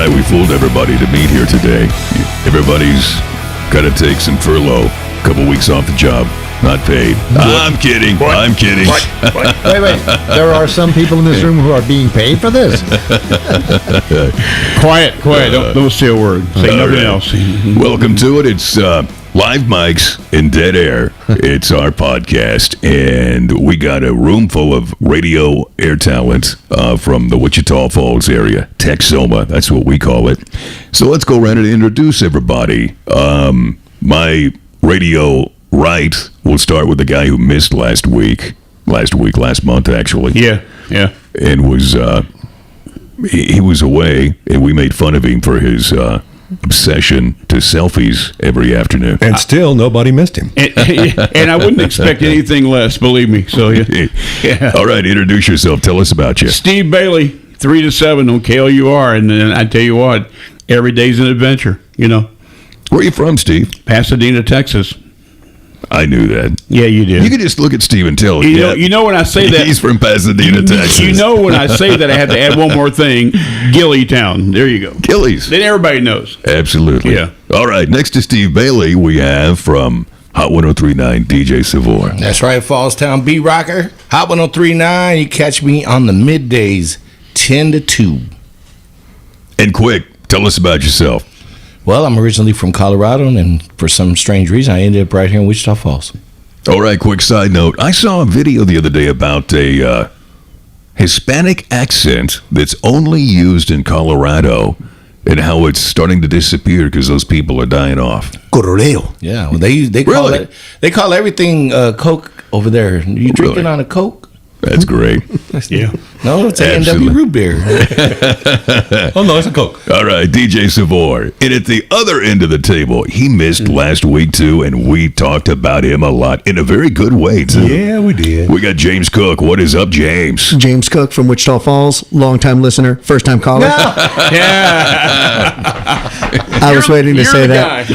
right, we fooled everybody to meet here today. Everybody's got to take some furlough, a couple weeks off the job, not paid. I'm kidding. I'm kidding. Wait. There are some people in this room who are being paid for this. Quiet. Don't say a word. Say nothing else. Welcome to it. It's live mics in dead air. It's our podcast, and we got a room full of radio air talent from the Wichita Falls area, Texoma. That's what we call it. So let's go around and introduce everybody. My radio right, we'll start with the guy who missed last month, actually. Yeah. And was he was away, and we made fun of him for his obsession to selfies every afternoon. And still, nobody missed him. And I wouldn't expect anything less, believe me. So, yeah. All right, introduce yourself. Tell us about you. Steve Bailey, 3 to 7 on KLUR. And then I tell you what, every day's an adventure, you know. Where are you from, Steve? Pasadena, Texas. I knew that. Yeah, you did. You can just look at Steve and tell. You know when I say that. He's from Pasadena, Texas. You know when I say that I have to add one more thing. Gillytown. There you go. Gillies. Then everybody knows. Absolutely. Yeah. All right, next to Steve Bailey, we have from Hot 103.9, DJ Sabor. That's right, Fallstown Beat Rocker. Hot 103.9. You catch me on the middays, 10 to 2. And quick, tell us about yourself. Well, I'm originally from Colorado, and for some strange reason, I ended up right here in Wichita Falls. All right, quick side note. I saw a video the other day about a Hispanic accent that's only used in Colorado and how it's starting to disappear because those people are dying off. Correo. Yeah, well, they call everything Coke over there. You drinking Really? on a Coke? That's great. Yeah. No, it's Absolutely. A&W root beer. Oh, no, it's a Coke. All right, DJ Sabor. And at the other end of the table, he missed last week, too, and we talked about him a lot in a very good way, too. Yeah, we did. We got James Cook. What is up, James? James Cook from Wichita Falls, longtime listener, first-time caller. I was waiting to say that.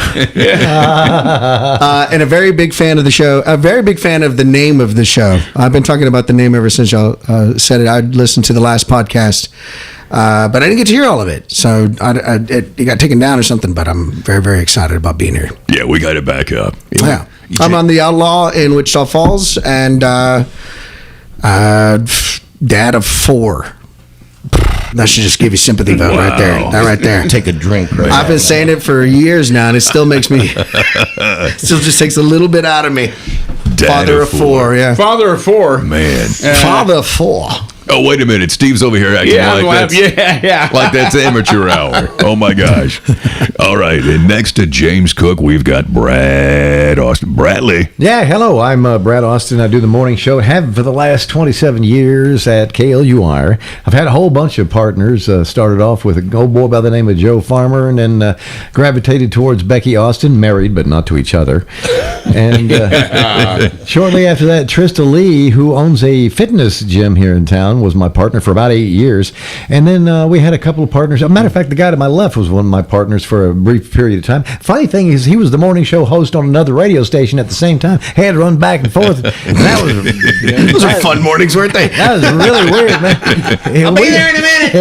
And a very big fan of the show. A very big fan of the name of the show. I've been talking about the name ever since y'all said it. I listened to the last podcast, but I didn't get to hear all of it. So it got taken down or something, but I'm very, very excited about being here. Yeah, we got it back up. Yeah. I'm on the Outlaw in Wichita Falls, and dad of 4. That should just give you sympathy vote right there. That right there. Take a drink. Right I've been saying it for years now, and it still makes me. Still just takes a little bit out of me. Father of 4, yeah. Father of 4. Man. Father of 4. Oh, wait a minute. Steve's over here acting like that's amateur hour. Oh, my gosh. All right. And next to James Cook, we've got Brad Austin. Bradley. Yeah, hello. I'm Brad Austin. I do the morning show. Have for the last 27 years at KLUR. I've had a whole bunch of partners. Started off with an old boy by the name of Joe Farmer, and then gravitated towards Becky Austin, married but not to each other. And shortly after that, Trista Lee, who owns a fitness gym here in town, was my partner for about 8 years. And then we had a couple of partners. As a matter of fact, the guy to my left was one of my partners for a brief period of time. Funny thing is, he was the morning show host on another radio station at the same time. Had to run back and forth. And that was Those are fun mornings, weren't they? that was really weird, man. I'll be there in a minute.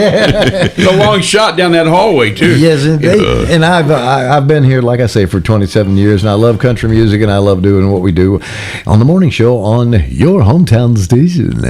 It's a long shot down that hallway, too. Yes, and I've been here, like I say, for 27 years, and I love country music, and I love doing what we do on the morning show on your hometown station.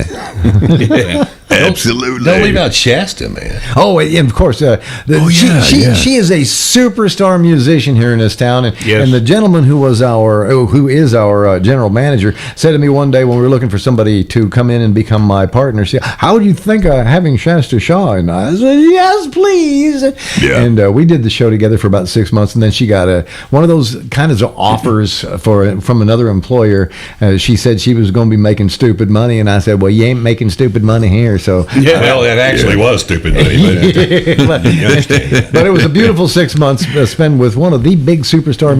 Yeah. Absolutely. Don't leave out Shasta, man. Oh, and of course, she is a superstar musician here in this town, and, Yes. and the gentleman who is our general manager said to me one day when we were looking for somebody to come in and become my partner, said, "How would you think of having Shasta Shaw?" And I said, "Yes, please." Yeah. And we did the show together for about 6 months, and then she got one of those kinds of offers from another employer. She said she was going to be making stupid money, and I said, "Well, you ain't making stupid money here." So Well, that actually was stupid. but it was a beautiful 6 months spent with one of the big superstar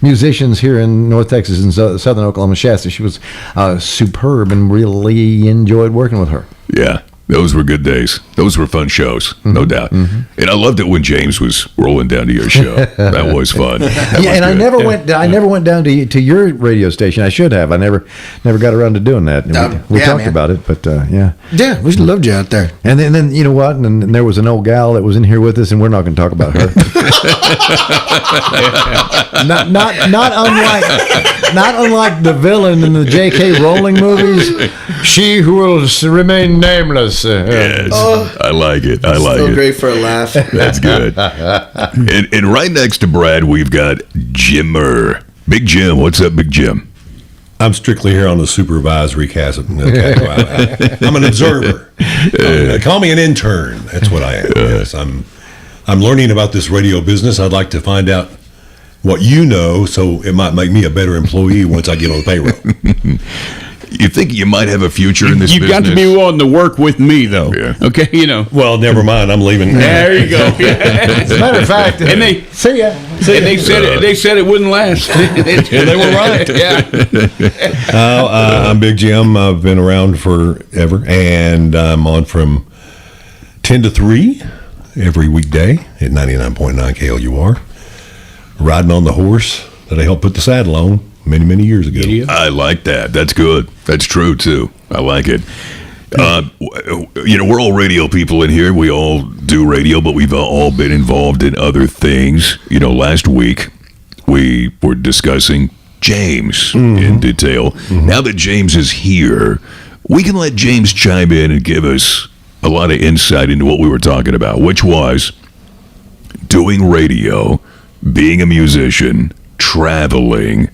musicians here in North Texas and southern Oklahoma, Shasta. She was superb and really enjoyed working with her. Yeah. Those were good days. Those were fun shows, no doubt. And I loved it when James was rolling down to your show. That was fun. That was and I good. never went down to your radio station. I should have. I never got around to doing that. We talked about it, but yeah. Yeah, we loved you out there. And then you know what? And there was an old gal that was in here with us, and we're not going to talk about her. not unlike the villain in the J.K. Rowling movies. She who will remain nameless. Yes, I like it. I like So it. great for a laugh. That's good. And right next to Brad, we've got Jimmer. Big Jim. What's up, Big Jim? I'm strictly here on the supervisory cast. Okay, I'm an observer. Call me an intern. That's what I am. Yes, I'm learning about this radio business. I'd like to find out what you know, so it might make me a better employee once I get on the payroll. You think you might have a future in this You've business? got to be willing to work with me, though. Yeah. Okay, you know. Well, never mind. I'm leaving. There you go. As a matter of fact, And they see ya. and they said it wouldn't last. And they were right. Yeah. I'm Big Jim. I've been around forever, and I'm on from 10 to 3 every weekday at 99.9 KLUR. Riding on the horse that I helped put the saddle on many years ago. I like that. That's good. That's true, too. I like it. We're all radio people in here. We all do radio, but we've all been involved in other things. Last week we were discussing James in detail. Now that James is here, we can let James chime in and give us a lot of insight into what we were talking about, which was doing radio, being a musician, traveling,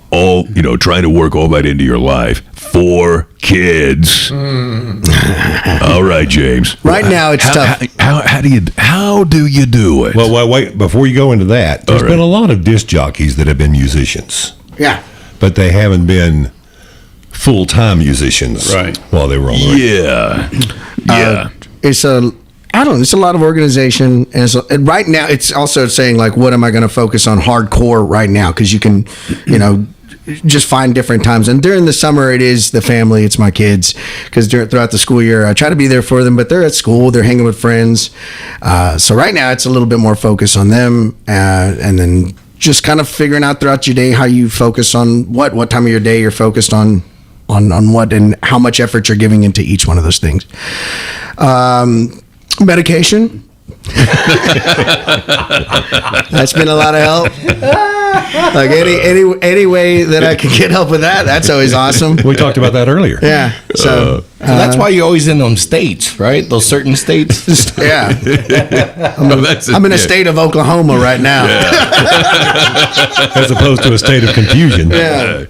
all trying to work all that into your life. 4 kids. All right, James. Right now, it's tough. How do you do it? Well, wait. Before you go into that, there's been a lot of disc jockeys that have been musicians, Yeah. but they haven't been full-time musicians Right. while they were on the radio. Yeah. It's a lot of organization, and right now it's also saying like, what am I going to focus on hardcore right now? Because you can, just find different times. And during the summer, it is the family, it's my kids. Because throughout the school year, I try to be there for them, but they're at school, they're hanging with friends. So right now, it's a little bit more focus on them, and then just kind of figuring out throughout your day how you focus on what time of your day you're focused on what, and how much effort you're giving into each one of those things. Medication. That's been a lot of help. Like any way that I can get help with that, that's always awesome. We talked about that earlier. Yeah. So That's why you're always in them states, right? Those certain states. yeah, That's it. I'm in a Yeah. state of Oklahoma right now. As opposed to a state of confusion. Yeah.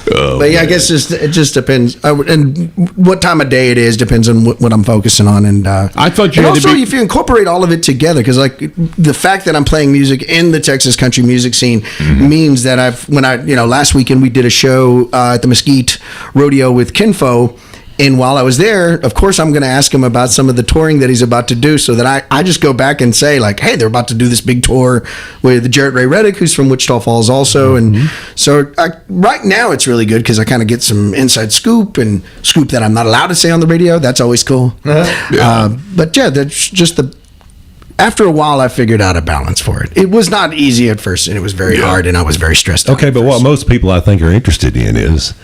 But yeah, I guess it just depends, and what time of day it is depends on what I'm focusing on, and I thought you and had to also be- if you incorporate all of it together, because like the fact that I'm playing music in the Texas country music scene means that last weekend we did a show at the Mesquite Rodeo with Kinfo. And while I was there, of course, I'm going to ask him about some of the touring that he's about to do, so that I just go back and say, like, hey, they're about to do this big tour with Jarrett Ray Reddick, who's from Wichita Falls also. And so right now it's really good because I kind of get some inside scoop and scoop that I'm not allowed to say on the radio. That's always cool. But yeah, that's just after a while, I figured out a balance for it. It was not easy at first, and it was very hard, and I was very stressed out. Okay, but what most people I think are interested in is,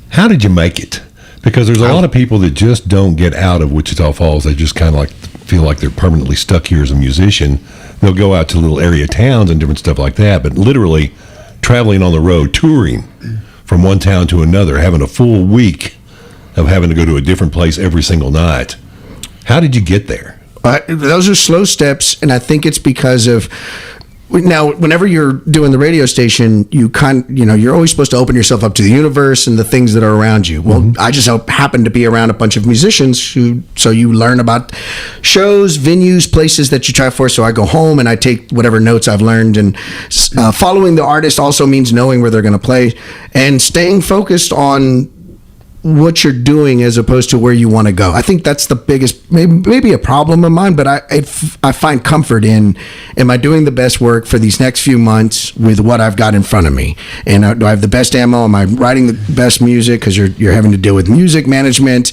how did you make it? Because there's a lot of people that just don't get out of Wichita Falls. They just kind of like feel like they're permanently stuck here as a musician. They'll go out to little area towns and different stuff like that, but literally traveling on the road, touring from one town to another, having a full week of having to go to a different place every single night. How did you get there? Those are slow steps, and I think it's because of now. Whenever you're doing the radio station, you're always supposed to open yourself up to the universe and the things that are around you. Well, I just happen to be around a bunch of musicians so you learn about shows, venues, places that you try for. So I go home and I take whatever notes I've learned, and following the artist also means knowing where they're going to play and staying focused on what you're doing as opposed to where you want to go. I think that's the biggest, maybe a problem of mine, but I find comfort in, am I doing the best work for these next few months with what I've got in front of me? And do I have the best ammo? Am I writing the best music? Because you're having to deal with music management,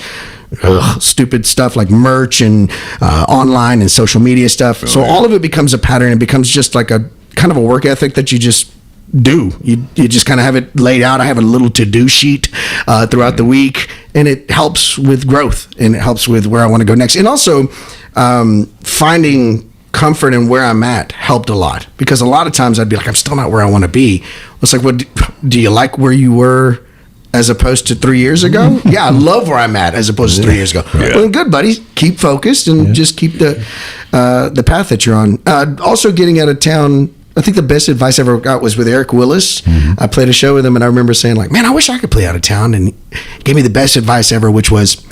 stupid stuff like merch and online and social media stuff. So all of it becomes a pattern. It becomes just like a kind of a work ethic that you just do. You just kind of have it laid out. I have a little to-do sheet throughout the week, and it helps with growth, and it helps with where I want to go next. And also finding comfort in where I'm at helped a lot, because a lot of times I'd be like, I'm still not where I want to be. It's like, well, do you like where you were as opposed to 3 years ago? Yeah, I love where I'm at as opposed to 3 years ago. Well, good, buddy. Keep focused and just keep the path that you're on. Also, getting out of town, I think the best advice I ever got was with Eric Willis. I played a show with him, and I remember saying, like, man, I wish I could play out of town. And he gave me the best advice ever, which was,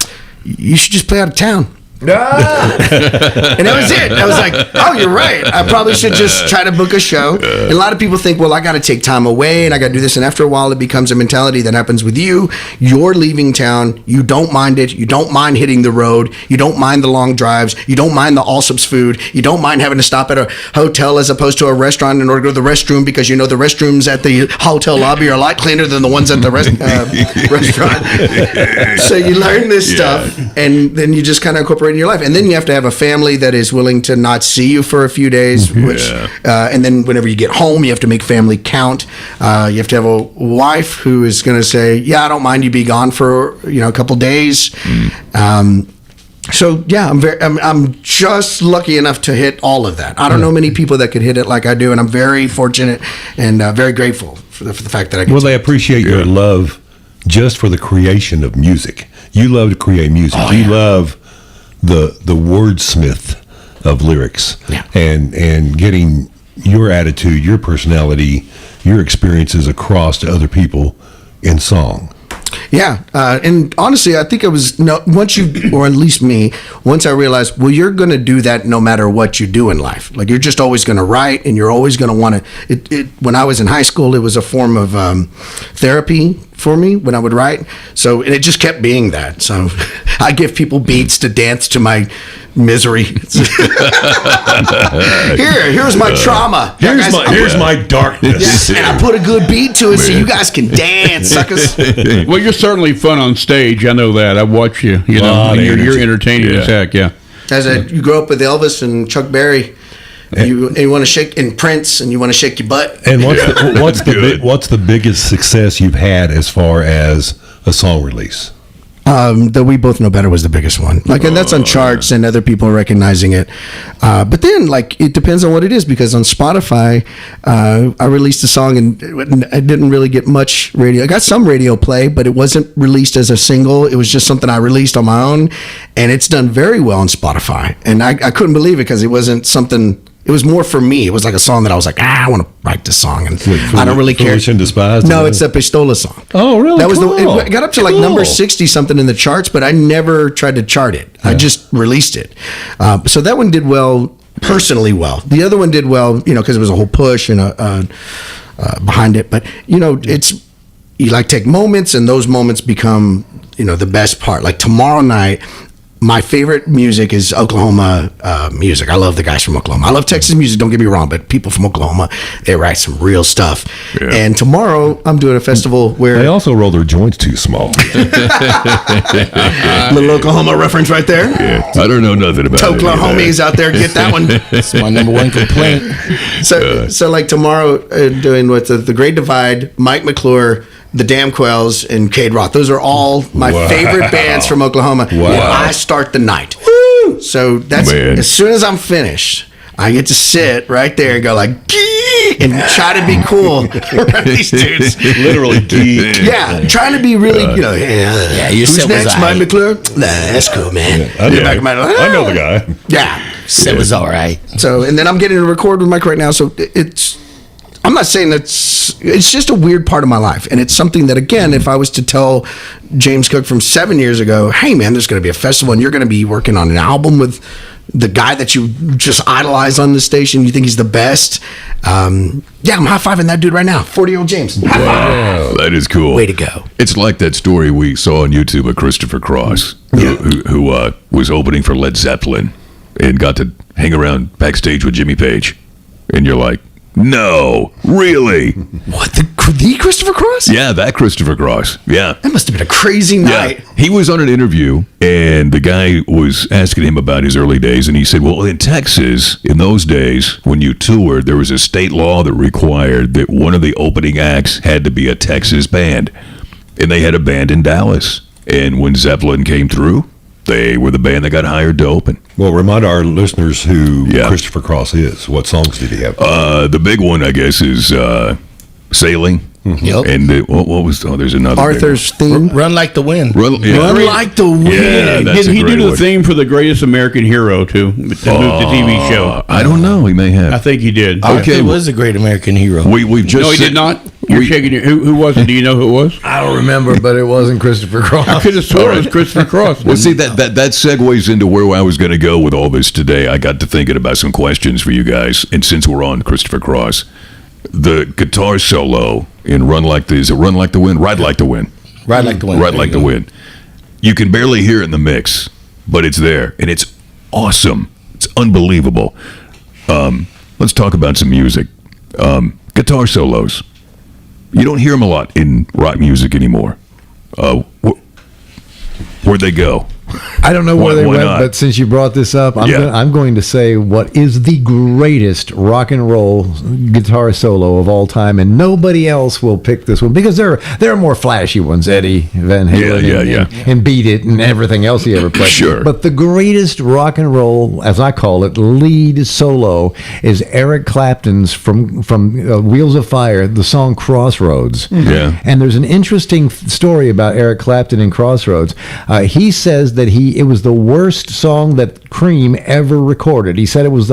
you should just play out of town. And that was it. I was like, oh, you're right. I probably should just try to book a show. And a lot of people think, well, I got to take time away and I got to do this. And after a while, it becomes a mentality that happens with you. You're leaving town. You don't mind it. You don't mind hitting the road. You don't mind the long drives. You don't mind the Allsup's food. You don't mind having to stop at a hotel as opposed to a restaurant in order to go to the restroom, because you know the restrooms at the hotel lobby are a lot cleaner than the ones at the restaurant. So you learn this stuff, and then you just kind of incorporate in your life. And then you have to have a family that is willing to not see you for a few days, and then whenever you get home, you have to make family count. You have to have a wife who is going to say, yeah, I don't mind you be gone for a couple days. So yeah, I'm just lucky enough to hit all of that. I don't know many people that could hit it like I do, and I'm very fortunate and very grateful for the fact that I get Well, they appreciate your love just for the creation of music. You love to create music. You love the wordsmith of lyrics, and getting your attitude, your personality, your experiences across to other people in song. Yeah, and honestly, I think it was once I realized, well, you're going to do that no matter what you do in life. Like, you're just always going to write, and you're always going to want to. When I was in high school, it was a form of therapy for me when I would write. So, and it just kept being that. So, I give people beats to dance to my misery. Here's my trauma. Here's my darkness. And I put a good beat to it so you guys can dance, suckers. Well, you're certainly fun on stage. I know that. I watch you. You're entertaining as heck. Yeah. You grow up with Elvis and Chuck Berry. And you want to shake, and Prince, and you want to shake your butt. And what's the biggest success you've had as far as a song release? The We Both Know Better was the biggest one. And that's on charts and other people recognizing it. But then, it depends on what it is, because on Spotify, I released a song and I didn't really get much radio. I got some radio play, but it wasn't released as a single. It was just something I released on my own, and it's done very well on Spotify. And I couldn't believe it, because it wasn't something. It was more for me. It was like a song that I was like, I want to write this song, and I don't really care. Foolish and Despised? No, it's a Pistola song. Oh, really? That was it got up to number 60 something in the charts, but I never tried to chart it. I just released it. So that one did well, personally well. The other one did well, because it was a whole push and behind it. But it's you take moments, and those moments become the best part. Like tomorrow night, my favorite music is Oklahoma music. I love the guys from Oklahoma. I love Texas music, don't get me wrong, but people from Oklahoma, they write some real stuff. Yeah. And tomorrow, I'm doing a festival where... They also roll their joints too small. Little Oklahoma reference right there. Yeah. I don't know nothing about it. Oklahomies out there, get that one. That's my number one complaint. So tomorrow, doing the Great Divide, Mike McClure, the Damn Quells, and Cade Roth. Those are all my favorite bands from Oklahoma. Wow. I start the night. Woo! So that's as soon as I'm finished, I get to sit right there and go and try to be cool around these dudes. Literally geek. Yeah, trying to be really, who's next, Mike McClure? Nah, that's cool, man. I know the guy. Yeah. It was all right. So, and then I'm getting to record with Mike right now, so I'm not saying it's just a weird part of my life. And it's something that, again, if I was to tell James Cook from 7 years ago, hey, man, there's going to be a festival and you're going to be working on an album with the guy that you just idolize on the station, you think he's the best. I'm high-fiving that dude right now, 40-year-old James. Wow, that is cool. Way to go. It's like that story we saw on YouTube of Christopher Cross, who was opening for Led Zeppelin and got to hang around backstage with Jimmy Page. And you're like, No, really? What, the Christopher Cross? Yeah, that Christopher Cross. Yeah. That must have been a crazy night. Yeah. He was on an interview, and the guy was asking him about his early days, and he said, well, in Texas, in those days, when you toured, there was a state law that required that one of the opening acts had to be a Texas band. And they had a band in Dallas. And when Zeppelin came through, they were the band that got hired to open. Well, remind our listeners who Christopher Cross is. What songs did he have? The big one, I guess, is Sailing. Yep. And what was? Oh, there's another. Arthur's theme. Run Like the Wind. Run Like the Wind. Yeah, that's Did he a great do the one. theme for The Greatest American Hero, too? The TV show. I don't know. He may have. I think he did. Okay. Arthur was a great American hero. We've just No, he said- did not. You're shaking your... Who was it? Do you know who it was? I don't remember, but it wasn't Christopher I Cross. could have sworn it was Christopher Cross. Well, see, that segues into where I was going to go with all this today. I got to thinking about some questions for you guys, and since we're on Christopher Cross, the guitar solo in Run Like the Wind? Ride Like the Wind. Ride Like the Wind. Ride Like the Wind. You can barely hear it in the mix, but it's there, and it's awesome. It's unbelievable. Let's talk about some music. Guitar solos. You don't hear them a lot in rock music anymore. Where'd they go? I don't know where they Why went, not? but since you brought this up, I'm going to say what is the greatest rock and roll guitar solo of all time, and nobody else will pick this one because there are more flashy ones, Eddie Van Halen and Beat It and everything else he ever played. Sure. But the greatest rock and roll, as I call it, lead solo is Eric Clapton's from Wheels of Fire, the song Crossroads. Yeah. And there's an interesting story about Eric Clapton and Crossroads. He says that it was the worst song that Cream ever recorded. He said it was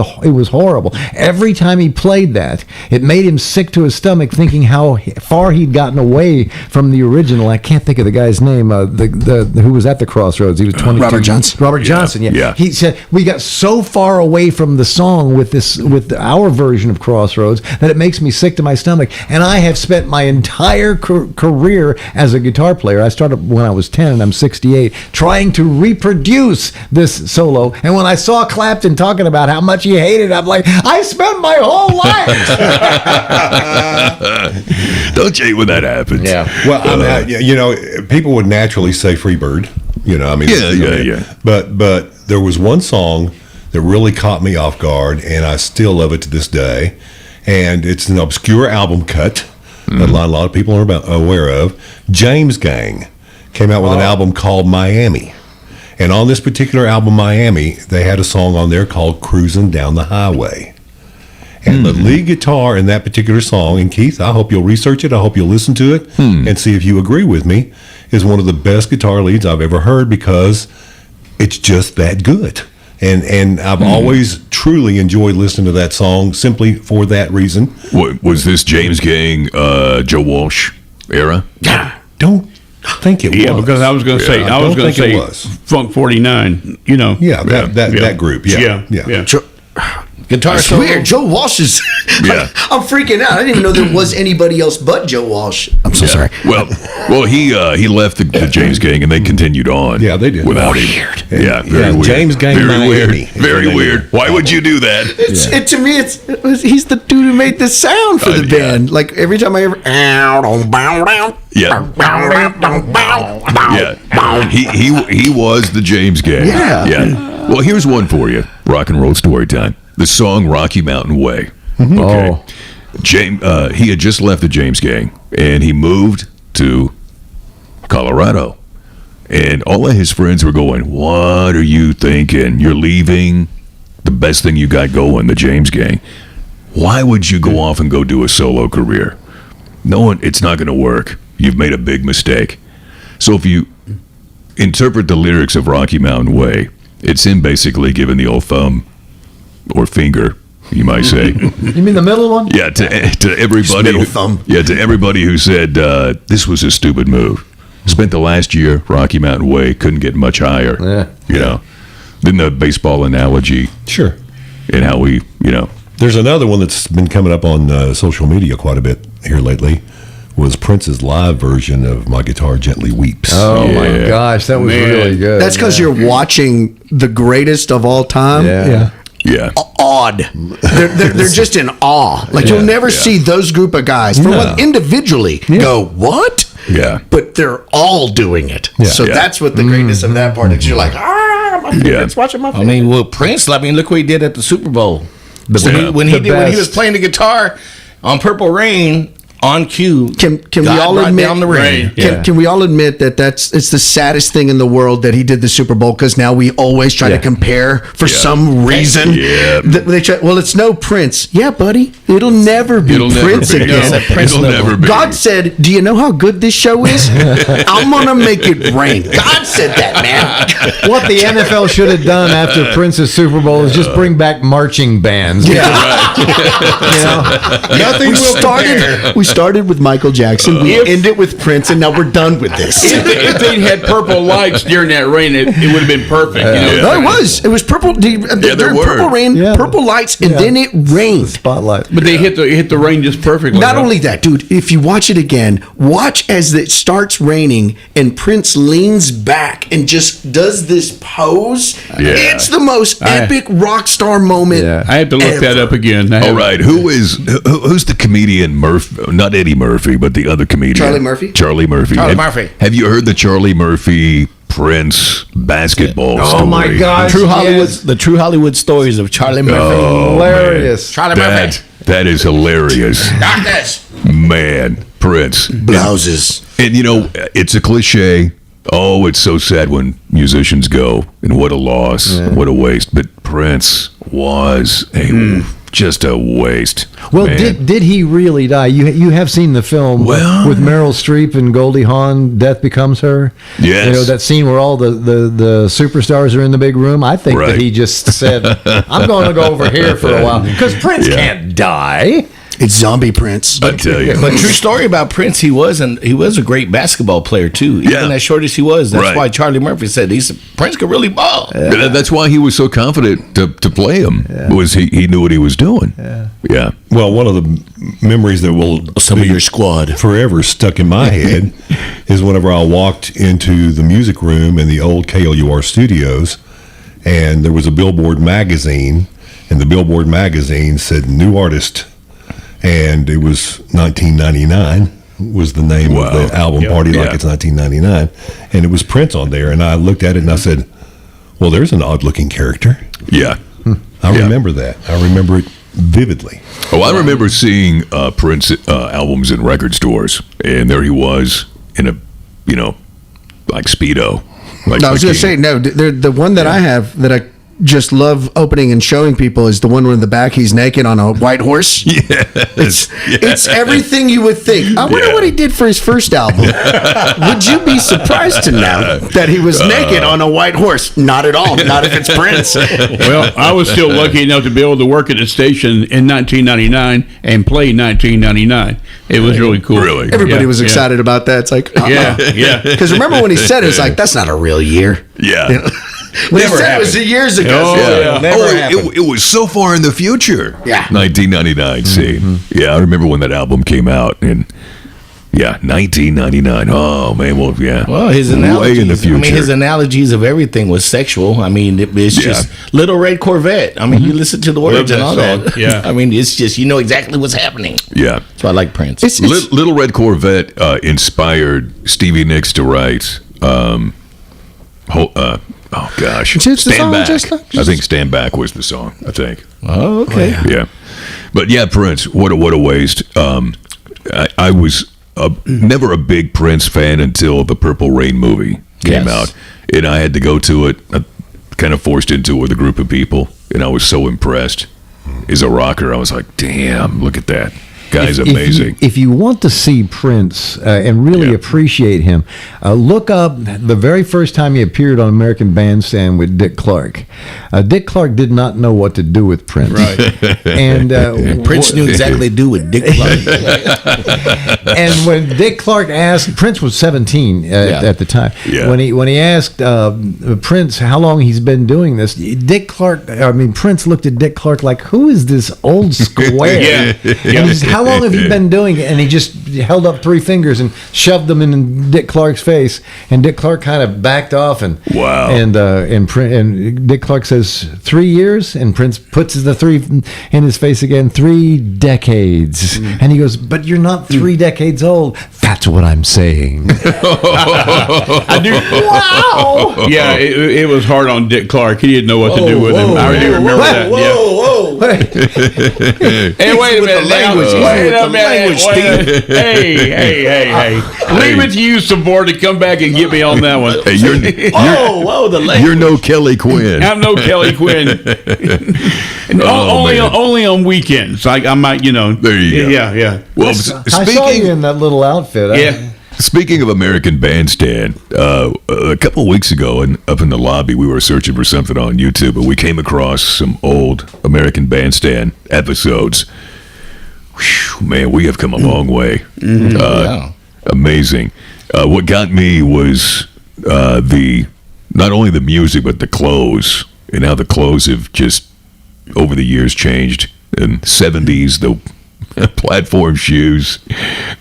horrible. Every time he played that, it made him sick to his stomach, thinking how far he'd gotten away from the original. I can't think of the guy's name. Who was at the Crossroads? He was 22. Robert Johnson. Robert Johnson. Yeah. He said we got so far away from the song with our version of Crossroads that it makes me sick to my stomach. And I have spent my entire career as a guitar player. I started when I was 10 and I'm 68, trying to reproduce this solo. And when I saw Clapton talking about how much he hated it, I'm like, I spent my whole life. Don't you hate when that happens? Yeah. Well, I mean, people would naturally say Freebird. Yeah. But there was one song that really caught me off guard, and I still love it to this day. And it's an obscure album cut that a lot of people are aware of. James Gang came out with an album called Miami. And on this particular album, Miami, they had a song on there called Cruising Down the Highway. And the lead guitar in that particular song, and Keith, I hope you'll research it, I hope you'll listen to it, and see if you agree with me, is one of the best guitar leads I've ever heard because it's just that good. And I've always truly enjoyed listening to that song simply for that reason. Was this James Gang, Joe Walsh era? Don't think it was. Yeah, because I was going to say, I don't think it say was. Funk 49, you know. Yeah, that group. Yeah. Guitar It's solo. weird. Joe Walsh is. Yeah. I'm freaking out. I didn't even know there was anybody else but Joe Walsh. I'm so sorry. Well, he left the James Gang and they continued on. Yeah, they did. Without him. Weird. Yeah, very weird. James Gang very Miami. weird. Very weird. Why would you do that? To me, he's the dude who made the sound for the Yeah. band. Like every time I ever. Yeah. Yeah. He was the James Gang. Yeah. Well, here's one for you. Rock and roll story time. The song Rocky Mountain Way. Mm-hmm. Okay. Oh. James, he had just left the James Gang and he moved to Colorado. And all of his friends were going, "What are you thinking? You're leaving the best thing you got going, the James Gang. Why would you go off and go do a solo career? It's not going to work. You've made a big mistake." So if you interpret the lyrics of Rocky Mountain Way, it's him basically giving the old thumb or finger, you might say. You mean the middle one? Yeah, to everybody. middle thumb. Yeah, to everybody who said this was a stupid move. Spent the last year Rocky Mountain Way, couldn't get much higher. Yeah. You know, then the baseball analogy Sure. and how we, There's another one that's been coming up on social media quite a bit here lately. Was Prince's live version of My Guitar Gently Weeps. Oh my gosh, that was Man. really good. That's because you're watching the greatest of all time. Yeah. Yeah. awed. They're just in awe. Like you'll never see those group of guys for one individually go what? Yeah. But they're all doing it. So that's what the greatness of that part is. You're like, my favorite's watching my favorite. I mean, well, Prince. I mean, look what he did at the Super Bowl. When he was playing the guitar on Purple Rain. On cue, can we all admit down the rain? Can we all admit that it's the saddest thing in the world that he did the Super Bowl, because now we always try to compare for some reason. Yeah. They try, well, it's no Prince. Yeah, buddy, it'll never be Prince again. It'll never be. God said, "Do you know how good this show is? I'm gonna make it rain." God said that, man. What the NFL should have done after Prince's Super Bowl is just bring back marching bands. Yeah, Nothing we started with Michael Jackson. We ended with Prince, and now we're done with this. If they'd had purple lights during that rain, it would have been perfect. No, it was purple. there were. Purple rain, purple lights, and then it rained. Spotlight. But they hit the rain just perfectly. Not only that, dude, if you watch it again, watch as it starts raining and Prince leans back and just does this pose. Yeah. It's the most epic rock star moment. I have to look that up again. All right, who's the comedian Murphy? Not Eddie Murphy, but the other comedian. Charlie Murphy? Charlie Murphy. Murphy. Have you heard the Charlie Murphy Prince basketball story? Oh my gosh. The true Hollywood stories of Charlie Murphy. Oh, Hilarious. Charlie Murphy. That is hilarious. Darkness. Man, Prince. Blouses. And it's a cliche. Oh, it's so sad when musicians go, and what a loss, what a waste. But Prince was just a waste. Well, man. did he really die? You have seen the film with Meryl Streep and Goldie Hawn, Death Becomes Her? Yes. That scene where all the superstars are in the big room. I think that he just said, I'm going to go over here for a while. Because Prince can't die. It's zombie Prince. I tell you. But true story about Prince, he was a great basketball player too. Even as short as he was. That's why Charlie Murphy said Prince could really ball. That's why he was so confident to play him. Was he knew what he was doing. Yeah. Well, one of the memories that will Some of your squad forever stuck in my head is whenever I walked into the music room in the old KLUR studios, and there was a Billboard magazine, and the Billboard magazine said new artist, and it was 1999 was the name of the album, Party Like It's 1999, and it was Prince on there, and I looked at it and I said, well, there's an odd looking character. Yeah. I remember that. I remember it vividly. Oh, I remember seeing Prince albums in record stores, and there he was in a, like Speedo. Like No, I was going to say, no, the one that I have that I just love opening and showing people is the one where in the back he's naked on a white horse. It's everything you would think. I wonder what he did for his first album. Would you be surprised to know that he was naked on a white horse? Not at all. Not if it's Prince. Well, I was still lucky enough to be able to work at the station in 1999 and play 1999. It was really cool. Really? Everybody was excited about that. It's like, Yeah. Because remember when he said it, it's like, that's not a real year. Yeah. When he said it was years ago. It was so far in the future. Yeah. 1999. See, yeah, I remember when that album came out, and 1999. Oh man, Well, his analogies. way in the future. I mean, his analogies of everything was sexual. I mean, it's just Little Red Corvette. I mean, you listen to the words and all that. Yeah. I mean, it's just exactly what's happening. Yeah. So I like Prince. Little Red Corvette inspired Stevie Nicks to write. Oh gosh, It's the Stand song Back. just like- I think Stand Back was the song. I think. Oh, okay. Yeah, but Prince. What a waste. I was never a big Prince fan until the Purple Rain movie came out, and I had to go to it. Kind of forced into it with a group of people, and I was so impressed. As a rocker, I was like, "Damn, look at that." Guy's amazing. If you want to see Prince and really appreciate him, look up the very first time he appeared on American Bandstand with Dick Clark. Dick Clark did not know what to do with Prince. Right. And Prince knew exactly what to do with Dick Clark. And when Dick Clark asked, Prince was 17 at the time. Yeah. When he asked Prince how long he's been doing this, Prince looked at Dick Clark like, who is this old square? Yeah. And he said, how long have you been doing it? And he just held up 3 fingers and shoved them in Dick Clark's face, and Dick Clark kind of backed off. And wow. And Dick Clark says 3 years, and Prince puts the 3 in his face again. 3 decades, and he goes, "But you're not 3 decades old." That's what I'm saying. I do. Wow. Yeah, it was hard on Dick Clark. He didn't know what to do with him. I do remember that. Whoa. Hey, wait a minute. Hey. Leave it to you, Sabor, to come back and get me on that one. Hey, The language. you're no Kelly Quinn. I'm no Kelly Quinn. Only on weekends. I might, There you go. Yeah. Well, I saw you in that little outfit. Yeah. Speaking of American Bandstand, a couple of weeks ago, up in the lobby, we were searching for something on YouTube, and we came across some old American Bandstand episodes. Whew, man, we have come a long way. Amazing. What got me was not only the music, but the clothes, and how the clothes have just over the years changed. In the 70s, the platform shoes.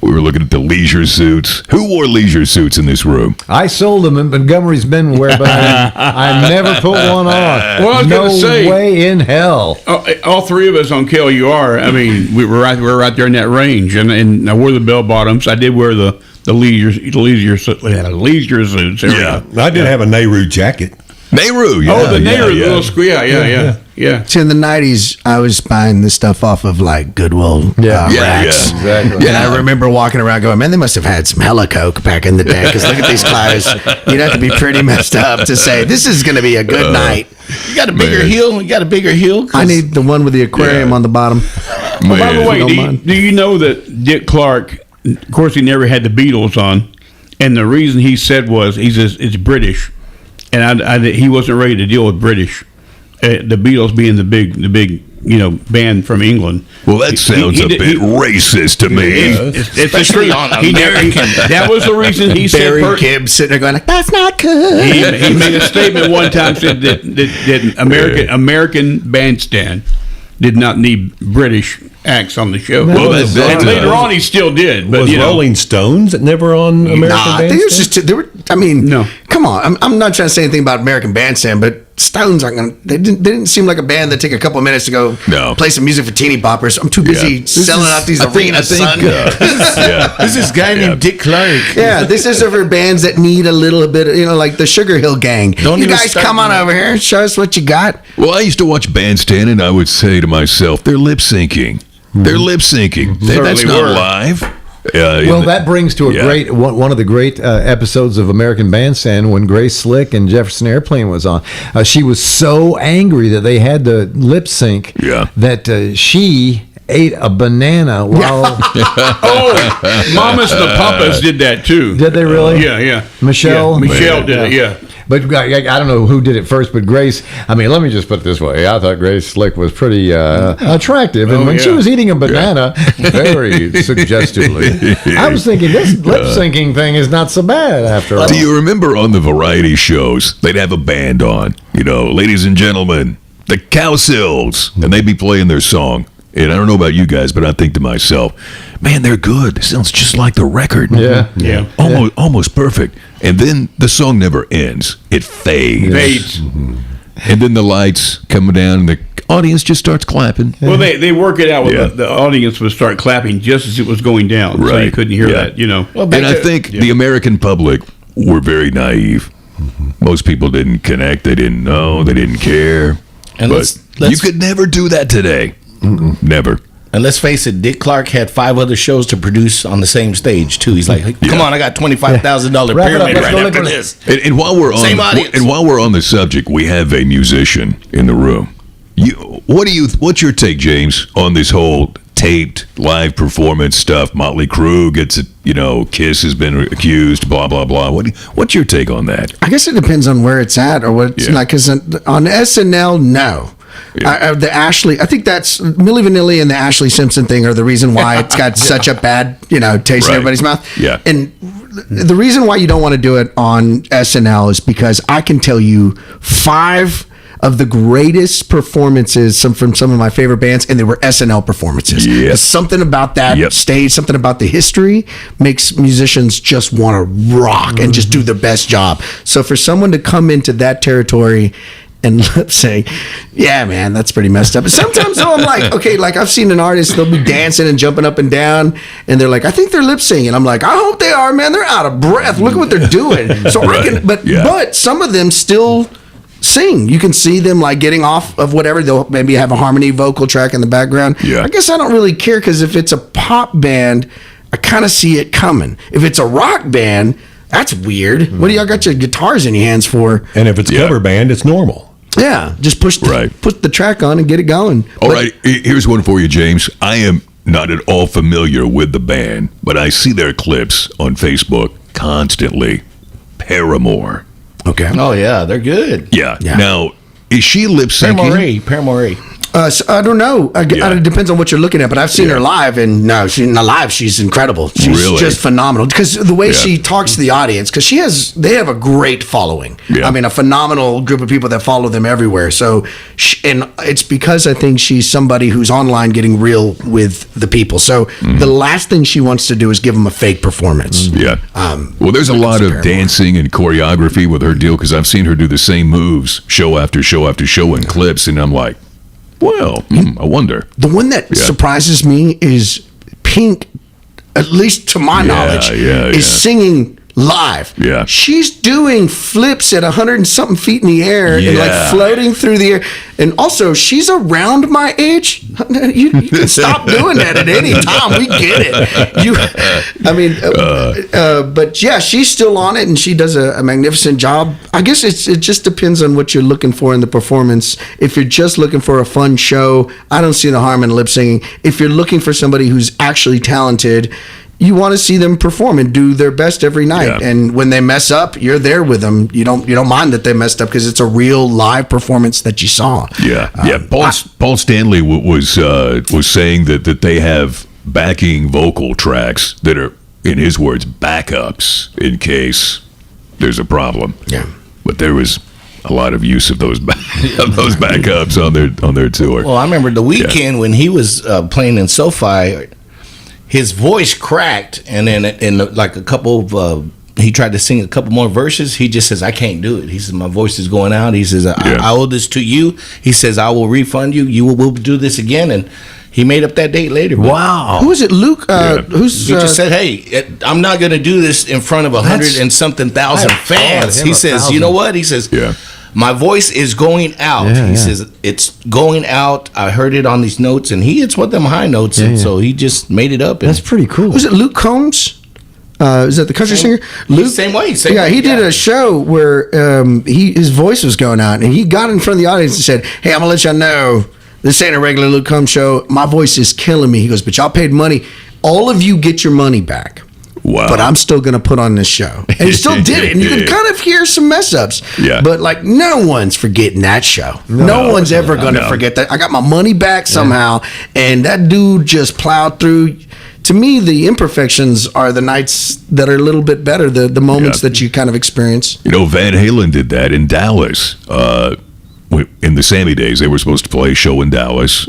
We were looking at the leisure suits. Who wore leisure suits in this room? I sold them, and Montgomery's men wear, but I never put one on. Well, I was no gonna say, way in hell. All 3 of us on KLUR. I mean, we were right there in that range, and I wore the bell bottoms. I did wear the leisure suits. Yeah. I did have a Nehru jacket. Nehru, yeah. Oh, the Nehru, yeah. little square. Yeah. See, in the 90s, I was buying this stuff off of like Goodwill racks. Yeah. Exactly. And I remember walking around going, man, they must have had some hella Coke back in the day, because look at these clothes. You'd have to be pretty messed up to say, this is going to be a good night. You got a bigger heel? I need the one with the aquarium on the bottom. Well, by the Man. way, do you know that Dick Clark, of course, he never had the Beatles on, and the reason he said was, he says, it's British, and he wasn't ready to deal with British. The Beatles being the big band from England. Well, that sounds a bit racist to me. Especially on American. That was the reason he said. Barry Gibb sitting there going like, that's not good. He made a statement one time, said that American Bandstand did not need British acts on the show. Well, and later on he still did. But Was Rolling Stones never on American Nah, I think it was Bandstand? just No. Come on. I'm not trying to say anything about American Bandstand, but Stones aren't going to, they didn't seem like a band that take a couple of minutes to go play some music for teeny boppers. I'm too busy selling out these arenas, son. This is a guy named Dick Clark. Yeah, this is for bands that need a little bit, like the Sugar Hill Gang. Don't you even guys start come on over here and show us what you got. Well, I used to watch Bandstand, and I would say to myself, they're lip syncing. They're lip syncing. That's not live. Well, that brings to a great one of the great episodes of American Bandstand when Grace Slick and Jefferson Airplane was on. She was so angry that they had to lip sync that she ate a banana while. Mamas and the Papas did that too. Did they really? Yeah. Michelle did it. Yeah. But I don't know who did it first, but Grace, let me just put it this way. I thought Grace Slick was pretty attractive. And when she was eating a banana, very suggestively, I was thinking, this lip syncing thing is not so bad after all. Do you remember on the variety shows, they'd have a band on, ladies and gentlemen, the Cowsills, and they'd be playing their song. And I don't know about you guys, but I think to myself, man, they're good. It sounds just like the record. Yeah. Almost perfect. And then the song never ends. It fades. And then the lights come down and the audience just starts clapping. Well, they work it out with the audience would start clapping just as it was going down. So you couldn't hear that, Well, and I think the American public were very naive. Most people didn't connect. They didn't know. They didn't care. And but you could never do that today. Never. And let's face it, Dick Clark had 5 other shows to produce on the same stage too. He's like, "Come on, I got $25,000 pyramid right after this." And while we're on the subject, we have a musician in the room. What's your take, James, on this whole taped live performance stuff? Motley Crue gets it. Kiss has been accused. Blah blah blah. What's your take on that? I guess it depends on where it's at or what it's like. Because on SNL, no. The Ashley, I think that's Milli Vanilli and the Ashley Simpson thing are the reason why it's got such a bad, taste in everybody's mouth. Yeah. And the reason why you don't want to do it on SNL is because I can tell you 5 of the greatest performances from some of my favorite bands, and they were SNL performances. Yes. Something about that stage, something about the history makes musicians just want to rock and just do their best job. So for someone to come into that territory and lip sync, yeah, man, that's pretty messed up. Sometimes though, I'm like, okay, like I've seen an artist, they'll be dancing and jumping up and down, and they're like, I think they're lip syncing. I'm like, I hope they are, man. They're out of breath. Look at what they're doing. So I can, but some of them still sing. You can see them like getting off of whatever. They'll maybe have a harmony vocal track in the background. Yeah. I guess I don't really care, because if it's a pop band, I kind of see it coming. If it's a rock band, that's weird. What do y'all got your guitars in your hands for? And if it's a cover band, it's normal. Yeah, just put the track on and get it going. All right, here's one for you, James. I am not at all familiar with the band, but I see their clips on Facebook constantly. Paramore. Okay. Oh yeah, they're good. Yeah. Now, is she lip syncing? Paramore. So I don't know. It depends on what you're looking at, but I've seen her live, and no, she's incredible. She's just phenomenal, because the way she talks to the audience, because they have a great following. I mean, a phenomenal group of people that follow them everywhere. So, and it's because I think she's somebody who's online getting real with the people. So the last thing she wants to do is give them a fake performance. Yeah. Well, there's a lot of dancing and choreography with her deal, because I've seen her do the same moves show after show after show in clips, and I'm like, well, I wonder. The one that surprises me is Pink, at least to my knowledge, is singing live. Yeah. She's doing flips at 100 and something feet in the air and like floating through the air. And also, she's around my age. You can stop doing that at any time. We get it. But yeah, she's still on it, and she does a magnificent job. I guess it just depends on what you're looking for in the performance. If you're just looking for a fun show, I don't see the harm in lip singing. If you're looking for somebody who's actually talented, you want to see them perform and do their best every night. Yeah. And when they mess up, you're there with them. You don't mind that they messed up, because it's a real live performance that you saw. Yeah. Paul Stanley was saying that they have backing vocal tracks that are, in his words, backups in case there's a problem. Yeah. But there was a lot of use of those backups on their tour. Well, I remember the weekend when he was playing in SoFi. His voice cracked, and then in like a couple of he tried to sing a couple more verses. He just says, I can't do it. He says, my voice is going out. He says, I owe this to you. He says, I will refund you. We'll do this again. And he made up that date later. Wow. Who is it, Luke? He just said, hey, I'm not going to do this in front of 100 and something thousand fans. He says, you know what? He says, my voice is going out. He says, it's going out. I heard it on these notes, and he hits one of them high notes, and so he just made it up. That's pretty cool. Was it Luke Combs? Is that the country singer? Luke, same way. He did a show where his voice was going out, and he got in front of the audience and said, hey, I'm going to let y'all know, this ain't a regular Luke Combs show. My voice is killing me. He goes, but y'all paid money. All of you get your money back. Wow. But I'm still going to put on this show. And he still did it. And you can kind of hear some mess ups. Yeah. But like, no one's forgetting that show. No one's ever going to forget that. I got my money back somehow. And that dude just plowed through. To me, the imperfections are the nights that are a little bit better, the moments that you kind of experience. You know, Van Halen did that in Dallas. In the Sammy days, they were supposed to play a show in Dallas.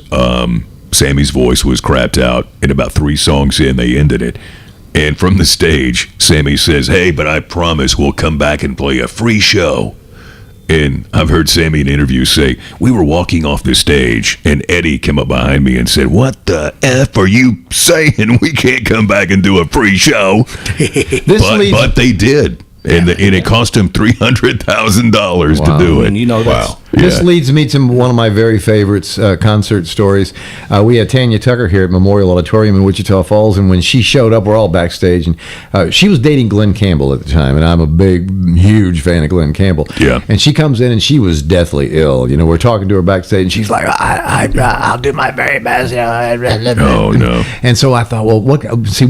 Sammy's voice was crapped out. And about 3 songs in, they ended it. And from the stage, Sammy says, hey, but I promise we'll come back and play a free show. And I've heard Sammy in interviews say, we were walking off the stage, and Eddie came up behind me and said, what the F are you saying? We can't come back and do a free show. But they did. And it cost him $300,000 to do it. You know, This leads me to one of my very favorites, concert stories. We had Tanya Tucker here at Memorial Auditorium in Wichita Falls, and when she showed up, we're all backstage, and she was dating Glenn Campbell at the time, and I'm a huge fan of Glenn Campbell. Yeah. And she comes in, and she was deathly ill. You know, we're talking to her backstage, and she's like, I'll do my very best. Oh, no. And so I thought, well, we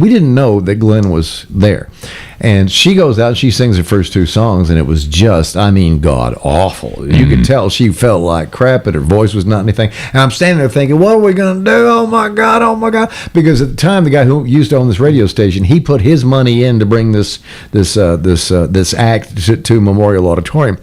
didn't know that Glenn was there. And she goes out and she sings her first 2 songs, and it was just, god awful. You could tell she felt like crap, and her voice was not anything. And I'm standing there thinking, what are we going to do? Oh my God. Because at the time, the guy who used to own this radio station, he put his money in to bring this act to Memorial Auditorium.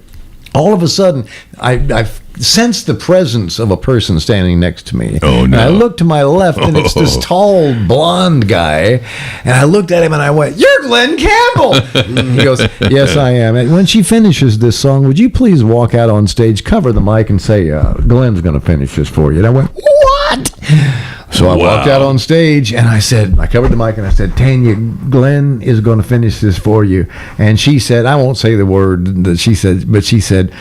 All of a sudden, I sensed the presence of a person standing next to me. Oh, no. And I looked to my left, and it's this tall, blonde guy. And I looked at him, and I went, "You're Glenn Campbell." And he goes, "Yes, I am. And when she finishes this song, would you please walk out on stage, cover the mic, and say, Glenn's going to finish this for you?" And I went, "What?" So I walked out on stage, and I covered the mic, and I said, "Tanya, Glenn is going to finish this for you." And she said, I won't say the word that she said, but she said,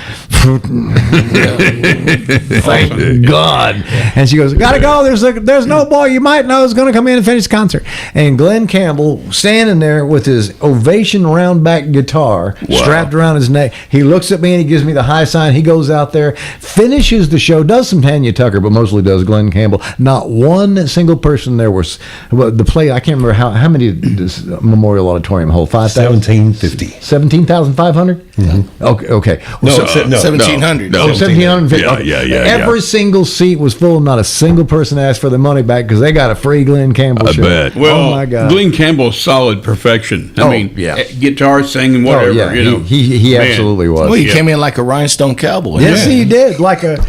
"Thank God." And she goes, "Gotta go. There's no boy you might know is going to come in and finish the concert." And Glenn Campbell, standing there with his Ovation round back guitar strapped around his neck, he looks at me and he gives me the high sign. He goes out there, finishes the show, does some Tanya Tucker, but mostly does Glenn Campbell. Not one single person there was the play. I can't remember how many does Memorial Auditorium hold? 5,000? 1750. 17,500? Mm-hmm. Okay. No, 1,700. No. 1,750. Yeah. Every single seat was full. Not a single person asked for their money back because they got a free Glenn Campbell show. bet. Well, oh my God. Glenn Campbell's solid perfection. I mean, guitar, singing, whatever. Oh, yeah. You know, he absolutely was. Well, he came in like a rhinestone cowboy. Yes, he did. Like a.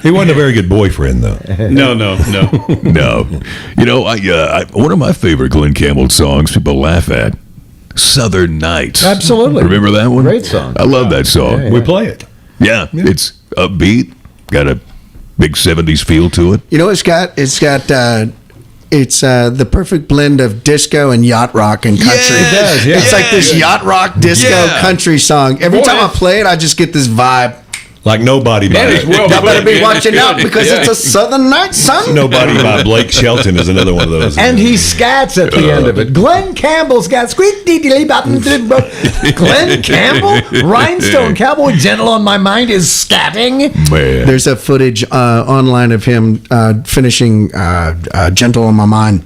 He wasn't a very good boyfriend, though. No. No. You know, I one of my favorite Glenn Campbell songs people laugh at, Southern Nights. Absolutely. Remember that one? Great song. I love that song. Yeah. We play it. Yeah, it's upbeat, got a big 70s feel to it. You know, it's got the perfect blend of disco and yacht rock and country. Yes, it does, yeah. It's like this yacht rock disco country song. Every time I play it, I just get this vibe. Like Nobody by Y'all better be watching out because it's a Southern Night song. Nobody by Blake Shelton is another one of those. And he scats at the end of it. Glenn Campbell's got squeak dee dee bop. Glenn Campbell, Rhinestone Cowboy, Gentle on My Mind is scatting. Man. There's a footage online of him finishing Gentle on My Mind.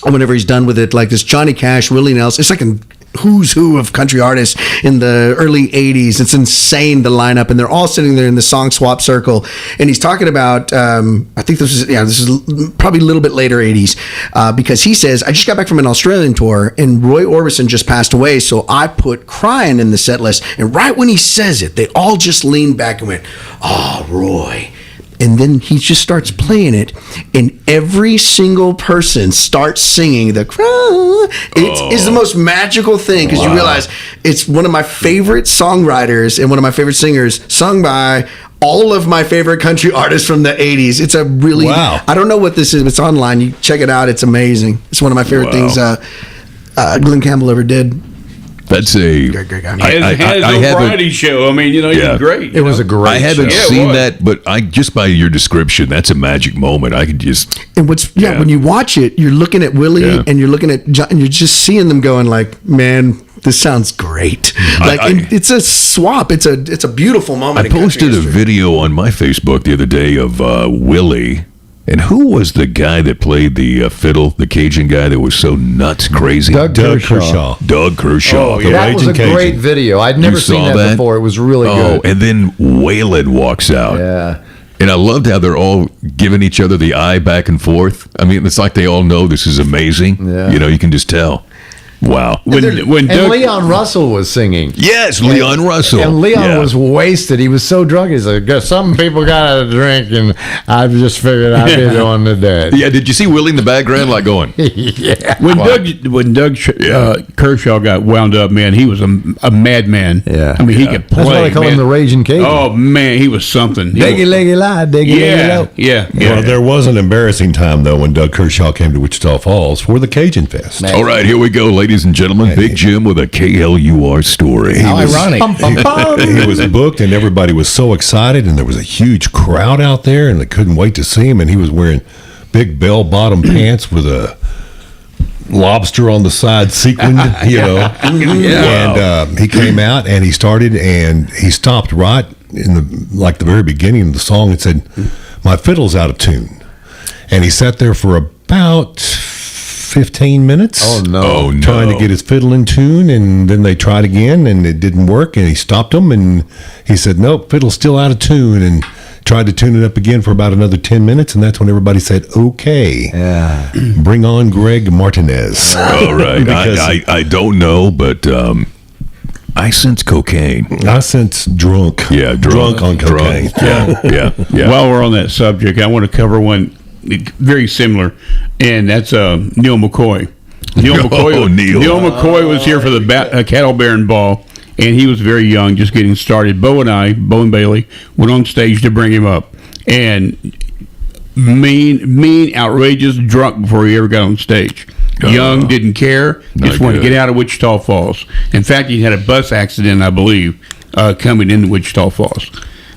Whenever he's done with it, like this Johnny Cash, Willie Nelson, it's like a who's who of country artists in the early 80s. It's insane, the lineup, and they're all sitting there in the song swap circle, and he's talking about I think this is probably a little bit later 80s, because he says, I just got back from an Australian tour and Roy Orbison just passed away, so I put Crying in the set list, and right when he says it, they all just leaned back and went, "Oh, Roy." And then he just starts playing it, and every single person starts singing the cry. It's the most magical thing, because you realize it's one of my favorite songwriters and one of my favorite singers, sung by all of my favorite country artists from the 80s. It's a really, I don't know what this is, but it's online. You check it out. It's amazing. It's one of my favorite things Glenn Campbell ever did. That's a great guy. He had his own variety show. I mean, he's great. It was a great I haven't show. seen that, but just by your description, that's a magic moment. I could just And when you watch it, you're looking at Willie and you're looking at John, and you're just seeing them going like, man, this sounds great. It's a swap. It's a beautiful moment. I posted a video on my Facebook the other day of Willie. And who was the guy that played the fiddle, the Cajun guy that was so nuts crazy? Doug Kershaw. Doug Kershaw. Oh, that was a great video. I'd never seen that before. It was really good. And then Waylon walks out. Yeah. And I loved how they're all giving each other the eye back and forth. I mean, it's like they all know this is amazing. Yeah. You can just tell. Wow. When Doug, Leon Russell was singing. Yes, Leon Russell. And Leon was wasted. He was so drunk. He's like, some people got to drink, and I just figured I'd be the one to do it. Yeah, did you see Willie in the background like going? Yeah. When Doug Kershaw got wound up, man, he was a madman. Yeah. I mean, he could play. That's why they call him the Raging Cajun. Oh, man, he was something. Diggy, leggy, lie, diggy, leggy, low. Yeah. Well, there was an embarrassing time, though, when Doug Kershaw came to Wichita Falls for the Cajun Fest. All right, here we go, ladies and gentlemen. Big Jim with a KLUR story. How ironic. He was booked, and everybody was so excited, and there was a huge crowd out there, and they couldn't wait to see him. And he was wearing big bell-bottom pants with a lobster on the side sequined, And he came out, and he started, and he stopped right in the very beginning of the song and said, "My fiddle's out of tune," and he sat there for about 15 minutes. Oh, no. Trying to get his fiddle in tune, and then they tried again, and it didn't work, and he stopped them, and he said, "Nope, fiddle's still out of tune," and tried to tune it up again for about another 10 minutes, and that's when everybody said, "Okay, bring on Greg Martinez." All right. I don't know, but I sense cocaine. I sense drunk. Yeah, drunk on cocaine. Yeah. While we're on that subject, I want to cover one very similar, and that's Neil McCoy. Neil McCoy was here for the Cattle Baron Ball, and he was very young, just getting started. Bo and Bailey, went on stage to bring him up, and mean, outrageous, drunk before he ever got on stage. Young, didn't care, just wanted to get out of Wichita Falls. In fact, he had a bus accident, I believe, coming into Wichita Falls.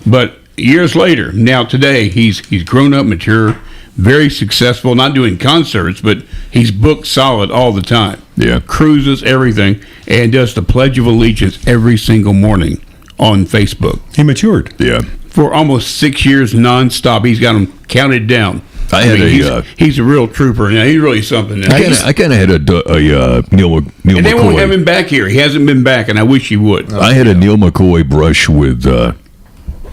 But years later, now today, he's grown up, mature, very successful, not doing concerts, but he's booked solid all the time. Yeah. Cruises, everything, and does the Pledge of Allegiance every single morning on Facebook. He matured. Yeah. For almost 6 years nonstop. He's got them counted down. He's a real trooper. Now, he's really something. I kind of had a Neil and they McCoy. won't have him back here. He hasn't been back, and I wish he would. I had a Neil McCoy brush with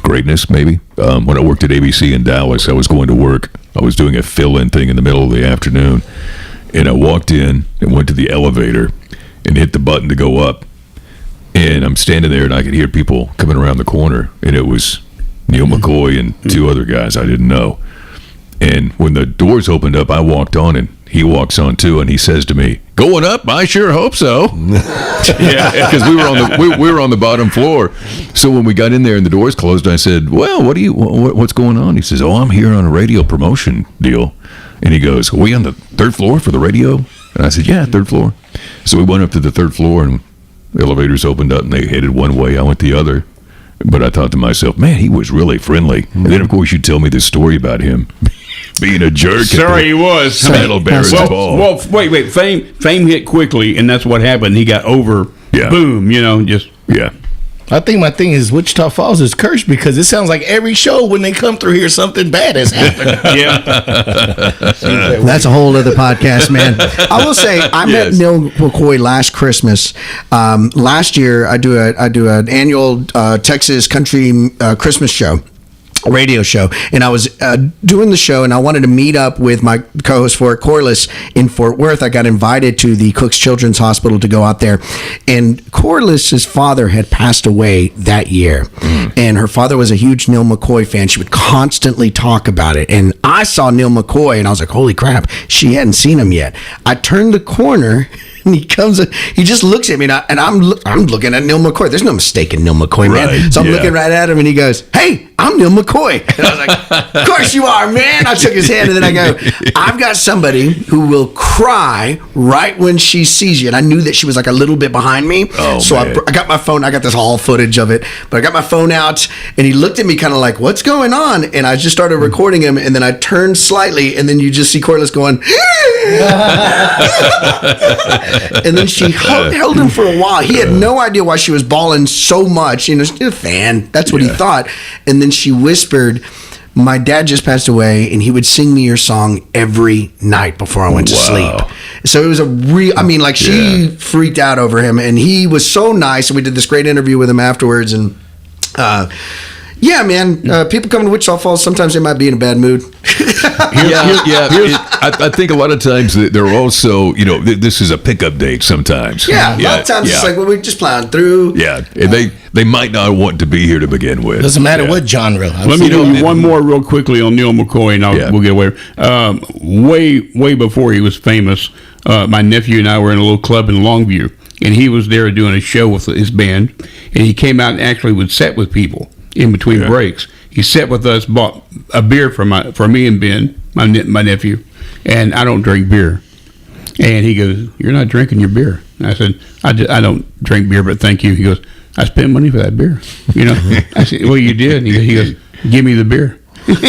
greatness, maybe. When I worked at ABC in Dallas, I was going to work. I was doing a fill-in thing in the middle of the afternoon, and I walked in and went to the elevator and hit the button to go up. And I'm standing there, and I could hear people coming around the corner, and it was Neil McCoy and two other guys I didn't know. And when the doors opened up, I walked on, and he walks on too, and he says to me, "Going up? I sure hope so." Yeah, because we were on the bottom floor. So when we got in there and the doors closed, I said, "Well, what's going on?" He says, "Oh, I'm here on a radio promotion deal." And he goes, "Are we on the third floor for the radio?" And I said, "Yeah, third floor." So we went up to the third floor, and the elevators opened up, and they headed one way. I went the other. But I thought to myself, man, he was really friendly. And then, of course, you tell me this story about him being a jerk. Sorry, he was. Cattle Baron's Ball. Well, wait. Fame hit quickly, and that's what happened. He got over. Yeah. Boom. Just. Yeah. I think my thing is Wichita Falls is cursed because it sounds like every show when they come through here, something bad has happened. Yeah. That's a whole other podcast, man. I will say I met Neil McCoy last Christmas. Last year, I do an annual Texas country Christmas show. Radio show, and I was doing the show, and I wanted to meet up with my co-host for Corliss in Fort Worth. I got invited to the Cook's Children's Hospital to go out there, and Corliss's father had passed away that year, and her father was a huge Neil McCoy fan. She would constantly talk about it, and I saw Neil McCoy, and I was like, holy crap, she hadn't seen him yet. I turned the corner, and he comes, he just looks at me, and I'm looking at Neil McCoy. There's no mistaking Neil McCoy, man. Right, so I'm looking right at him, and he goes, "Hey, I'm Neil McCoy." And I was like, "Of course you are, man." I took his hand, and then I go, "I've got somebody who will cry right when she sees you." And I knew that she was like a little bit behind me. So I got my phone. I got this all footage of it, but I got my phone out, and he looked at me kind of like, "What's going on?" And I just started recording him, and then I turned slightly, and then you just see Corliss going, and then she held him for a while. He had no idea why she was bawling so much. She's a fan. That's what he thought. And then she whispered, "My dad just passed away, and he would sing me your song every night before I went to sleep." So it was she freaked out over him, and he was so nice. And we did this great interview with him afterwards. And yeah, man, people coming to Wichita Falls, sometimes they might be in a bad mood. I think a lot of times they're also, this is a pickup date sometimes. Yeah, a lot of times it's like, well, we're just plowing through. Yeah, and they might not want to be here to begin with. Doesn't matter what genre. Let me do one more real quickly on Neil McCoy, and we'll get away. Way before he was famous, my nephew and I were in a little club in Longview, and he was there doing a show with his band, and he came out and actually would sit with people in between breaks. He sat with us, bought a beer for me and Ben, my nephew, and I don't drink beer. And he goes, "You're not drinking your beer." And I said, I don't drink beer, but thank you. He goes, "I spent money for that beer." I said, "Well, you did." And he goes, "Give me the beer." Because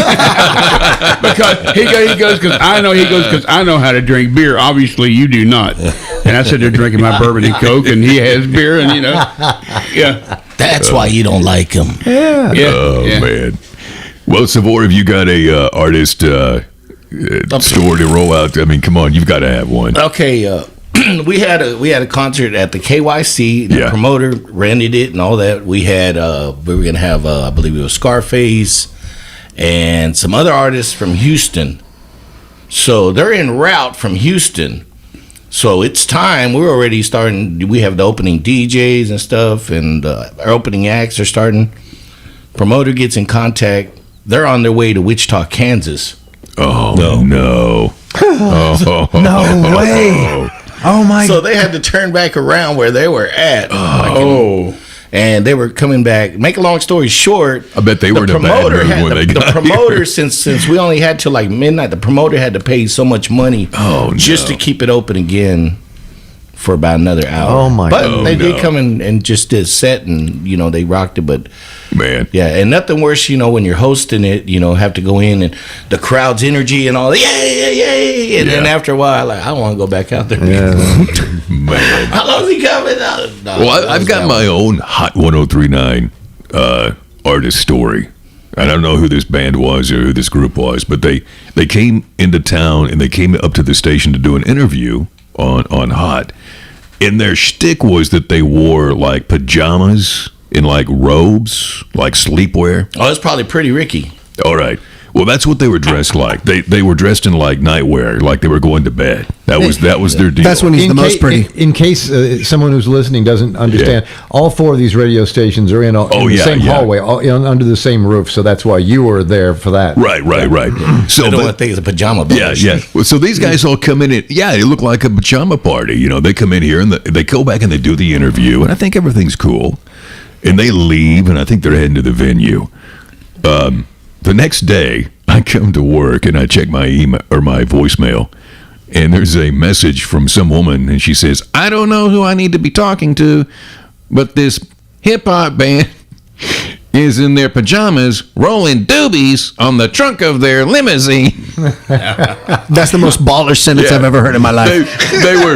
he goes, because I know how to drink beer. Obviously, you do not. And I said, "They're drinking my bourbon and Coke, and he has beer, and yeah." That's why you don't like him. Yeah. Man. Well, Sabor, have you got a artist story to roll out? I mean, come on, you've got to have one. Okay, we had a concert at the KYC. The promoter rented it and all that. We were gonna have I believe it was Scarface and some other artists from Houston. So they're en route from Houston. So it's time. We're already starting. We have the opening DJs and stuff, and our opening acts are starting. Promoter gets in contact. They're on their way to Wichita, Kansas. Oh, no. Oh, No way. Oh my! So they had to turn back around where they were at. And they were coming back. Make a long story short, I bet they were in a bad mood when they got the promoter, here. since we only had till like midnight, the promoter had to pay so much money just to keep it open again for about another hour. Oh my! But they did come in and just did set, and they rocked it. But man, yeah, and nothing worse, when you're hosting it, have to go in and the crowd's energy and all, yay, and then after a while, like, I don't want to go back out there. Yeah. man. How long is he coming? Well, I've got my own Hot 1039 artist story. I don't know who this band was or who this group was, but they came into town and they came up to the station to do an interview on Hot. And their shtick was that they wore like pajamas and like robes, like sleepwear. Oh, it's probably Pretty Ricky. All right. Well, that's what they were dressed like. They were dressed in like nightwear, like they were going to bed. That was their deal. That's when he's the most pretty. In case someone who's listening doesn't understand, all four of these radio stations are in the same hallway, under the same roof. So that's why you were there for that. Right. So I don't want to think it's a pajama bunch. Yeah. Well, so these guys all come in and it looked like a pajama party. They come in here and they go back and they do the interview, and I think everything's cool. And they leave, and I think they're heading to the venue. The next day, I come to work and I check my email or my voicemail, and there's a message from some woman, and she says, "I don't know who I need to be talking to, but this hip hop band is in their pajamas rolling doobies on the trunk of their limousine." That's the most baller sentence I've ever heard in my life. They were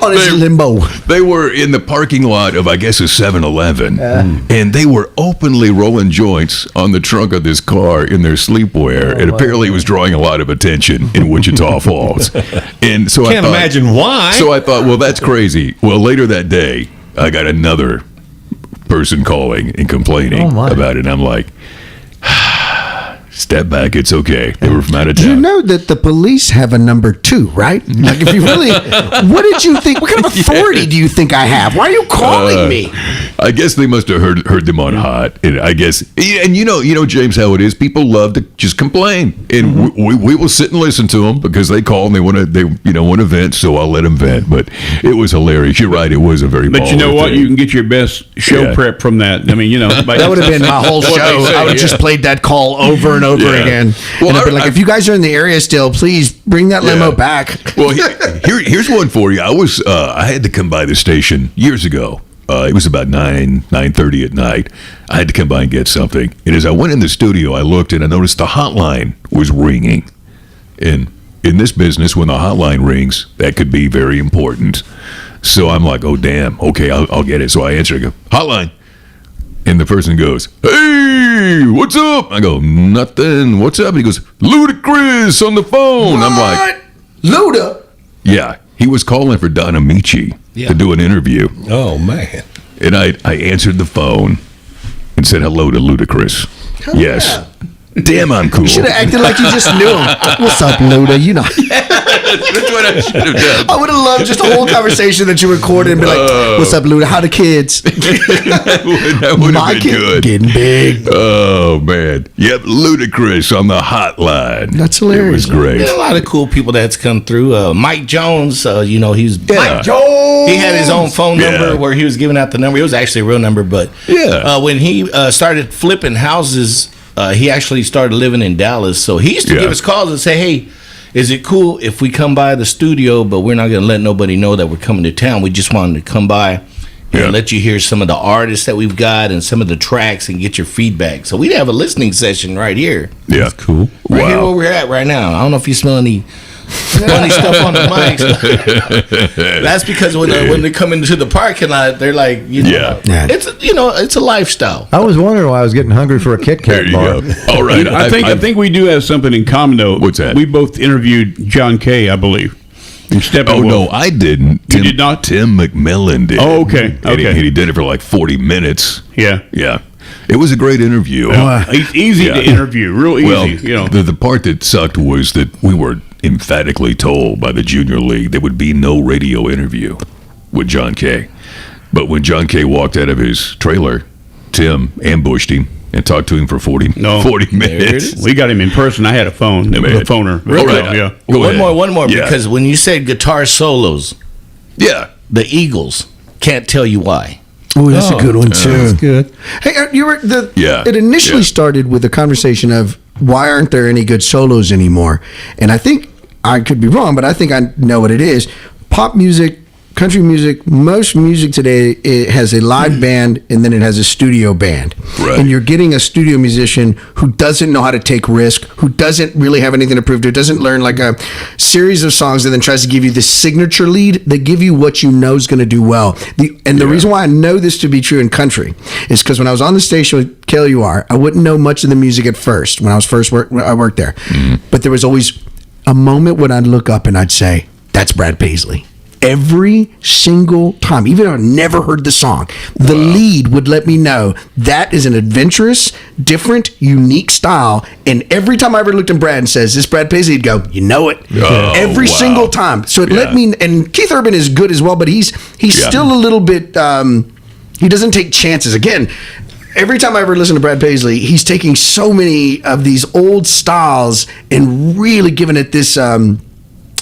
On his limbo. They were in the parking lot of, I guess, a 7-Eleven, and they were openly rolling joints on the trunk of this car in their sleepwear, and apparently it was drawing a lot of attention in Wichita Falls. And so Can't imagine why. So I thought, well, that's crazy. Well, later that day, I got another person calling and complaining about it, and I'm like, step back, it's okay. They were from out of town. You know that the police have a number 2, right? Like, if you really, what did you think? What kind of authority do you think I have? Why are you calling me? I guess they must have heard them on Hot, and I guess, and you know, James, how it is. People love to just complain, and we will sit and listen to them because they call and they want to vent. So I'll let them vent. But it was hilarious. You're right. It was a very. But you know what? Thing. You can get your best show prep from that. I mean, that would have been my whole show. I would have just played that call over and over again. Well, and I'd be like, if you guys are in the area still, please bring that limo back. Well, here's one for you. I had to come by the station years ago. It was about 9:30 at night. I had to come by and get something. And as I went in the studio, I looked and I noticed the hotline was ringing. And in this business, when the hotline rings, that could be very important. So I'm like, oh, damn. Okay, I'll get it. So I answer. I go, hotline. And the person goes, hey, what's up? I go, nothing. What's up? And he goes, Ludacris on the phone. What? I'm like, Luda? Yeah. He was calling for Don Amici to do an interview. Oh, man. And I answered the phone and said hello to Ludacris. Yes. Yeah. Damn, I'm cool. You should have acted like you just knew him. What's up, Luda? You know. That's what I should have done. I would have loved just a whole conversation that you recorded and be like, what's up, Luda? How the kids? that would have been good. Getting big. Oh, man. Yep, Ludacris on the hotline. That's hilarious. It was great. There's a lot of cool people that's come through. Mike Jones, he's Mike Jones. He had his own phone number where he was giving out the number. It was actually a real number, but when he started flipping houses, he actually started living in Dallas. So he used to give us calls and say, hey, is it cool if we come by the studio, but we're not going to let nobody know that we're coming to town. We just wanted to come by and let you hear some of the artists that we've got and some of the tracks and get your feedback. So we'd have a listening session right here. Yeah. That's cool. Right here where we're at right now. I don't know if you smell any funny stuff on the mics. That's because when they come into the parking lot, they're like, it's a lifestyle. I was wondering why I was getting hungry for a Kit Kat bar. Go. All right. I think we do have something in common, though. What's that? We both interviewed John Kay, I believe. No, I didn't. You did not? Tim McMillan did. Oh, okay. And he did it for like 40 minutes. Yeah. Yeah. It was a great interview. He's easy to interview, real easy. Well, the part that sucked was that we were emphatically told by the Junior League there would be no radio interview with John Kay. But when John Kay walked out of his trailer, Tim ambushed him and talked to him for 40 minutes. We got him in person. I had a phone. It was a phoner. All right. Yeah. One more, because when you said guitar solos, the Eagles, can't tell you why. Oh, that's a good one too. That's good. Hey, it initially started with a conversation of why aren't there any good solos anymore? And I think I could be wrong, but I think I know what it is. Pop music, country music, most music today, it has a live band and then it has a studio band. Right. And you're getting a studio musician who doesn't know how to take risk, who doesn't really have anything to prove to, doesn't learn like a series of songs and then tries to give you this signature lead. They give you what you know is going to do well. The reason why I know this to be true in country is because when I was on the station with KLUR, I wouldn't know much of the music at first when I was I worked there. But there was always a moment when I'd look up and I'd say, that's Brad Paisley. Every single time, even if I never heard the song, the lead would let me know that is an adventurous, different, unique style. And every time I ever looked at Brad and says, "This Brad Paisley," he'd go, "You know it." Every single time. So it let me. And Keith Urban is good as well, but he's still a little bit. He doesn't take chances. Again, every time I ever listen to Brad Paisley, he's taking so many of these old styles and really giving it this. I don't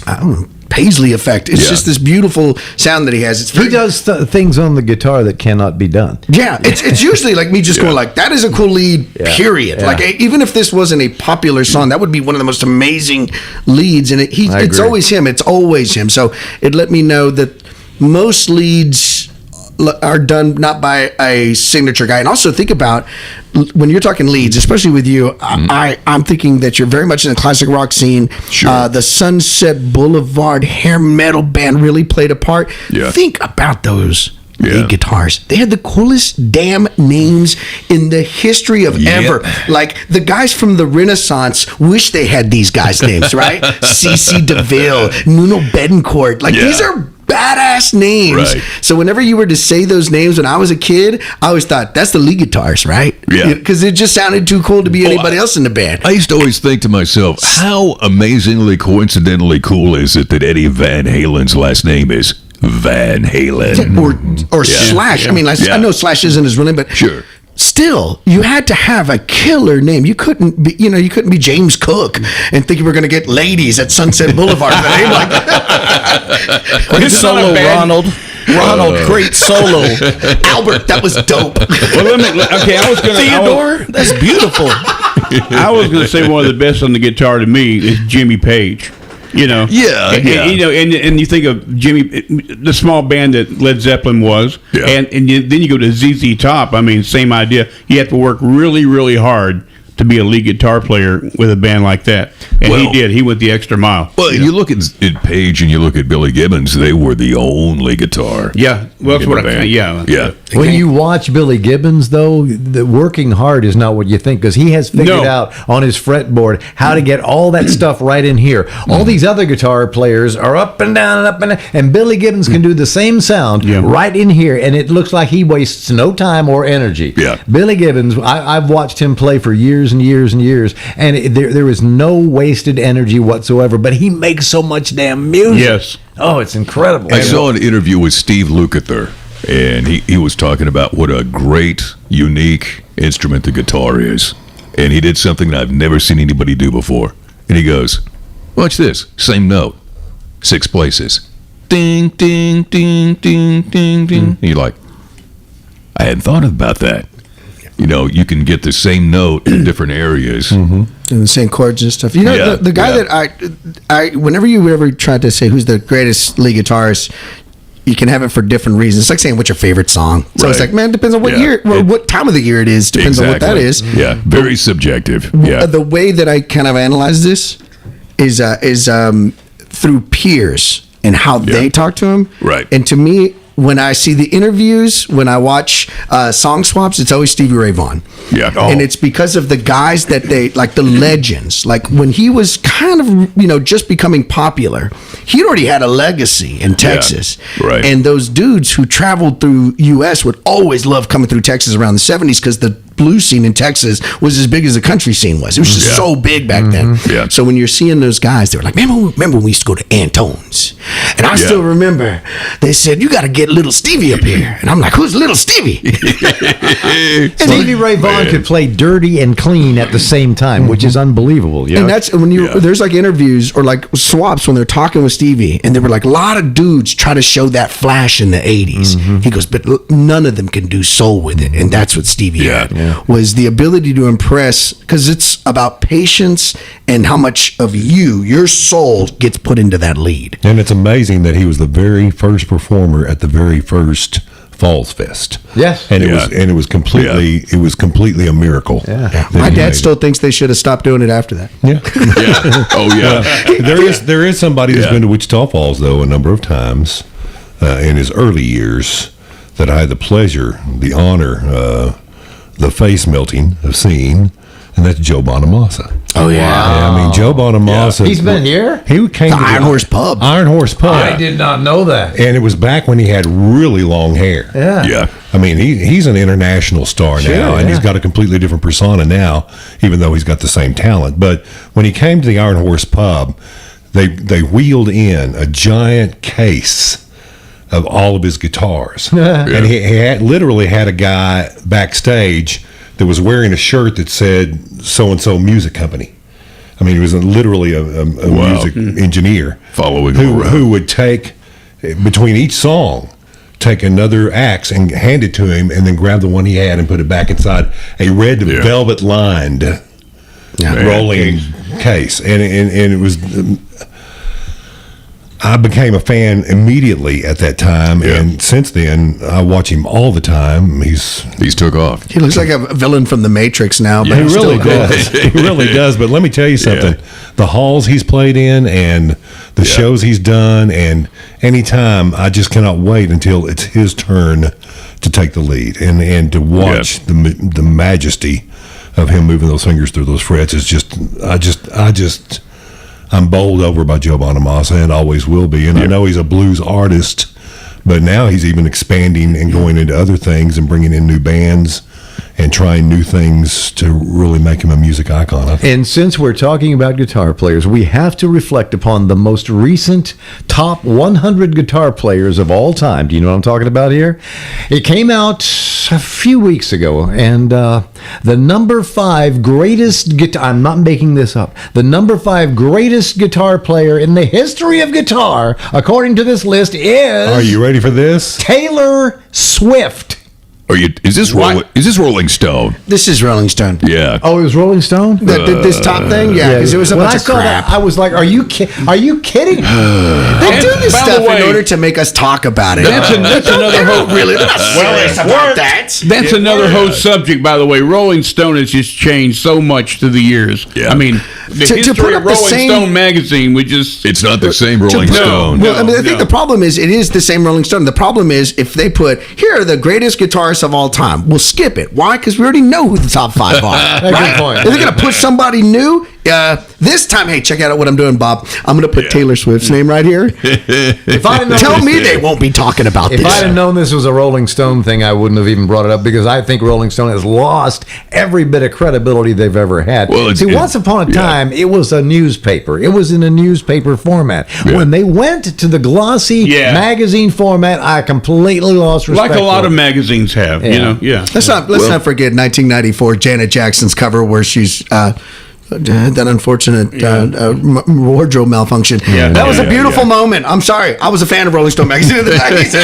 know. Paisley effect. It's just this beautiful sound that he has. He does things on the guitar that cannot be done. Yeah, it's usually like me just going like, that is a cool lead, period. Yeah. Like even if this wasn't a popular song, that would be one of the most amazing leads. And it's always him. It's always him. So it let me know that most leads are done not by a signature guy. And also think about when you're talking leads, especially with you, I'm thinking that you're very much in the classic rock scene. Sure. The Sunset Boulevard hair metal band really played a part. Yeah. Think about those lead guitars. They had the coolest damn names in the history of ever. Like the guys from the Renaissance wish they had these guys' names, right? C.C. DeVille, Nuno Betancourt. Like these are badass names. Right. So whenever you were to say those names when I was a kid, I always thought that's the lead guitars, right? Yeah. Because it just sounded too cool to be anybody else in the band. I used to always think to myself, how amazingly coincidentally cool is it that Eddie Van Halen's last name is Van Halen? Or Slash. I mean, I know Slash isn't his real name, but still, you had to have a killer name. You couldn't be James Cook and think you were going to get ladies at Sunset Boulevard with a name like that. Great solo, Ronald, great solo. Albert, that was dope. Well, I was going to Theodore, that's beautiful. I was going to say one of the best on the guitar to me is Jimmy Page. You know, and you think of Jimmy, the small band that Led Zeppelin was, and then you go to ZZ Top. I mean, same idea. You have to work really, really hard to be a lead guitar player with a band like that, and he did. He went the extra mile. Well, you look at Page and you look at Billy Gibbons; they were the only guitar. Yeah, well, that's what I. Yeah. When you watch Billy Gibbons, though, the working hard is not what you think, because he has figured out on his fretboard how to get all that stuff right in here. All these other guitar players are up and down, and Billy Gibbons can do the same sound right in here, and it looks like he wastes no time or energy. Yeah. Billy Gibbons, I've watched him play for years and years and years, and there is no wasted energy whatsoever, but he makes so much damn music. Yes. Oh, it's incredible. I saw an interview with Steve Lukather, and he was talking about what a great, unique instrument the guitar is. And he did something that I've never seen anybody do before. And he goes, watch this, same note, 6 places. Ding, ding, ding, ding, ding, ding. And you're like, I hadn't thought about that. You know, you can get the same note in different areas. And the same chords and stuff. You know, the guy that I whenever you ever tried to say who's the greatest lead guitarist, you can have it for different reasons. It's like saying what's your favorite song. So it's like, man, it depends on what year, what time of the year it is. Depends on what that is. Yeah, very subjective. Yeah. The way that I kind of analyze this is through peers and how they talk to him. Right. And to me, when I see the interviews, when I watch song swaps, it's always Stevie Ray Vaughan. Yeah. And it's because of the guys that they, like the legends. Like when he was kind of, just becoming popular, he'd already had a legacy in Texas. Right. And those dudes who traveled through U.S. would always love coming through Texas around the 70s because the blues scene in Texas was as big as the country scene was. It was just so big back then. Yeah. So when you're seeing those guys, they were like, remember when we used to go to Antone's? And I still remember they said, you got to get little Stevie up here. And I'm like, who's little Stevie? Stevie Ray Vaughan could play dirty and clean at the same time, which is unbelievable. And that's when there's like interviews or like swaps when they're talking with Stevie, and they were like, a lot of dudes try to show that flash in the 80s. He goes, but none of them can do soul with it. And that's what Stevie had. Was the ability to impress, because it's about patience and how much of your soul gets put into that lead. And it's amazing that he was the very first performer at the very first Falls Fest. Yes. And it was completely a miracle. Yeah. My dad still thinks they should have stopped doing it after that. Yeah. Oh yeah. There is somebody that's been to Wichita Falls though a number of times in his early years that I had the pleasure, the honor, the face melting of seeing, and that's Joe Bonamassa. Oh yeah. I mean, Joe Bonamassa. He's been here? He came The to Iron Horse Pub. Iron Horse Pub. I did not know that. And it was back when he had really long hair. Yeah. Yeah. I mean, he's an international star now, and he's got a completely different persona now, even though he's got the same talent. But when he came to the Iron Horse Pub, they wheeled in a giant case of all of his guitars. And he literally had a guy backstage that was wearing a shirt that said so-and-so music company. I mean, he was literally a music engineer. Following him around. Who would take, between each song, take another axe and hand it to him and then grab the one he had and put it back inside a red velvet-lined rolling case. And it was... I became a fan immediately at that time, and since then I watch him all the time. He's took off. He looks like a villain from The Matrix now, but He he's really still does. He really does. But let me tell you something: the halls he's played in and the shows he's done, and anytime, I just cannot wait until it's his turn to take the lead and to watch the majesty of him moving those fingers through those frets. Is just. I'm bowled over by Joe Bonamassa and always will be. And I know he's a blues artist, but now he's even expanding and going into other things and bringing in new bands and trying new things to really make him a music icon. And since we're talking about guitar players, we have to reflect upon the most recent top 100 guitar players of all time. Do you know what I'm talking about here? It came out a few weeks ago, and the number 5 greatest guitar, I'm not making this up, the number 5 greatest guitar player in the history of guitar, according to this list, is... Are you ready for this? Taylor Swift. Is this Rolling Stone? This is Rolling Stone. Yeah. Oh, it was Rolling Stone? This top thing? Yeah, because it was a when bunch I of saw crap. that, I was like, are you kidding? They do this by the stuff way- in order to make us talk about it. That's another whole really serious about that. That's another whole subject, by the way. Rolling Stone has just changed so much through the years. Yeah. I mean, the To history put of up the Rolling same- Stone magazine, we just... It's not the same Rolling Stone. Well, I mean, I think the problem is it is the same Rolling Stone. The problem is if they put, here are the greatest guitarists of all time, we'll skip it. Why? Because we already know who the top 5 are. Good Right? point. If they're going to put somebody new, this time, hey, check out what I'm doing, Bob. I'm going to put Taylor Swift's name right here. If I'd have known Tell this- me they won't be talking about If this. I'd have known this was a Rolling Stone thing, I wouldn't have even brought it up because I think Rolling Stone has lost every bit of credibility they've ever had. Well, once upon a time, it was a newspaper. It was in a newspaper format. Yeah. When they went to the glossy magazine format, I completely lost respect. like a lot for of it. magazines have, Yeah. you know? Yeah. Let's not forget 1994 Janet Jackson's cover where she's that unfortunate wardrobe malfunction. That was a beautiful moment. I'm sorry. I was a fan of Rolling Stone magazine in the 90s.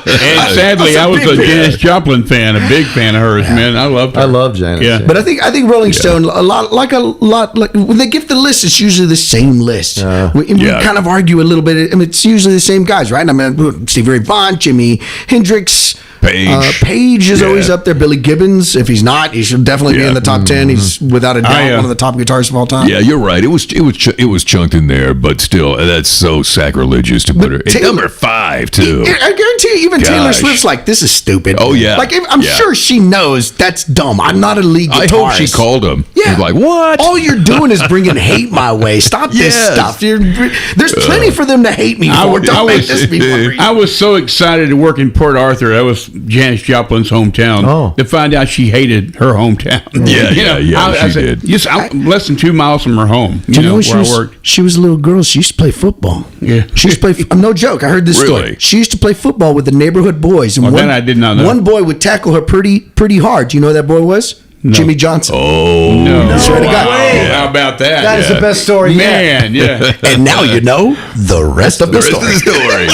And sadly, I was a Janis Joplin fan, a big fan of hers, man. I loved her. I love Janet. Yeah. But I think Rolling Stone a lot like when they give the list, it's usually the same list. We kind of argue a little bit. I mean, it's usually the same guys, right? I mean, Stevie Ray Vaughan, Jimi Hendrix, Page is always up there. Billy Gibbons, if he's not, he should definitely be in the top 10. He's without a doubt one of the top guitarists of all time. Yeah, you're right. It was chunked in there, but still, that's so sacrilegious to put her at number 5 too. I guarantee you, even Taylor Swift's like, this is stupid. Oh yeah, like I'm sure she knows that's dumb. I'm not a lead guitarist. I hope she called him. Yeah, he's like, what? All you're doing is bringing hate my way. Stop this stuff. There's plenty for them to hate me for. Don't make this be one reason. I was so excited to work in Port Arthur. That was Janis Joplin's hometown. To find out she hated her hometown. She did. Just less than 2 miles from her home. You know where I worked. She was a little girl. She used to play football. Yeah, she used to play. No joke. I heard this story. She used to play football with the neighborhood boys, and I did not know. One boy would tackle her pretty hard. Do you know who that boy was? No. Jimmy Johnson. Oh, no! Swear to God. Yeah. How about that? That is the best story, man. Yeah. And now you know the rest of the story.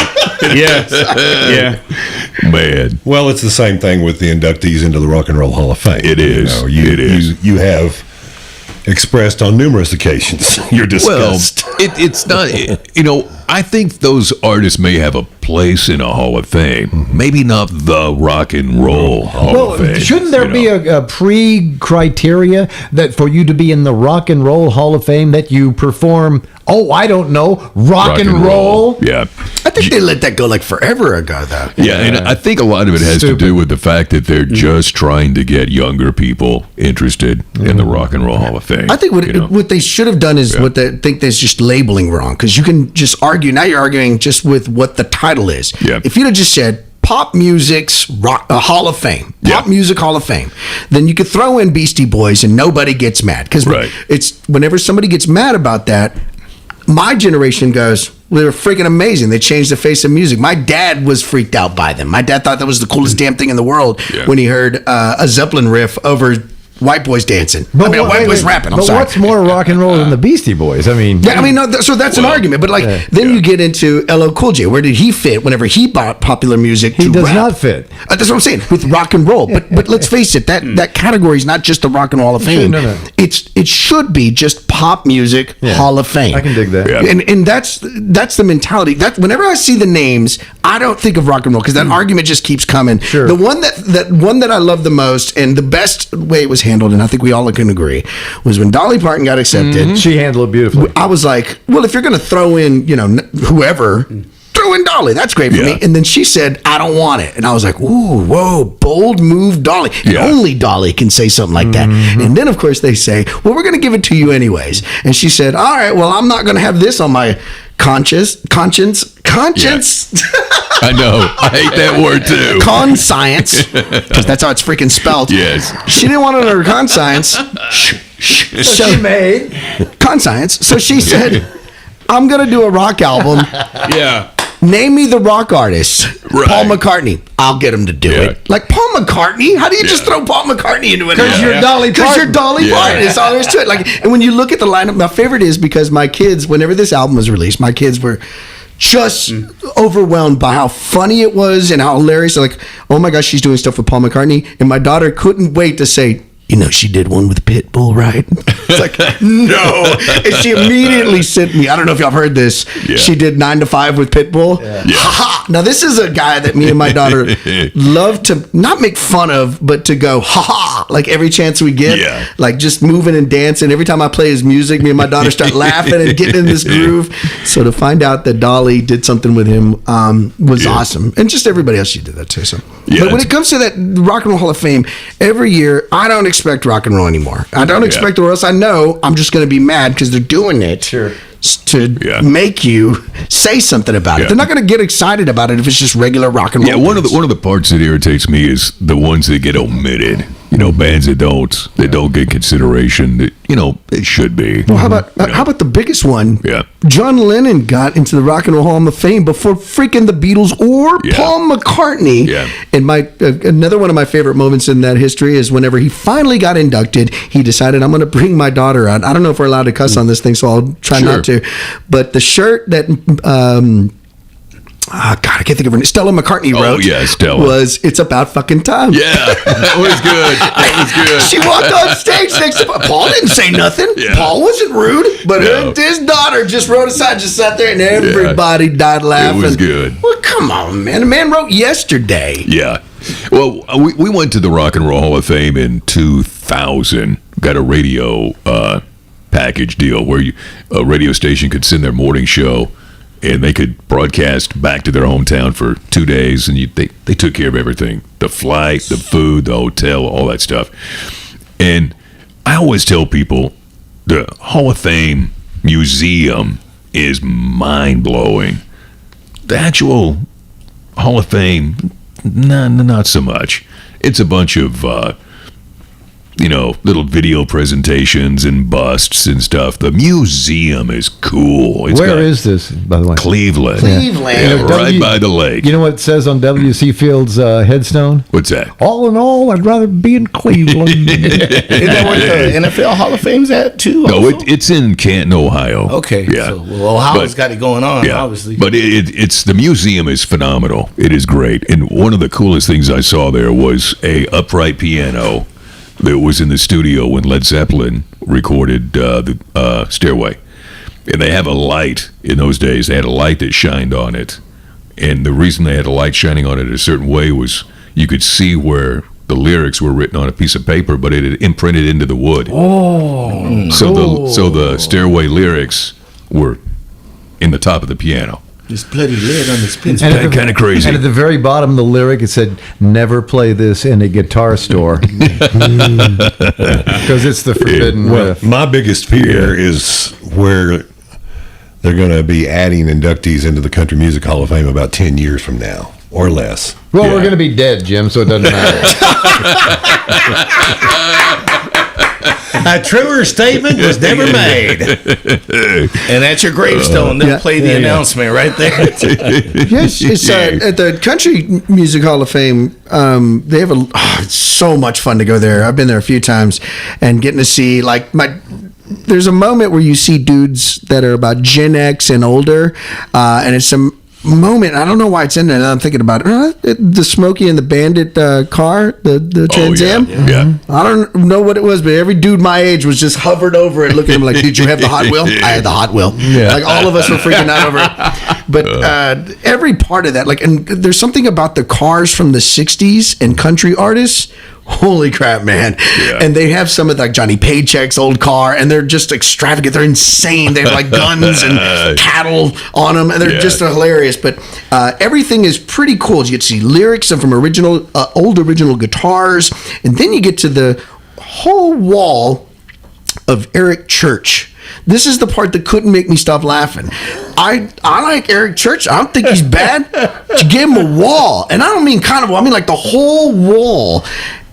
Yes. Yeah. Man. Well, it's the same thing with the inductees into the Rock and Roll Hall of Fame. It is. It is. You have expressed on numerous occasions your disgust. Well, it's not. I think those artists may have a place in a Hall of Fame. Maybe not the Rock and Roll Hall of Fame. Shouldn't there be a pre-criteria that for you to be in the Rock and Roll Hall of Fame that you perform, I don't know, rock and roll? Yeah. I think they let that go like forever ago, though. Yeah, and I think a lot of it has to do with the fact that they're just trying to get younger people interested in the Rock and Roll Hall of Fame. I think what they should have done is what they think there's just labeling wrong, because you can just argue. Now you're arguing just with what the title is. Yeah. If you'd have just said pop music's Hall of Fame, pop music Hall of Fame, then you could throw in Beastie Boys and nobody gets mad, because it's whenever somebody gets mad about that, my generation goes, well, they're freaking amazing. They changed the face of music. My dad was freaked out by them. My dad thought that was the coolest damn thing in the world when he heard a Zeppelin riff over white boys dancing. White boys rapping. But what's more rock and roll than the Beastie Boys? I mean, so that's an argument. But then you get into LL Cool J. Where did he fit whenever he bought popular music? He does not fit. That's what I'm saying with rock and roll. But let's face it, that category is not just the Rock and Roll Hall of Fame. No. It should be just pop music Hall of Fame. I can dig that. Yeah. And that's the mentality. That whenever I see the names, I don't think of rock and roll, because that argument just keeps coming. Sure. The one that I love the most and the best way it was handled, and I think we all can agree, was when Dolly Parton got accepted. She handled it beautifully. I was like, well, if you're going to throw in, whoever, throw in Dolly. That's great for me. And then she said, I don't want it. And I was like, ooh, whoa, bold move, Dolly. And only Dolly can say something like that. And then, of course, they say, well, we're going to give it to you anyways. And she said, all right, well, I'm not going to have this on my conscience. I know. I hate that word too. Conscience, because that's how it's freaking spelled. Yes. She didn't want it on her conscience. So she made conscience. So she said, I'm going to do a rock album. Yeah. Name me the rock artist. Right. Paul McCartney. I'll get him to do it. Like Paul McCartney? How do you just throw Paul McCartney into it? Because you're Dolly Parton. Because you're Dolly Parton. That's all there is to it. And when you look at the lineup, my favorite is because my kids, whenever this album was released, my kids were just overwhelmed by how funny it was and how hilarious. They're like, oh my gosh, she's doing stuff with Paul McCartney. And my daughter couldn't wait to say, she did one with Pitbull, right? It's like, no. And she immediately sent me, I don't know if y'all have heard this. Yeah. She did 9 to 5 with Pitbull. Yeah. Ha ha. Now, this is a guy that me and my daughter love to not make fun of, but to go, ha ha, like every chance we get. Yeah. Like just moving and dancing. Every time I play his music, me and my daughter start laughing and getting in this groove. So to find out that Dolly did something with him was awesome. And just everybody else, she did that too. So. Yeah, but when it comes to that Rock and Roll Hall of Fame, every year, I don't expect rock and roll anymore. I don't expect it, or else I know I'm just going to be mad because they're doing it to make you say something about it. They're not going to get excited about it if it's just regular rock and roll. Yeah, one of the parts that irritates me is the ones that get omitted. Bands that don't get consideration that it should be. Well, how about the biggest one? Yeah, John Lennon got into the Rock and Roll Hall of Fame before freaking the Beatles or Paul McCartney. Yeah, and another one of my favorite moments in that history is whenever he finally got inducted, he decided, I'm going to bring my daughter out. I don't know if we're allowed to cuss on this thing, so I'll try not to. But the shirt that God, I can't think of her name. Stella McCartney wrote. Oh, yeah, Stella. Was It's About Fucking Time. Yeah, that was good. That was good. She walked on stage next to Paul. Didn't say nothing. Yeah. Paul wasn't rude, but No. his daughter just wrote aside, just sat there, and everybody died laughing. It was good. Well, come on, man. The man wrote yesterday. Yeah. Well, we went to the Rock and Roll Hall of Fame in 2000. Got a radio package deal where a radio station could send their morning show, and they could broadcast back to their hometown for 2 days, and they took care of everything. The flight, the food, the hotel, all that stuff. And I always tell people the Hall of Fame Museum is mind-blowing. The actual Hall of Fame, not so much. It's a bunch of little video presentations and busts and stuff. The museum is cool. Where is this, by the way? Cleveland. Cleveland. Yeah, right by the lake. You know what it says on W.C. Field's headstone? What's that? All in all, I'd rather be in Cleveland. Is that where the NFL Hall of Fame's at too? No, also? it's in Canton, Ohio. Okay. Yeah. So, Ohio's got it going on, Yeah, obviously. but it's the museum is phenomenal. It is great, and one of the coolest things I saw there was a upright piano that was in the studio when Led Zeppelin recorded the Stairway, and they have a light. In those days, they had a light that shined on it, and the reason they had a light shining on it a certain way was you could see where the lyrics were written on a piece of paper, but it had imprinted into the wood. Oh, So the Stairway lyrics were in the top of the piano. This bloody lid on this pencil. And Kind of crazy. And at the very bottom of the lyric, it said, "Never play this in a guitar store," because it's the forbidden Well, riff. my biggest fear is where they're going to be adding inductees into the Country Music Hall of Fame about 10 years from now or less. Well, Yeah. we're going to be dead, Jim, so it doesn't matter. A truer statement was never made. And at your gravestone, they'll play the announcement right there. Yes, it's at the Country Music Hall of Fame. They have it's so much fun to go there. I've been there a few times, and getting to see there's a moment where you see dudes that are about Gen X and older, and it's some moment. I don't know why it's in there. Now I'm thinking about it. The Smokey and the Bandit car, the Trans Am. Yeah. I don't know what it was, but every dude my age was just hovered over it, looking at him like, "Did you have the Hot Wheel?" I had the Hot Wheel. Yeah. Like all of us were freaking out over it. But every part of that, and there's something about the cars from the '60s and country artists. Holy crap, man. Yeah. And they have some of Johnny Paycheck's old car, and they're just extravagant. They're insane. They have guns and cattle on them, and they're just hilarious. But everything is pretty cool. You get to see lyrics from old original guitars, and then you get to the whole wall of Eric Church. This is the part that couldn't make me stop laughing. I like Eric Church. I don't think he's bad. You give him a wall, and I don't mean kind of wall. I mean the whole wall.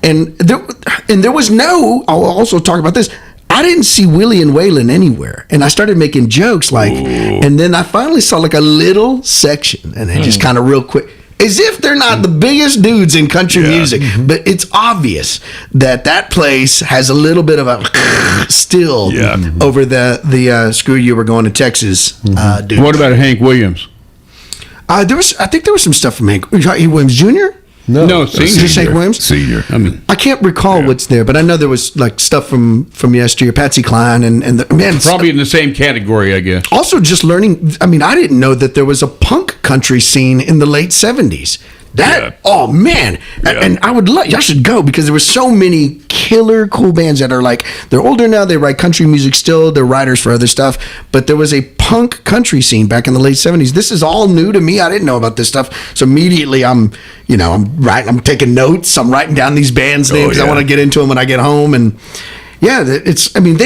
And there was no. I'll also talk about this. I didn't see Willie and Waylon anywhere, and I started making jokes and then I finally saw a little section, and it just kind of real quick. As if they're not the biggest dudes in country music, but it's obvious that place has a little bit of a still over the screw you, we're going to Texas dude. What about Hank Williams? I think there was some stuff from Hank Williams Jr. No, Is this senior. Hank Williams? Senior. I mean, I can't recall what's there, but I know there was stuff from yesteryear, Patsy Cline, and man, probably in the same category, I guess. also just learning. I mean, I didn't know that there was a punk country scene in the late '70s. Oh man, and I would y'all should go because there were so many killer cool bands that are they're older now, they write country music still, they're writers for other stuff, but there was a punk country scene back in the late '70s. This is all new to me. I didn't know about this stuff, so immediately I'm taking notes, I'm writing down these bands names because I want to get into them when I get home. And they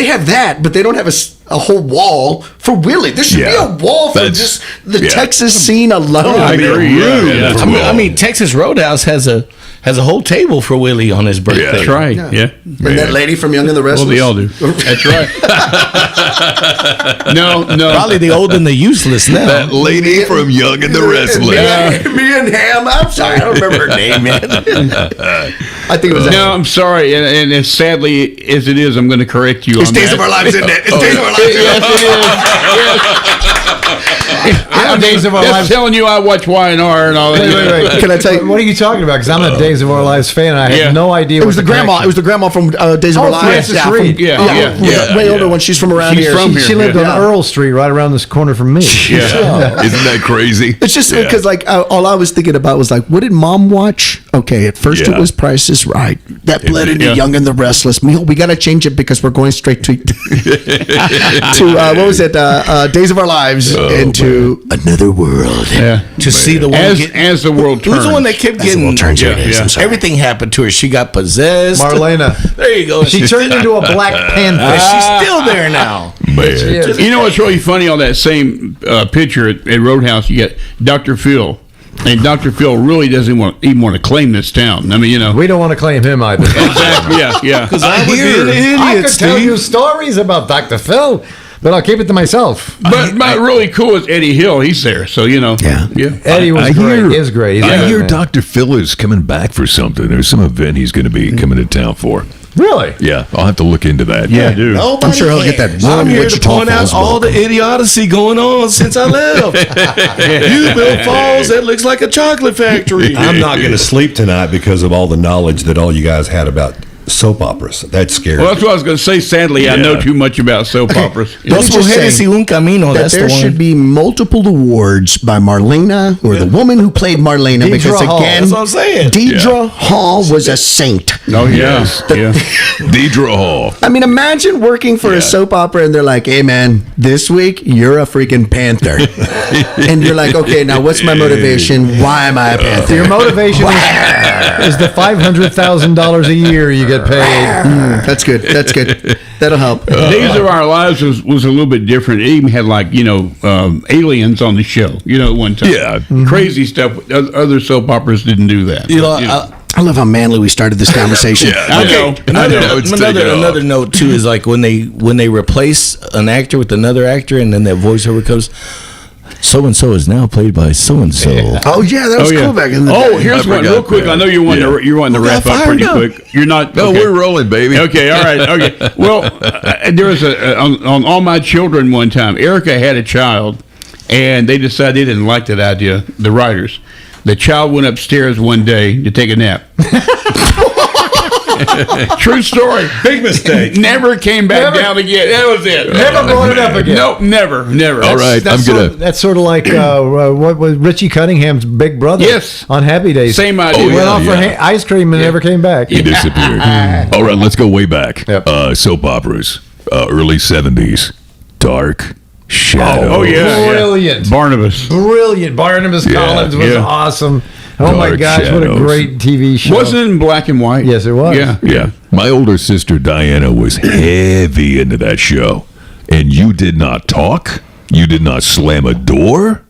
have that, but they don't have a whole wall for Willie. There should be a wall for just the Texas scene alone. I agree. I mean, Texas Roadhouse has a whole table for Willie on his birthday. That's right. Yeah. And that lady from Young and the Restless. Well, they all do. That's right. No. Probably the old and the useless now. That lady from Young and the Restless. Me and Ham. I'm sorry, I don't remember her name, man. I think it was. No, I'm sorry, and as sadly as it is, I'm going to correct you. It's on Days that. of Our Lives, isn't it? It's Days of Our Lives. Yes, it is. Yes. Days of Our That's Lives. telling you I watch Y&R and all that. Wait. Can I tell you? What are you talking about? Because I'm a Days of Our Lives fan. And I Yeah. had no idea. It was the grandma. It was the grandma from Days of Our Lives. Frances Reed. From, Yeah. way older one. She's from around She's here. from She lived Yeah. on Earl Street, right around this corner from me. Yeah. Isn't that crazy? It's just because all I was thinking about was like, what did Mom watch? Okay, at first Yeah. it was Price is Right. That bled into Yeah. Young and the Restless. We got to change it because we're going straight to what was it? Days of Our Lives into Another World. Yeah. To see the one As the world Who's turns. the one that kept As the getting world turns, yeah, it is. yeah. I'm sorry. everything happened to her? She got possessed. Marlena. There you go. She turned into a Black Panther. She's still there now. Man. You know what's really funny on that same picture at Roadhouse? You get Dr. Phil. And Dr. Phil really doesn't even want to claim this town. I mean, you know. We don't want to claim him either. Exactly. Yeah. I would be an idiot, I could tell Steve. you stories about Dr. Phil, but I'll keep it to myself. But really cool is Eddie Hill. He's there. So, you know. Yeah. Eddie was I great. hear- Is great. He's a I good hear man. Dr. Phil is coming back for something. There's some event he's going to be coming to town for. Really? Yeah, I'll have to look into that. Yeah, dude. I'm sure he'll get that I'm one here to Wichita point out Falls all book. the idiocy going on since I left. You built Falls that looks like a chocolate factory. I'm not going to sleep tonight because of all the knowledge that all you guys had about soap operas. That's scary. Well, that's what I was going to say. Sadly, I know too much about soap operas. Let me Dos just mujeres say y un camino. that That's the there one. should be multiple awards by Marlena or the woman who played Marlena Deidre because Hall. again, That's what I'm saying. Deidre Hall was a saint. Oh, yeah. Yes. Yeah. Deidre Hall. I mean, imagine working for Yeah. a soap opera and they're like, "Hey, man, this week you're a freaking panther," and you're like, "Okay, now what's my motivation? Why am I a panther?" Your motivation is the $500,000 a year you get paid. That's good. That's good. That'll help. Days of Our Lives was a little bit different. It even had aliens on the show. At one time. Yeah. Crazy stuff. Other soap operas didn't do that. You know, But, I love how manly we started this conversation. Yeah. I know. It's taken off. Another note too is like when they replace an actor with another actor and then that voiceover comes, so and so is now played by so and so. Oh yeah, that was cool back in the day. Here's I one real forgot quick. that. I know you want Yeah. to got wrap up pretty fired up. quick. You're not. No, okay. we're rolling, baby. Okay, all right, okay. Well, there was on All My Children one time. Erica had a child, and they decided they didn't like that idea. The writers, the child went upstairs one day to take a nap. True story. Big mistake. Never came back down again. That was it. Never brought it up again. Nope, never. All right, That's that's sort of like what was Richie Cunningham's big brother? Yes. On Happy Days. Same idea. He went yeah, off for yeah. ice cream and never came back. He disappeared. All right, let's go way back. Yep. Soap operas, early 70s. Dark Shadows. Oh yeah, Brilliant. yeah. Barnabas. Brilliant. Barnabas Yeah, Collins was yeah. awesome. Oh my Dark gosh, what a Shadows. great TV show. Wasn't it in black and white? Yes, it was. Yeah. Yeah. My older sister Diana was heavy into that show. And you did not talk. You did not slam a door.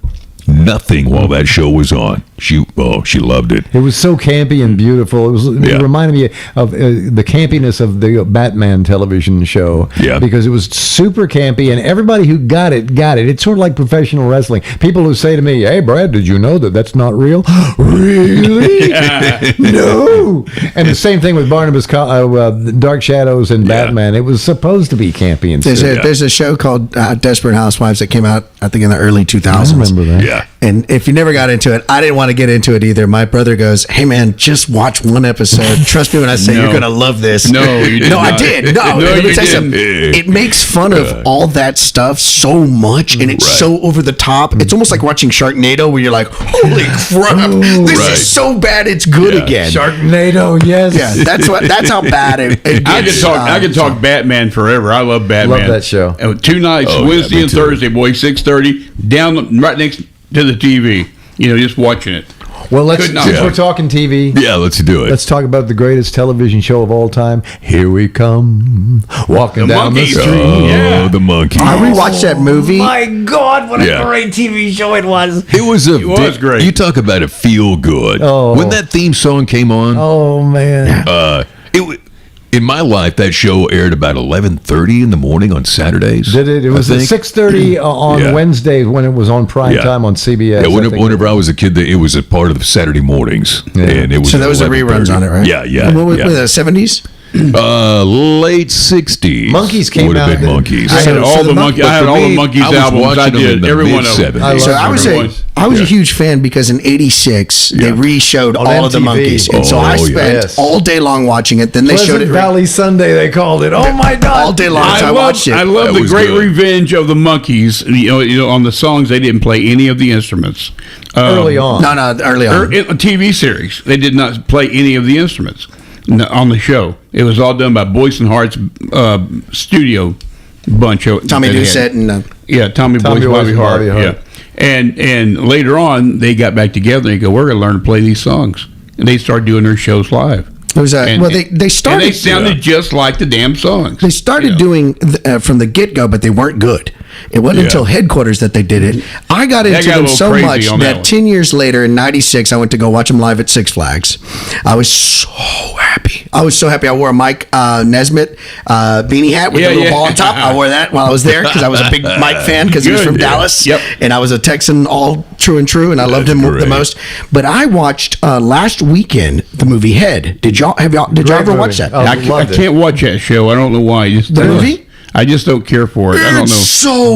Nothing while that show was on. She loved it. It was so campy and beautiful. It Yeah. reminded me of the campiness of the Batman television show. Yeah. Because it was super campy, and everybody who got it. It's sort of like professional wrestling. People who say to me, "Hey, Brad, did you know that that's not real?" Really? No. And the same thing with Barnabas, Dark Shadows, and Yeah. Batman. It was supposed to be campy and There's silly. a show called Desperate Housewives that came out, I think, in the early 2000s. I remember that. Yeah. And if you never got into it, I didn't want to get into it either. My brother goes, "Hey man, just watch one episode. Trust me when I say No. you're gonna love this." No, you did No, I not. did. No, No, let me you tell you didn't. something. It makes fun of all that stuff so much, and it's Right. so over the top. It's almost like watching Sharknado, where you're like, "Holy crap, this Right. is so bad, it's good Yeah. again." Sharknado, yes. Yeah, that's how bad it gets. I could talk Batman forever. I love Batman. Love that show. 2 nights, Oh, yeah, Wednesday me and too. Thursday, boy, 6:30, down right next to the TV. Just watching it. Well, Could not. since Yeah. we're talking TV, Yeah, let's do it. let's talk about the greatest television show of all time. Here we come, walking The down Monkees. the street. Yeah. The Monkees. I rewatched that movie. My God, what Yeah. a great TV show it was! It was great. You talk about a feel good. Oh. When that theme song came on, Oh man, in my life, that show aired about 11:30 in the morning on Saturdays. did it? It was I at think. 6:30 on Yeah. Wednesday when it was on prime Yeah. time on CBS. Yeah, I think. whenever I was a kid, it was a part of the Saturday mornings, and it was. So that was the 11:30. reruns on it, right? Yeah, yeah. What was yeah. the 70s? Late 60s. Monkees came would have out been in- Monkees. I had all the Monkees. I had all the Monkees albums. I did every one of them. I So love I was a huge fan because in '86 they re-showed On all of the MTV. Monkees, and so Oh, I spent yes. all day long watching it. Then they showed Pleasant it Valley Sunday, they called it. Oh my God! all day long. So I watched it. I love That the was great good. revenge of the Monkees. You know, on the songs they didn't play any of the instruments. Early on. No, early on. In a TV series, they did not play any of the instruments on the show. It was all done by Boyce and Hart's studio bunch. Tommy that they Doucette had. and Tommy Tommy Boyce, Boyce Bobby and Hart. Bobby Hart. Yeah, and later on they got back together and go, we're going to learn to play these songs, and they started doing their shows live. it was And- they started. And they sounded just like the damn songs. They started doing from the get-go, but they weren't good. It wasn't Yeah. until headquarters that they did it. I got into got a them little so crazy much on that that one. 10 years later, in '96, I went to go watch them live at Six Flags. I was so happy. I was so happy. I wore a Mike Nesmith beanie hat with Yeah, a little yeah. ball on top. I wore that while I was there because I was a big Mike fan because he was Good. from Yeah. Dallas. Yep. And I was a Texan, all true and true, and I loved him great. the most. But I watched last weekend the movie Head. Did y'all ever Great watch movie. that? Oh, I loved it. can't watch that show. I don't know why. The movie? I just don't care for it. I don't It's know.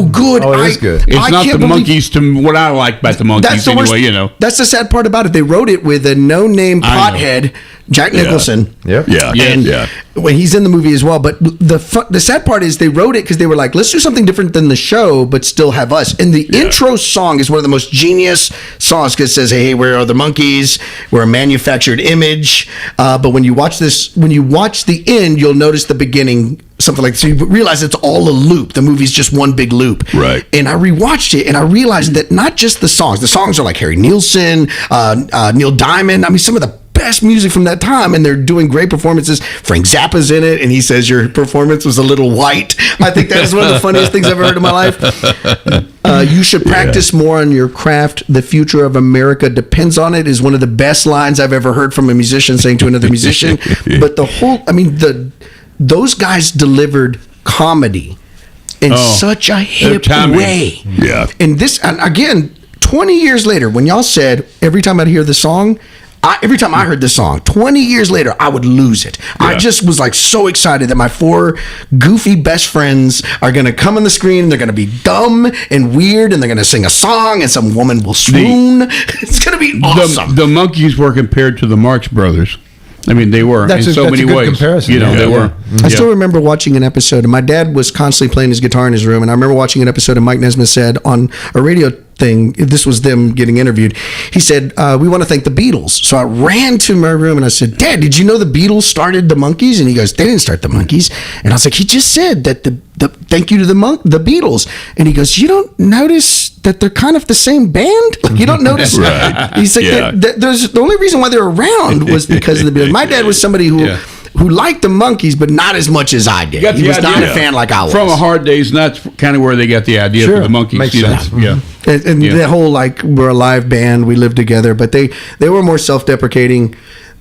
so good. Oh, it is good. It's I not can't the believe- Monkees to what I like about the Monkees the anyway. worst- You know. That's the sad part about it. They wrote it with a no-name I know. pothead, Jack Nicholson. Yep. Yeah, Yes. yeah. When he's in the movie as well. But the sad part is they wrote it because they were like, let's do something different than the show, but still have us. And the intro song is one of the most genius songs because it says, hey, we are the Monkees. We're a manufactured image. But when you watch the end, you'll notice the beginning, something like, so you realize it's all a loop. The movie's just one big loop. Right. And I rewatched it and I realized that not just the songs are like Harry Nilsson, Neil Diamond. I mean, some of the best music from that time, and they're doing great performances. Frank Zappa's in it, and he says your performance was a little white. I think that is one of the funniest things I've ever heard in my life. You should practice more on your craft. The future of America depends on it is one of the best lines I've ever heard from a musician saying to another musician. But those guys delivered comedy in such a hip timing. way. Yeah. And again, 20 years later, when y'all said every time I'd hear the song, every time I heard this song, 20 years later, I would lose it. I just was like so excited that my 4 goofy best friends are going to come on the screen. They're going to be dumb and weird, and they're going to sing a song, and some woman will swoon. It's going to be awesome. The Monkees were compared to the Marx Brothers. I mean, they were That's in a- so that's many a good ways. comparison. You know, Yeah. they Yeah. were. I Yeah. still remember watching an episode, and my dad was constantly playing his guitar in his room, and I remember watching an episode, and Mike Nesmith said on a radio thing, this was them getting interviewed, he said, we want to thank the Beatles. So I ran to my room and I said, Dad, did you know the Beatles started the Monkees? And he goes, they didn't start the Monkees. And I was like, he just said that the thank you to the Beatles. And he goes, you don't notice that they're kind of the same band? Like, you don't notice? Right. He's like, Yeah. there's the only reason why they're around was because of the Beatles. My dad was somebody who liked the Monkees, but not as much as I did. Got He the was not idea. a fan like I was. From A Hard Day's Nuts, kind of where they got the idea Sure. for the Monkees. Makes you know? sense. Yeah. And Yeah. the whole like we're a live band, we live together, but they were more self-deprecating.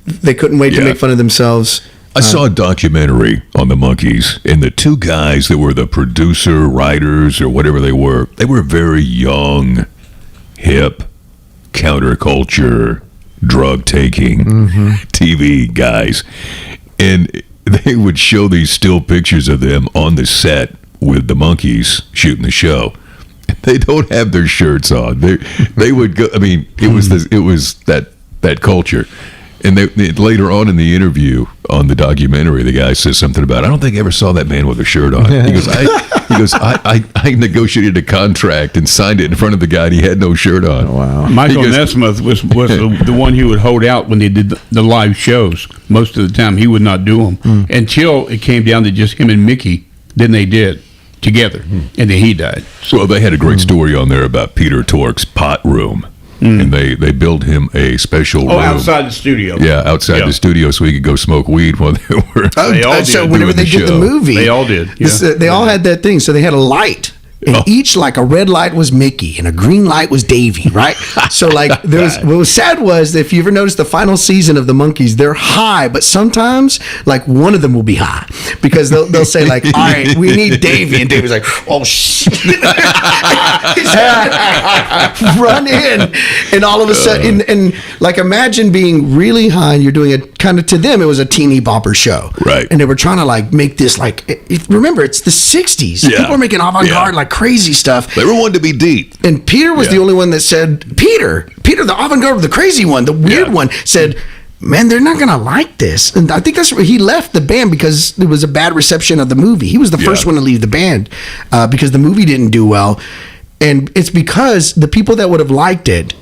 They couldn't wait to Yeah. make fun of themselves. I saw a documentary on the Monkees, and the 2 guys that were the producer, writers, or whatever they were very young, hip, counterculture, drug-taking TV guys. And they would show these still pictures of them on the set with the Monkees shooting the show. They don't have their shirts on. They would go. I mean, it was that culture. And later on in the interview on the documentary, the guy says something about, I don't think I ever saw that man with a shirt on. He goes, I negotiated a contract and signed it in front of the guy, and he had no shirt on. Wow. Michael He goes- Nesmith was the one who would hold out when they did the live shows. Most of the time, he would not do them until it came down to just him and Mickey. Then they did together, and then he died. Well, they had a great story on there about Peter Tork's pot room. And they built him a special room. outside the studio. Yeah, outside the studio so he could go smoke weed while they were They all so did. whenever doing they the did the show. movie, They all did, yeah. they all had that thing. So they had a light And each, like, a red light was Mickey and a green light was Davy, right? So, like, what was sad was, if you ever noticed the final season of the Monkees, they're high, but sometimes, like, one of them will be high because they'll say, like, all right, we need Davy. And Davy's like, oh, shit. Run in. And all of a sudden, and like, imagine being really high and you're doing it kind of, to them, it was a teeny bopper show. Right. And they were trying to, like, make this, like, remember, it's the 60s. Yeah. People are making avant-garde, like, crazy stuff. They were wanting to be deep. And Peter was the only one that said, Peter, the avant-garde, the crazy one, the weird one, said, man, they're not going to like this. And I think that's where he left the band, because it was a bad reception of the movie. He was the first one to leave the band because the movie didn't do well. And it's because the people that would have liked it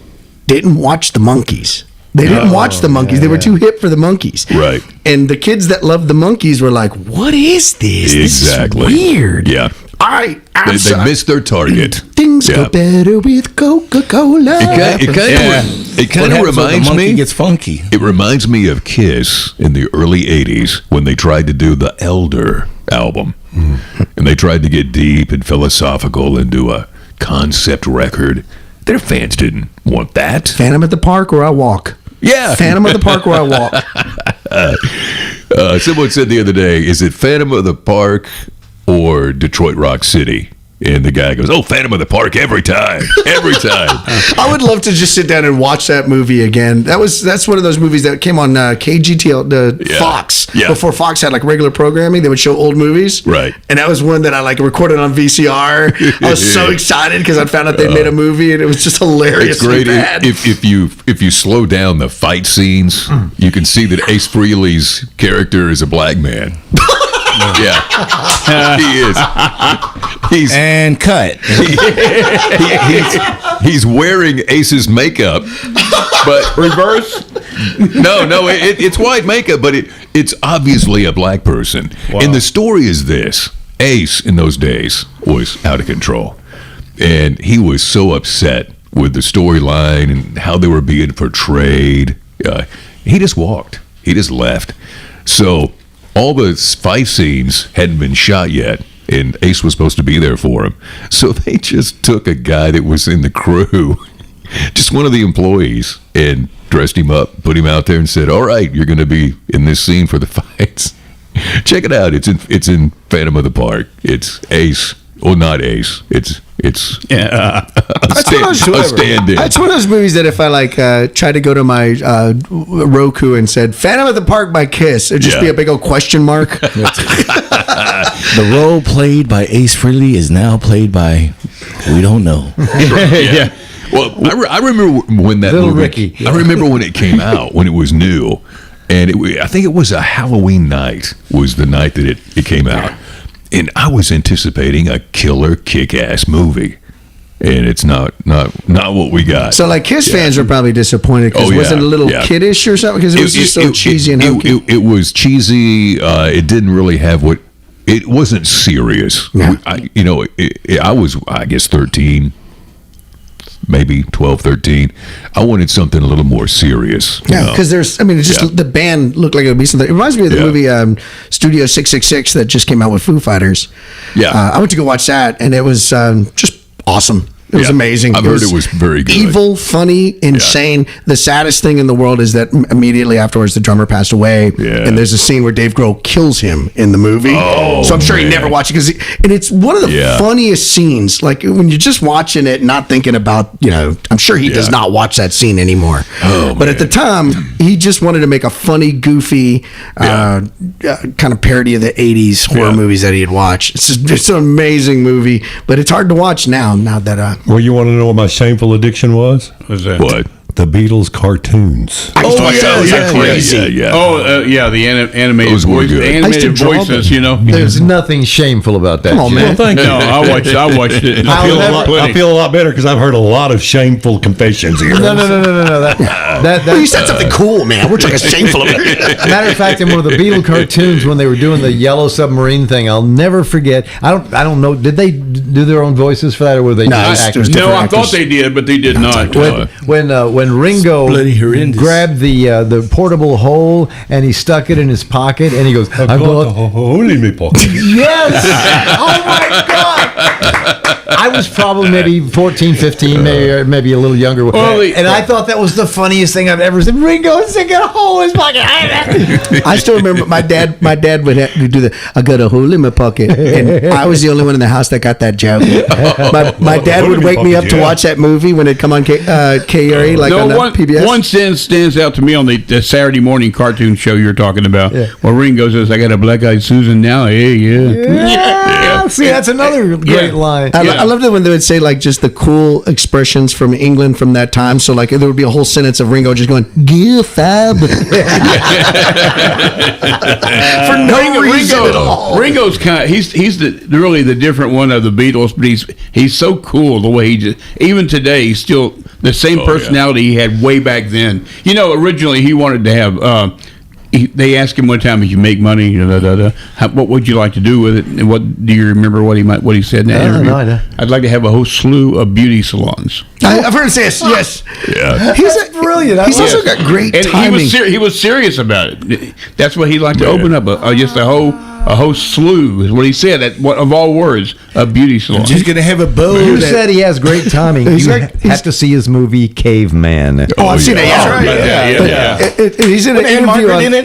didn't watch the Monkees. They didn't watch the Monkees. They were too hip for the Monkees. Right. And the kids that loved the Monkees were like, what is this? Exactly. This is weird. Yeah. I'm They sorry. missed their target. Things go better with Coca-Cola. It kind of reminds me. Gets funky. It reminds me of Kiss in the early '80s when they tried to do the Elder album, and they tried to get deep and philosophical and do a concept record. Their fans didn't want that. Phantom at the Park where I walk. Yeah. Phantom of the Park where I walk. Someone said the other day, "Is it Phantom of the Park or Detroit Rock City?" And the guy goes, "Oh, Phantom of the Park every time, every time." I would love to just sit down and watch that movie again. That's one of those movies that came on KGTL, Fox. Yeah. Before Fox had, like, regular programming, they would show old movies. Right. And that was one that I, like, recorded on VCR. I was so excited because I found out they made a movie, and it was just hilarious. It's great bad. if you slow down the fight scenes, you can see that Ace Frehley's character is a black man. Yeah, he is. He's And cut. he's wearing Ace's makeup, but Reverse. no, it's white makeup, but it's obviously a black person. Wow. And the story is this: Ace in those days was out of control, and he was so upset with the storyline and how they were being portrayed. He just walked. He just left. So all the fight scenes hadn't been shot yet, and Ace was supposed to be there for him. So they just took a guy that was in the crew, just one of the employees, and dressed him up, put him out there, and said, "All right, you're going to be in this scene for the fights. Check it out. It's in Phantom of the Park. It's Ace." Well, not Ace. It's a stand-in. It's one of those movies that if I, like, tried to go to my Roku and said Phantom of the Park by Kiss, it'd just be a big old question mark. The role played by Ace Frehley is now played by we don't know. Yeah. Well, I remember when that Little movie. Ricky. I remember when it came out, when it was new, and I think it was a Halloween night. Was the night that it came out, and I was anticipating a killer, kick-ass movie, and it's not what we got. So, like, Kiss fans were probably disappointed because was it a little kiddish or something? Because it was just so cheesy and hokey. It was cheesy. It didn't really have what. It wasn't serious. Yeah. I was, I guess, 13. Maybe 12, 13. I wanted something a little more serious. Yeah, because the band looked like it would be something. It reminds me of the movie Studio 666 that just came out with Foo Fighters. Yeah. I went to go watch that, and it was just awesome. It was amazing. I've heard it was very good. Evil, funny, insane. The saddest thing in the world is that immediately afterwards the drummer passed away. Yeah. And there's a scene where Dave Grohl kills him in the movie. Oh, so I'm sure he man. never watched it. And it's one of the funniest scenes. Like, when you're just watching it, not thinking about, I'm sure he does not watch that scene anymore. Oh, but at the time, he just wanted to make a funny, goofy kind of parody of the 80s horror movies that he had watched. It's an amazing movie, but it's hard to watch now that Well, you want to know what my shameful addiction was? What's that? What? The Beatles cartoons. I used to watch those like crazy. Yeah. Oh, the animated Those were voices. good. The I used to animated draw voices, them. There's nothing shameful about that. Come on, shit. man. Well, thank you. No, I watched it. I feel a lot better because I've heard a lot of shameful confessions here. No. Well, you said something cool, man. We're talking shameful of it. Matter of fact, in one of the Beatle cartoons, when they were doing the yellow submarine thing, I'll never forget. I don't know. Did they do their own voices for that, or were they No, just it actors? was No, I actors. thought they did, but they did not. When Ringo Bloody horrendous. grabbed the portable hole and he stuck it in his pocket, and he goes, "I've got hole in my pocket. yes, oh my god." I was probably maybe 14, 15, maybe a little younger. And I thought that was the funniest thing I've ever seen. Ringo singing a hole in his pocket. I still remember my dad would have to do I got a hole in my pocket, and I was the only one in the house that got that joke. My dad would wake me up to watch that movie when it come on KRE, like on PBS. One stands out to me on the Saturday morning cartoon show you're talking about. Yeah. Where Ringo says, "I got a black-eyed Susan now." Yeah. See, that's another great line. I loved it when they would say like just the cool expressions from England from that time. So like there would be a whole sentence of Ringo just going "Give fab" for no reason at all. Ringo's he's really the different one of the Beatles, but he's so cool the way he just, even today he's still the same personality he had way back then. You know, originally he wanted to have. They asked him one time, "If you make money, what would you like to do with it?" And what do you remember? What he said in that interview? No. I'd like to have a whole slew of beauty salons. I've heard this. Yes. Yeah. He's brilliant. He's also got great And timing. he was serious about it. That's what he liked to open up just a whole slew is what he said. Of all words, a beauty salon. Just gonna have a bow. You said he has great timing. You have to see his movie Caveman. I've seen it. Yeah, right. But he's in an Anne interview Margaret on in it?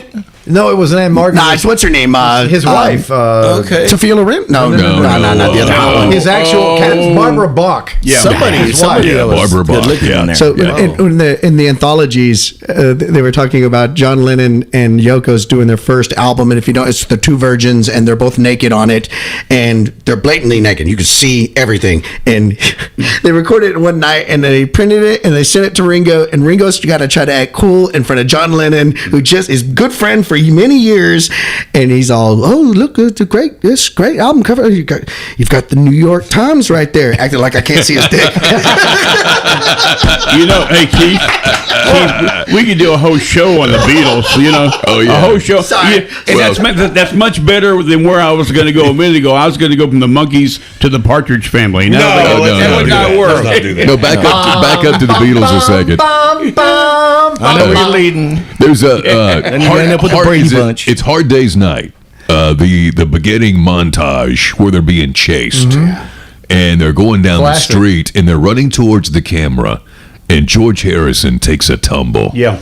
No, it was an Anne Margaret. Nah, it's what's her name? His wife. Okay. Sophia Loren? No, the other one. His actual Barbara Bach. Yeah. Somebody Barbara was Bach, good looking in there. So in the anthologies, they were talking about John Lennon and Yoko's doing their first album, and if you don't, it's the two virgins, and they're both naked on it, and they're blatantly naked. You can see everything, and they recorded it one night, and they printed it, and they sent it to Ringo, and Ringo's got to try to act cool in front of John Lennon, who just is good friend for many years, and he's all, "Oh, look, it's a great album cover. You've got the New York Times right there," acting like I can't see his dick. You know, hey Keith, we could do a whole show on the Beatles. You know, a whole show. Sorry. And that's much better than where I was going to go a minute ago. I was going to go from the Monkees to the Partridge Family. That would not work. No, back up to the Beatles a second. I know where you're leading. There's And you end up with the Brady Bunch. It's Hard Day's Night. The beginning montage where they're being chased, and they're going down Classic. the street, and they're running towards the camera, and George Harrison takes a tumble. Yeah.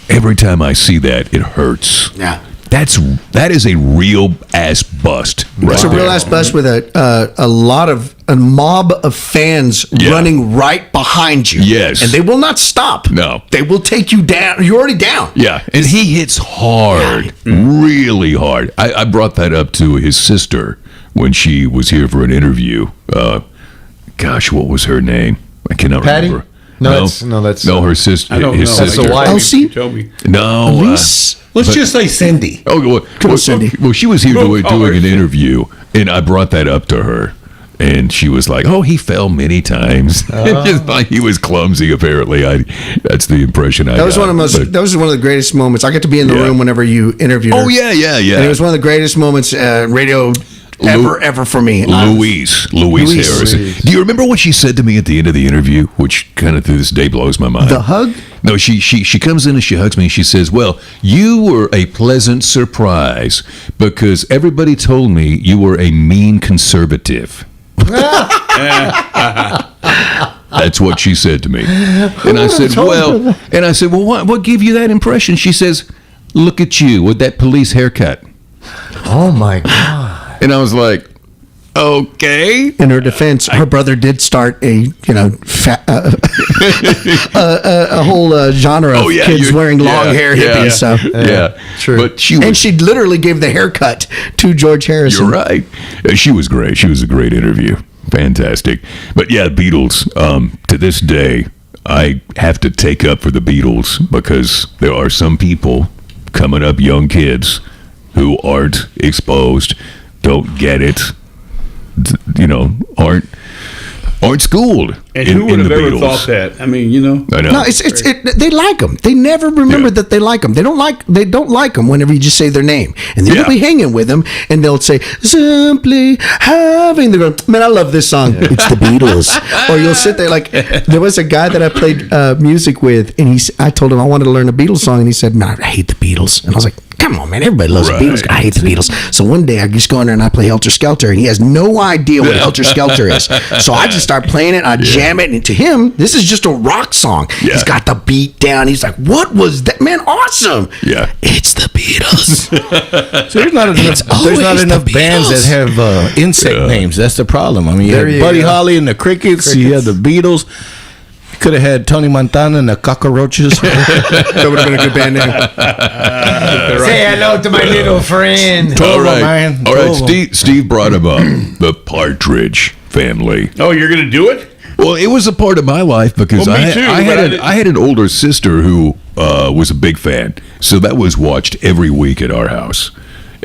Every time I see that, it hurts. Yeah. That is a real ass bust. It's a real ass bus with a mob of fans running right behind you. Yes. And they will not stop. No. They will take you down. You're already down. Yeah, and he hits hard, really hard. I brought that up to his sister when she was here for an interview. Gosh, what was her name? I cannot Patty? remember. No, her sister. I don't his know. sister. That's the wife. Elsie? You told me. No, Elise? Let's just say Cindy. Cindy. Well, she was here doing an interview, and I brought that up to her, and she was like, "Oh, he fell many times. Just like he was clumsy. Apparently, that's the impression I got." That was one of the greatest moments. I got to be in the room whenever you interviewed her. Oh yeah. And it was one of the greatest moments radio ever for me. Louise Harrison. Do you remember what she said to me at the end of the interview, which kind of to this day blows my mind? The hug? No, she comes in and she hugs me and she says, "Well, you were a pleasant surprise because everybody told me you were a mean conservative." That's what she said to me. And I said, "Well, what gave you that impression?" She says, "Look at you with that police haircut." Oh my God. And I was like, okay. In her defense, her brother did start a whole genre of kids wearing long hair hippies. So true. But she literally gave the haircut to George Harrison. You're right. She was great. She was a great interview. Fantastic. But yeah, Beatles. To this day, I have to take up for the Beatles because there are some people coming up, young kids, who aren't exposed, don't get it, aren't schooled. And in, who would in have the ever Beatles. thought that? I mean, I know. No, they like them. They never remember that they like them. They don't like them whenever you just say their name, and then you'll be hanging with them, and they'll say simply having. They go, "Man, I love this song. It's the Beatles." Or you'll sit there like there was a guy that I played music with, and I told him I wanted to learn a Beatles song, and he said, "Man, I hate the Beatles," and I was like, Come on, man. Everybody loves Right. the Beatles. I hate the Beatles. So one day I just go in there and I play Helter Skelter, and he has no idea what Helter Skelter is. So I just start playing it. I jam it, and to him, this is just a rock song. Yeah. He's got the beat down. He's like, "What was that, man? Awesome!" Yeah. It's the Beatles. So there's not It's always enough the bands Beatles. that have insect names. That's the problem. I mean, you There had you Buddy go. Holly and the Crickets. You had the Beatles. You could have had Tony Montana and the Cockroaches. That would have been a good band name. Say hello to my little friend. All Over, right. man. All right. Over. Steve brought him up. The Partridge Family. Oh, you're going to do it? Well, it was a part of my life because Well, me too, but I had an older sister who was a big fan. So that was watched every week at our house.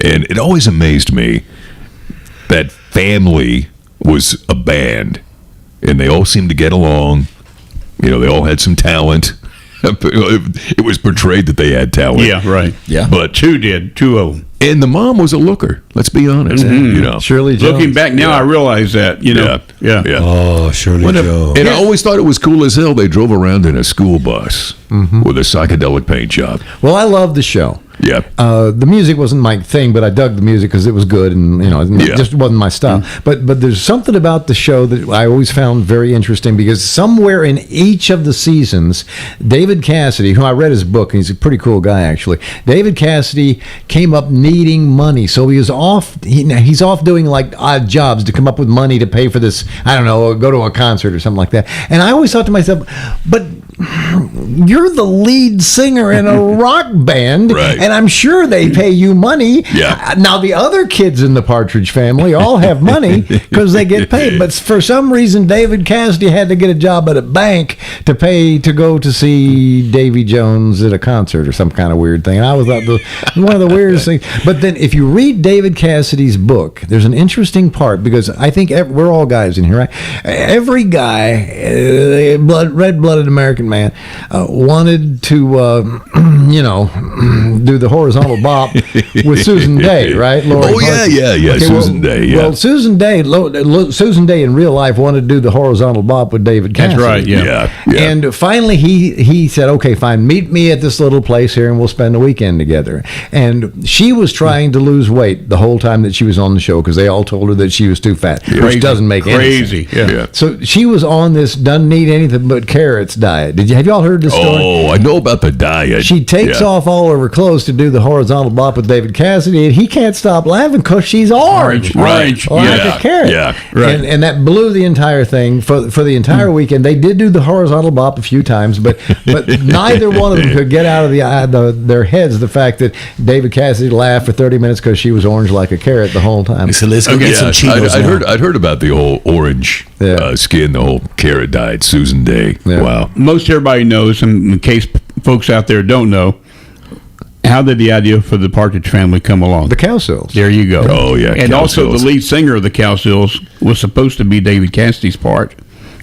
And it always amazed me that family was a band and they all seemed to get along. You know, they all had some talent. It was portrayed that they had talent. Yeah, right. Yeah. But Two of them. and the mom was a looker. Let's be honest. You know. Shirley Jones. Looking back now, I realize that, you know. Yeah. Oh, Shirley Jones. And I always thought it was cool as hell. They drove around in a school bus with a psychedelic paint job. Well, I love the show. Yeah. The music wasn't my thing, but I dug the music because it was good, and it Yeah. just wasn't my style. But there's something about the show that I always found very interesting because somewhere in each of the seasons, David Cassidy, who I read his book, and he's a pretty cool guy actually. David Cassidy came up needing money, so he was off. He's off doing like odd jobs to come up with money to pay for this. I don't know, go to a concert or something like that. And I always thought to myself, but you're the lead singer in a rock band, Right. and I'm sure they pay you money. Yeah. Now the other kids in the Partridge Family all have money because they get paid, but for some reason David Cassidy had to get a job at a bank to pay to go to see Davy Jones at a concert or some kind of weird thing. And I was like, one of the weirdest things. But then if you read David Cassidy's book, there's an interesting part because I think we're all guys in here, right? Every guy, red-blooded American man, wanted to, do the horizontal bop with Susan Day, right? Lauren Oh, yeah, Harper. yeah. Susan Day, yeah. Well, Susan Day in real life wanted to do the horizontal bop with David Cassidy. That's right, yeah. Yeah. And finally, he said, "Okay, fine, meet me at this little place here, and we'll spend the weekend together." And she was trying to lose weight the whole time that she was on the show because they all told her that she was too fat, which doesn't make any sense. Yeah. So she was on this doesn't eat anything but carrots diet. Have y'all heard this story? Oh, I know about the diet. She takes Yeah. off all of her clothes to do the horizontal bop with David Cassidy, and he can't stop laughing because she's orange. Right. Like Yeah. a carrot. Yeah. Right. And that blew the entire thing for the entire weekend. They did do the horizontal bop a few times, but neither one of them could get out of their heads the fact that David Cassidy laughed for 30 minutes because she was orange like a carrot the whole time. So let's go Okay, get some Cheetos now. I'd heard about the whole orange skin, the whole carrot diet. Susan Day. Yeah. Wow. Most everybody knows, and in case folks out there don't know, how did the idea for the Partridge Family come along? The Cowsills. There you go. Oh, yeah, And also Cowsills. the lead singer of the Cowsills was supposed to be David Cassidy's part,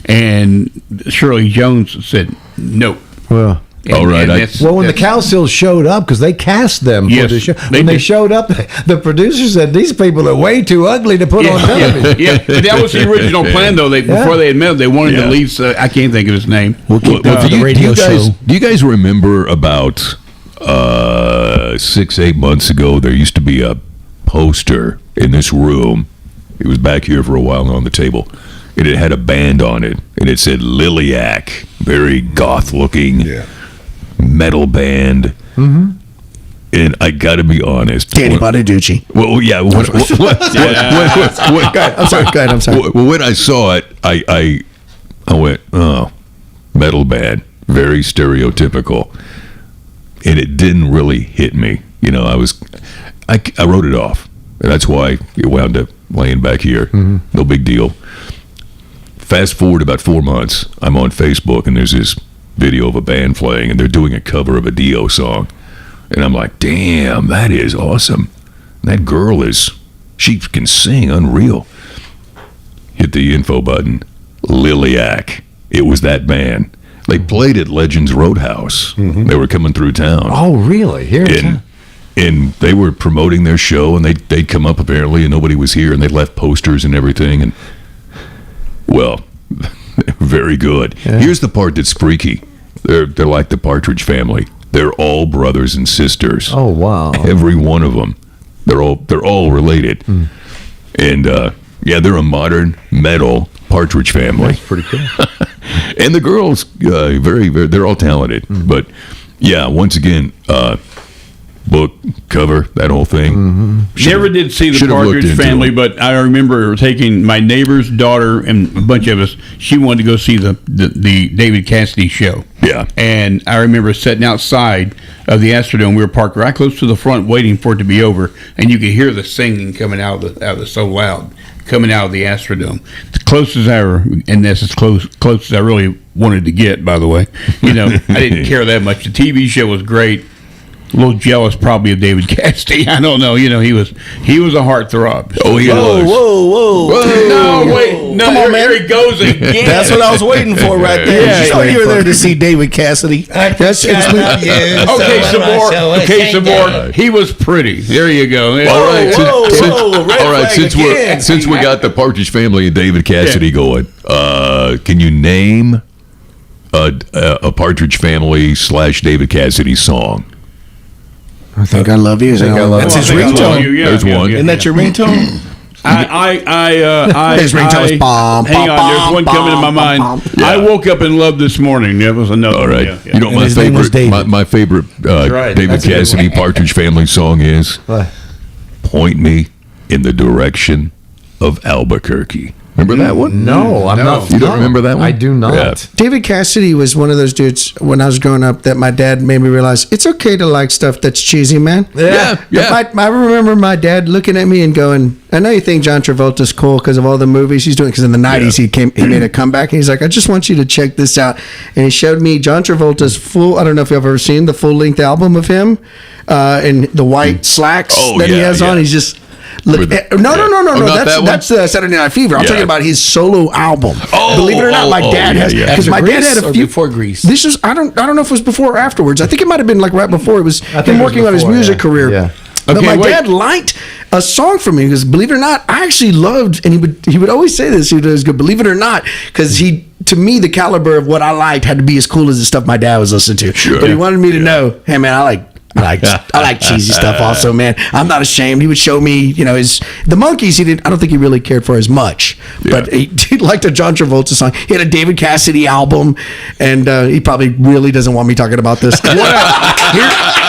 and Shirley Jones said no. Well, All right, And I- that's- Well, when the that's- Cowsills showed up, because they cast them for Yes, the show, they when they did. showed up, the producer said, "These people are way too ugly to put on television." yeah, that was the original plan, though. Before they admitted, they wanted Yeah. the lead. I can't think of his name. We'll keep that for the radio show. Do you guys remember about 6-8 months ago? There used to be a poster in this room. It was back here for a while on the table, and it had a band on it, and it said Liliac, very goth-looking metal band. Mm-hmm. And I got to be honest, Danny Bonaducci. well, yeah. I'm sorry. Go ahead. I'm sorry. Well, when I saw it, I went, oh, metal band, very stereotypical, and it didn't really hit me. You know, I wrote it off, and that's why it wound up laying back here. Mm-hmm. No big deal. Fast forward about 4 months, I'm on Facebook, and there's this video of a band playing, and they're doing a cover of a Dio song, and I'm like, damn, that is awesome. That girl she can sing, unreal. Hit the info button. Liliac. It was that band. They played at Legends Roadhouse. Mm-hmm. They were coming through town. Oh, really? And they were promoting their show, and they'd come up apparently, and nobody was here, and they left posters and everything. And well, very good. Yeah. Here's the part that's freaky. They're like the Partridge Family. they're all brothers and sisters. Oh, wow. Every one of them. They're all related. And they're a modern metal Partridge Family. That's pretty cool. And the girls, very, very, they're all talented. But yeah, once again, book, cover, that whole thing. Never did see the Partridge Family, but I remember taking my neighbor's daughter and a bunch of us. She wanted to go see the David Cassidy show. Yeah. And I remember sitting outside of the Astrodome. We were parked right close to the front, waiting for it to be over, and you could hear the singing coming out of the so loud coming out of the Astrodome. The closest I ever, and that's as close as I really wanted to get. By the way, I didn't care that much. The TV show was great. A little jealous probably of David Cassidy. I don't know. He was a heartthrob. Oh, he was. Whoa. No, wait. No, Come on, here man. he goes again. That's what I was waiting for right there. Yeah, you know you were there to see David Cassidy. Okay, Sabor. He was pretty. There you go. All right, Red flag since we got the Partridge Family and David Cassidy going, can you name a Partridge Family / David Cassidy song? I think I love you. That's his ringtone. There's one. Isn't that your ringtone? His ringtone is bomb. Hang on, there's one coming to my mind. Yeah. I woke up in love this morning. That was another. All right. Yeah. You know And his name was David. my favorite right. David That's a good Cassidy one. Partridge Family song is What? "Point Me in the Direction of Albuquerque." Remember that one? No, I'm not. You don't remember that one? I do not. Yeah. David Cassidy was one of those dudes when I was growing up that my dad made me realize it's okay to like stuff that's cheesy, man. Yeah. I remember my dad looking at me and going, I know you think John Travolta's cool because of all the movies he's doing, because in the 90s he made a comeback, and he's like, I just want you to check this out. And he showed me John Travolta's I don't know if you've ever seen the full-length album of him, in the white slacks that he has on. He's just... Look, no. That's Saturday Night Fever. I'm talking about his solo album. Believe it or not, my dad has, because my dad had a few before Grease. This was I don't know if it was before or afterwards. I think it might have been like right before. It was him working on his music career. Yeah. But Okay, my wait. dad liked a song from me because, believe it or not, I actually loved, and he would always say this. He was good, believe it or not, because to me, the caliber of what I liked had to be as cool as the stuff my dad was listening to. Sure. But he wanted me to know, hey man, I like cheesy stuff also, man. I'm not ashamed. He would show me, the Monkees. I don't think he really cared for as much, but he liked a John Travolta song. He had a David Cassidy album, and he probably really doesn't want me talking about this.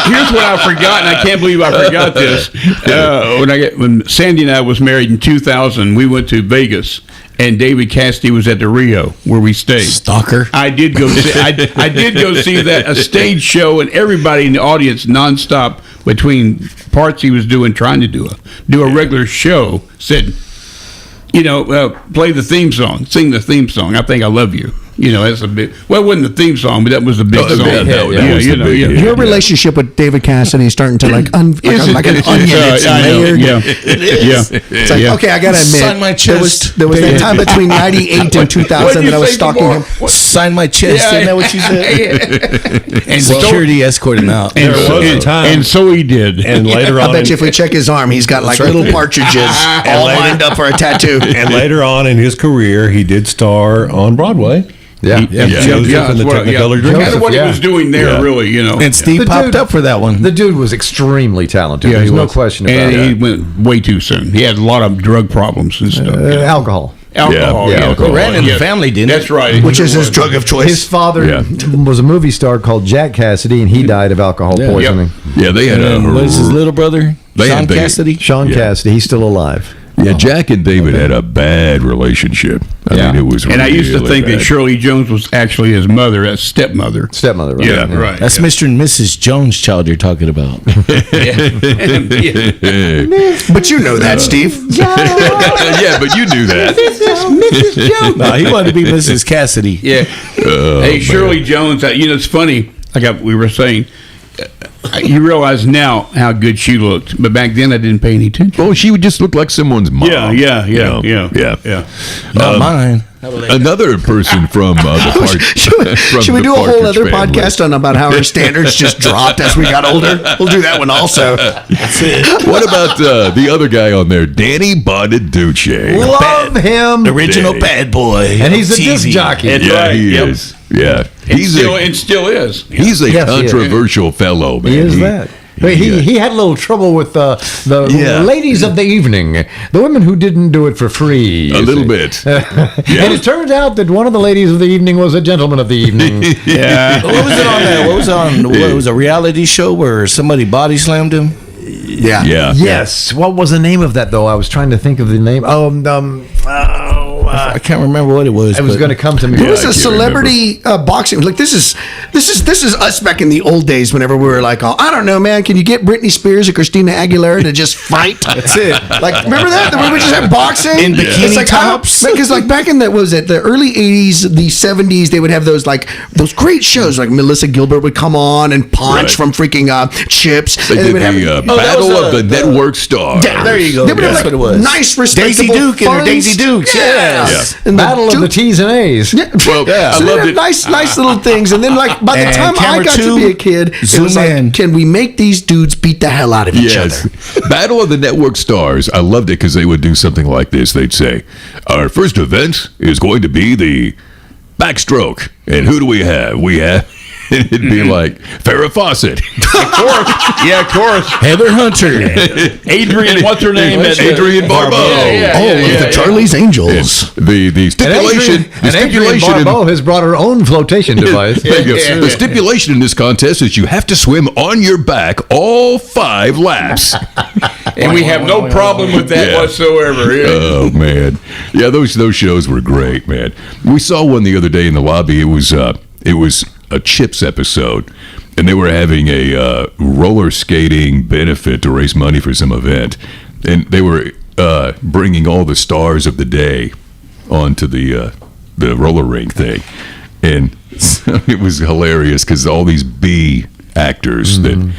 Here's what I forgot, and I can't believe I forgot this. When Sandy and I was married in 2000, we went to Vegas, and David Cassidy was at the Rio where we stayed. Stalker. I did go see. I did go see a stage show, and everybody in the audience nonstop between parts he was doing, trying to do a regular show, said, play the theme song, sing the theme song. I think I love you. That's a big. Well, it wasn't the theme song, but that was a big song. that was the big hit. Your relationship with David Cassidy is starting to like an onion. It's I know, layered. yeah. It's like, okay, I gotta admit, Sign my chest. there was that time between 98 and 2000 that I was stalking him. Sign my chest. Isn't that what you said? And Security escorted him out. And, There was a time. and so he did. And later I on, bet you if we check his arm, he's got like little partridges all lined up for a tattoo. and later on in his career, he did star on Broadway. Yeah. Joseph and the Technicolor Dreamcoat. Kind of what he Yeah. was doing there, Yeah. really, And Steve The popped dude- up for that one. The dude was extremely talented. Yeah, There's he no was. question about And he it. went way too soon. He had a lot of drug problems and stuff. Alcohol. Alcohol, Yeah, yeah. alcohol. Ran in the family, didn't That's it? right. Which is his drug of choice. His father was a movie star called Jack Cassidy, and he died of alcohol poisoning. Yeah, they had And what is his little brother? Sean Cassidy? Sean Cassidy, he's still alive. Yeah, Jack and David had a bad relationship. I mean, it was. And I used to really think that bad. Shirley Jones was actually his mother, as stepmother. Stepmother, right? Yeah, right. That's Mr. and Mrs. Jones' child you're talking about. But you know that, Steve. Yeah, but you knew that. No, he wanted to be Mrs. Cassidy. Yeah. Hey, Shirley Jones, it's funny, like we were saying, you realize now how good she looked, but back then I didn't pay any attention. Oh, she would just look like someone's mom. Yeah. You know? Yeah. Not mine. Another person from the part. Should we do a whole Partridge other Family. podcast on about how our standards just dropped as we got older? We'll do that one also. That's it. What about the other guy on there, Danny Bonaduce? Love him. Original Day. bad boy. And he's a disc Cheesy. jockey. That's Yeah, right. he Yep. is. Yeah, And still is. he's a Yes, he is. controversial fellow, man. He is that. But he had a little trouble with the Yeah. ladies of the evening, the women who didn't do it for free. A you little see. bit. And it turned out that one of the ladies of the evening was a gentleman of the evening. Yeah. What was it on there? What was it on? What, it was a reality show where somebody body slammed him? Yeah. Yeah. Yes. What was the name of that though? I was trying to think of the name. I can't remember what it was. It was but- going to come to me. There was I a can't celebrity boxing. Like this is us back in the old days. Whenever we were like, oh, I don't know, man. Can you get Britney Spears or Christina Aguilera to just fight? That's it. Like, remember that? We would just have boxing In bikini It's like, tops? Because like back in the what was it the early '80s, the '70s, they would have those great shows. Like Melissa Gilbert would come on and punch Right. from freaking Chips. They And did would have- the that Battle was, of the Network Stars. Yeah, there you go. They would have That's like what it was. nice, Daisy respectable Duke and her funds. Daisy Dukes. Yes. And the Battle of the Duke- T's and A's. Yeah. Well, Yeah. I So they loved had it. nice little things, and then like by the And time I camera got to two, be a kid, it zoom was like, in. can we make these dudes beat the hell out of each Yes. other? Battle of the Network Stars. I loved it because they would do something like this. They'd say, our first event is going to be the backstroke. And who do we have? We have... It'd be like Farrah Fawcett. Of course. Yeah, of course. Heather Hunter. Adrian, what's her name? Adrian Barbeau. Charlie's Angels. The stipulation... And Adrian Barbeau has brought her own flotation device. There you go. The stipulation in this contest is you have to swim on your back all 5 laps. And we have no problem with that Yeah. whatsoever. Yeah. Oh man, yeah, those shows were great, man. We saw one the other day in the lobby. It was a Chips episode, and they were having a roller skating benefit to raise money for some event, and they were bringing all the stars of the day onto the roller rink thing, and so it was hilarious because all these B actors that.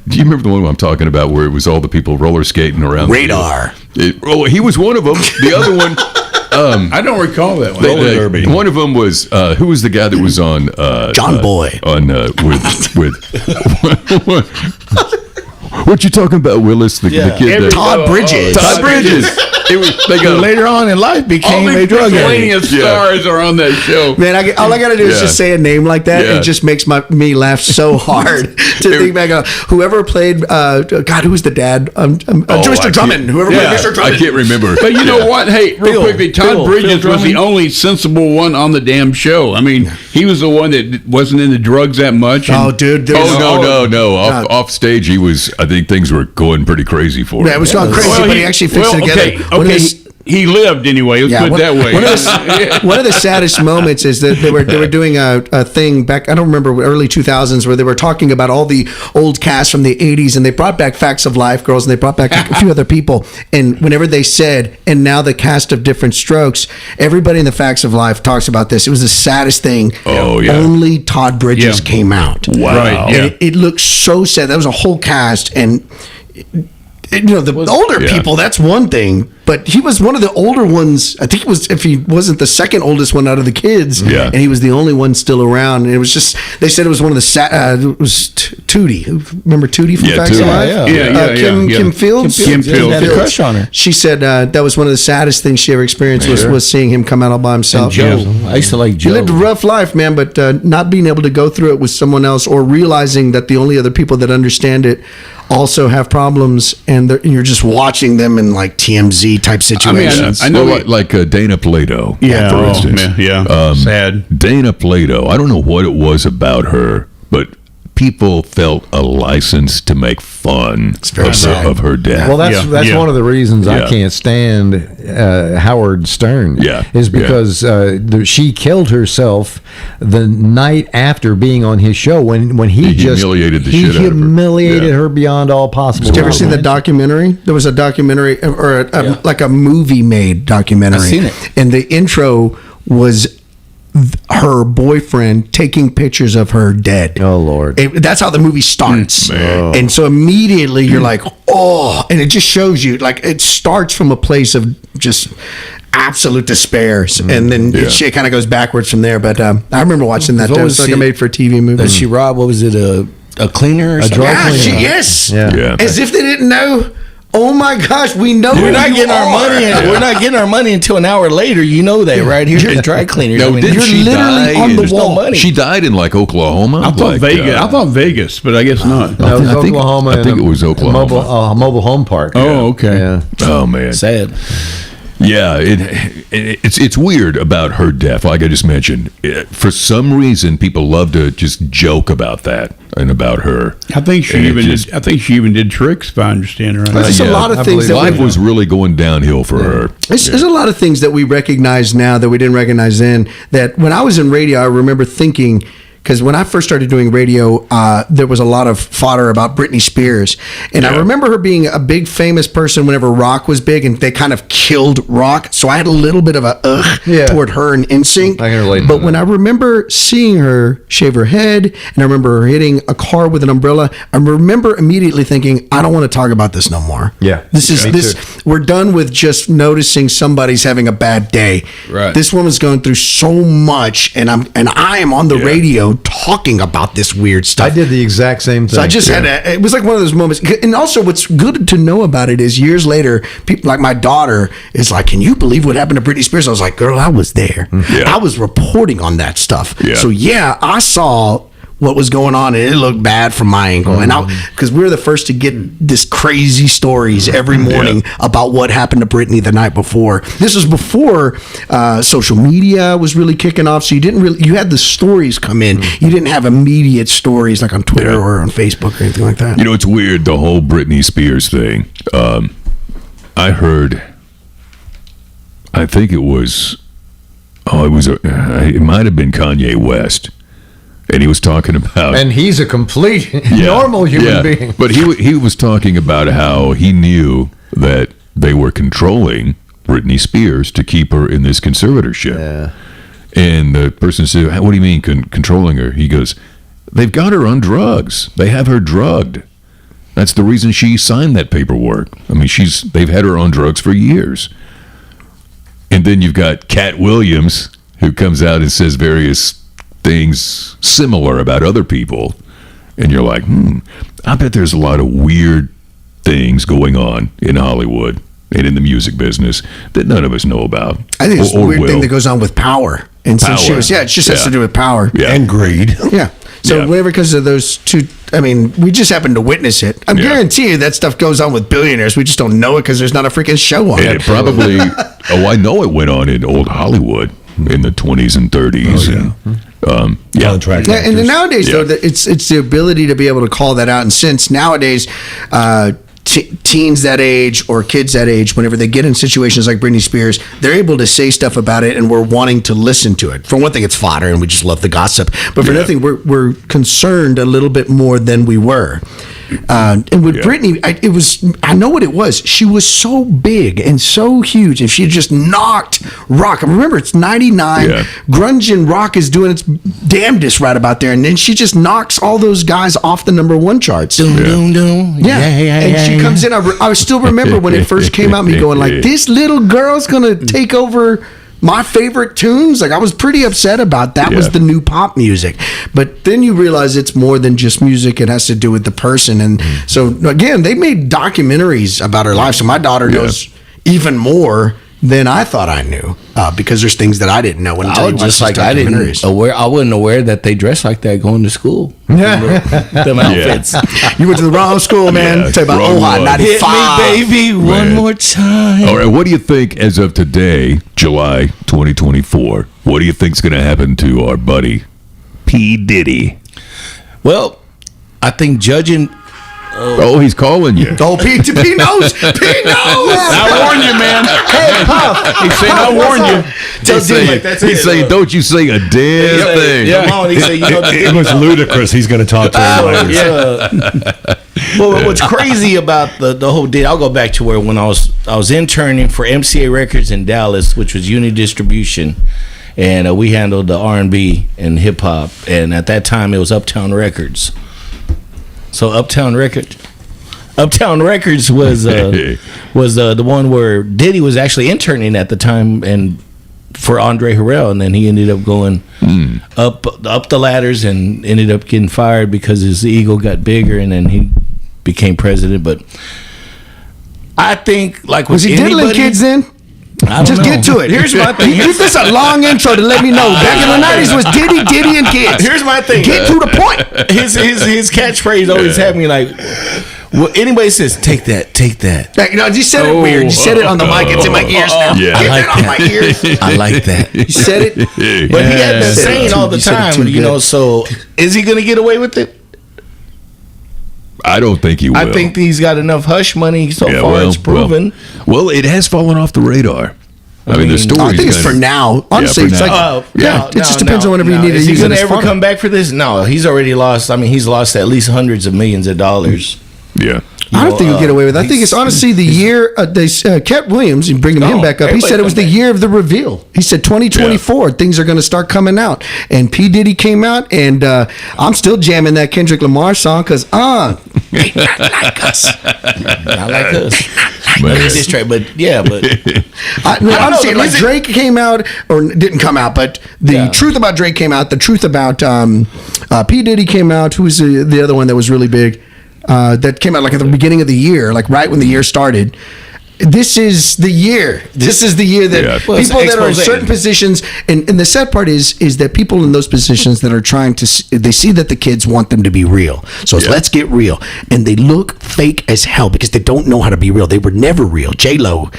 Do you remember the one I'm talking about where it was all the people roller skating around? Radar. He was one of them. The other one, I don't recall that one. one of them was who was the guy that was on John Boy. on with what you talking about, Willis? The kid that, Todd Bridges. Todd Bridges. It was, they Who go later on in life All became a these drug addict. miscellaneous stars are on that show. Man, all I got to do is Yeah. just say a name like that. Yeah. It just makes me laugh so hard to think back on whoever played. God, who was the dad? Mr. Drummond. Whoever played Mr. Drummond. I can't remember. But you know what? Hey, real quickly, Todd Bridges was the only sensible one on the damn show. I mean, he was the one that wasn't into drugs that much. and- Oh, dude. there was- No. Off stage, he was. I think things were going pretty crazy for him. Yeah, it was gone crazy, Well, but he actually fixed it together. Okay, One of okay. the- He lived anyway. Let's put it that way. One of the saddest moments is that they were doing a thing back. I don't remember early 2000s where they were talking about all the old cast from the 80s, and they brought back Facts of Life girls, and they brought back a few other people. And whenever they said, and now the cast of Different Strokes, everybody in the Facts of Life talks about this. It was the saddest thing. Oh, yeah. Only Todd Bridges Yeah. came out. Wow. Right, yeah. And it looked so sad. That was a whole cast, and the older Yeah. people, that's one thing, but he was one of the older ones. I think it was, if he wasn't the second oldest one out of the kids, Yeah. and he was the only one still around. And it was just, they said it was one of the it was Tootie. Remember Tootie from Yeah, Facts of Tootie. Life? Yeah. Kim Fields. Kim Fields. Had a crush on her. She said that was one of the saddest things she ever experienced was seeing him come out all by himself. Joe. I used to like He Joe. lived a rough life, man, but not being able to go through it with someone else, or realizing that the only other people that understand it also have problems, and you're just watching them in like TMZ type situations. I know Well, like Dana Plato. Yeah, for oh, instance. man, yeah. Sad. Dana Plato. I don't know what it was about her, but people felt a license to make fun of her death. Well, that's Yeah. one of the reasons Yeah. I can't stand Howard Stern. Yeah. is because she killed herself the night after being on his show when he just humiliated the shit out of her. humiliated Yeah. her beyond all possible. Did you ever see the limits. documentary? There was a documentary, or like a movie made documentary. I've seen it. And the intro was her boyfriend taking pictures of her dead. Oh, Lord. That's how the movie starts. And so immediately you're like, oh, and it just shows you, like, it starts from a place of just absolute despair, and then it kind of goes backwards from there. But I remember watching that. It was like a made-for-TV movie. Does she rob? What was it? A cleaner? Or something? dry cleaner. Yes. Yeah. As if they didn't know. Oh my gosh, we know We're who not you getting our are. money. We're not getting our money until an hour later. You know that, right? Here's the dry cleaner. No, didn't you're she literally die? on the There's wall. money. She died in like Oklahoma. I thought Vegas. I thought Vegas, but I guess not. That was I think- Oklahoma. I think and it was a Oklahoma. Mobile home park. Oh, okay. Yeah. Oh man. Sad. Yeah, it's weird about her death. Like I just mentioned, for some reason, people love to just joke about that and about her. I think she And it even just- did. I think she even did tricks. If I understand her right. There's just a Yeah, lot of I things that believe Life we, was really going downhill for her. there's a lot of things that we recognize now that we didn't recognize then. That when I was in radio, I remember thinking. Because when I first started doing radio, there was a lot of fodder about Britney Spears. And I remember her being a big famous person whenever rock was big, and they kind of killed rock. So I had a little bit of a toward her and NSYNC. I can relate to But that. when I remember seeing her shave her head, and I remember her hitting a car with an umbrella, I remember immediately thinking, I don't want to talk about this no more. Yeah. This is Me this. too. We're done with just noticing somebody's having a bad day. Right. This woman's going through so much, and I am on the radio talking about this weird stuff. I did the exact same thing. So I just had a, it was like one of those moments. And also what's good to know about it is years later, people like my daughter is like, can you believe what happened to Britney Spears? I was like, girl, I was there. Yeah. I was reporting on that stuff. Yeah. So yeah, I saw what was going on, and it looked bad from my angle. And because we were the first to get this crazy stories every morning about what happened to Britney the night before. This was before social media was really kicking off, so you had the stories come in. You didn't have immediate stories like on Twitter or on Facebook or anything like that. You know, it's weird, the whole Britney Spears thing. I heard, I think it was, it might have been Kanye West. And he was talking about... And he's a complete normal human being. But he was talking about how he knew that they were controlling Britney Spears to keep her in this conservatorship. Yeah. And the person said, what do you mean controlling her? He goes, they've got her on drugs. They have her drugged. That's the reason she signed that paperwork. I mean, they've had her on drugs for years. And then you've got Cat Williams, who comes out and says various things similar about other people. And you're like, I bet there's a lot of weird things going on in Hollywood and in the music business that none of us know about. I think it's a weird will. thing that goes on with power. And since she Power. was, it just has to do with power. Yeah. And greed. Yeah. So Yeah. whenever it comes to those two, I mean, we just happen to witness it. I guarantee you that stuff goes on with billionaires. We just don't know it because there's not a freaking show on And it. it probably, I know it went on in old Hollywood in the 20s and 30s. Contract Yeah, and actors. then nowadays, Yeah. though, it's the ability to be able to call that out. And since nowadays, teens that age or kids that age, whenever they get in situations like Britney Spears, they're able to say stuff about it, and we're wanting to listen to it. For one thing, it's fodder, and we just love the gossip. But for nothing, we're concerned a little bit more than we were. And with Britney, I know what it was. She was so big and so huge, and she just knocked rock. I remember it's 99. Yeah. Grunge and rock is doing its damnedest right about there, and then she just knocks all those guys off the #1 charts. Doom, doom, doom. Yeah, and she comes in. I still remember when it first came out, me going like, "This little girl's gonna take over my favorite tunes." Like, I was pretty upset about that. Was the new pop music, but then you realize it's more than just music. It has to do with the person, and so again, they made documentaries about her life. So my daughter knows even more than I thought I knew because there's things that I didn't know. When I was just like, I wasn't aware that they dress like that going to school. Them outfits. You went to the wrong school, man. Yeah, Talk about wrong one. 95. Hit me, baby, one Man. more time. All right, what do you think as of today, July 2024? What do you think's going to happen to our buddy P. Diddy? Well, I think judging. Oh, he's calling you. Oh, P knows. P knows. I warned you, man. Hey, Puff. He said, I warned you. He's saying, don't you say a damn thing. Yeah. Come on, he said, It was ludicrous. He's going to talk to him later. Well, what's crazy about the whole deal? I'll go back to where when I was interning for MCA Records in Dallas, which was Uni Distribution, and we handled the R&B and hip hop. And at that time, it was Uptown Records. So Uptown Records. Uptown Records was the one where Diddy was actually interning at the time, and for Andre Harrell, and then he ended up going up the ladders and ended up getting fired because his ego got bigger, and then he became president. But I think, like, was he diddling kids then? Just get to it. Here's my thing. This is a long intro to let me know. Back in the 90s was Diddy, and kids. Here's my thing. Get to the point. His catchphrase always had me like, well, anybody says, take that. Like, you said it weird. You said it on the mic. It's in my ears now. Yeah. Get it on my ears. I like that. You said it. But he had that saying all the time, so is he going to get away with it? I don't think he will. I think he's got enough hush money so far. It's proven. Well, it has fallen off the radar. I mean, the story. I think it's for now. Honestly, it's like, it just depends on whenever you need to use it. Is he going to ever come back for this? No, he's already lost. I mean, he's lost at least hundreds of millions of dollars. Yeah. I don't think he'll get away with it. I think it's honestly the year Cat Williams, and bringing him back up, he said it was the year of the reveal. He said 2024, things are going to start coming out. And P. Diddy came out, and I'm still jamming that Kendrick Lamar song because, they not like us. Not like us. I'm saying, like, Drake came out, or didn't come out, but the truth about Drake came out. The truth about P. Diddy came out. Who was the other one that was really big? That came out like at the beginning of the year, like right when the year started. This is the year. This is the year that people that are in certain positions, and the sad part is that people in those positions that are trying to, they see that the kids want them to be real. So it's, let's get real. And they look fake as hell because they don't know how to be real. They were never real. J-Lo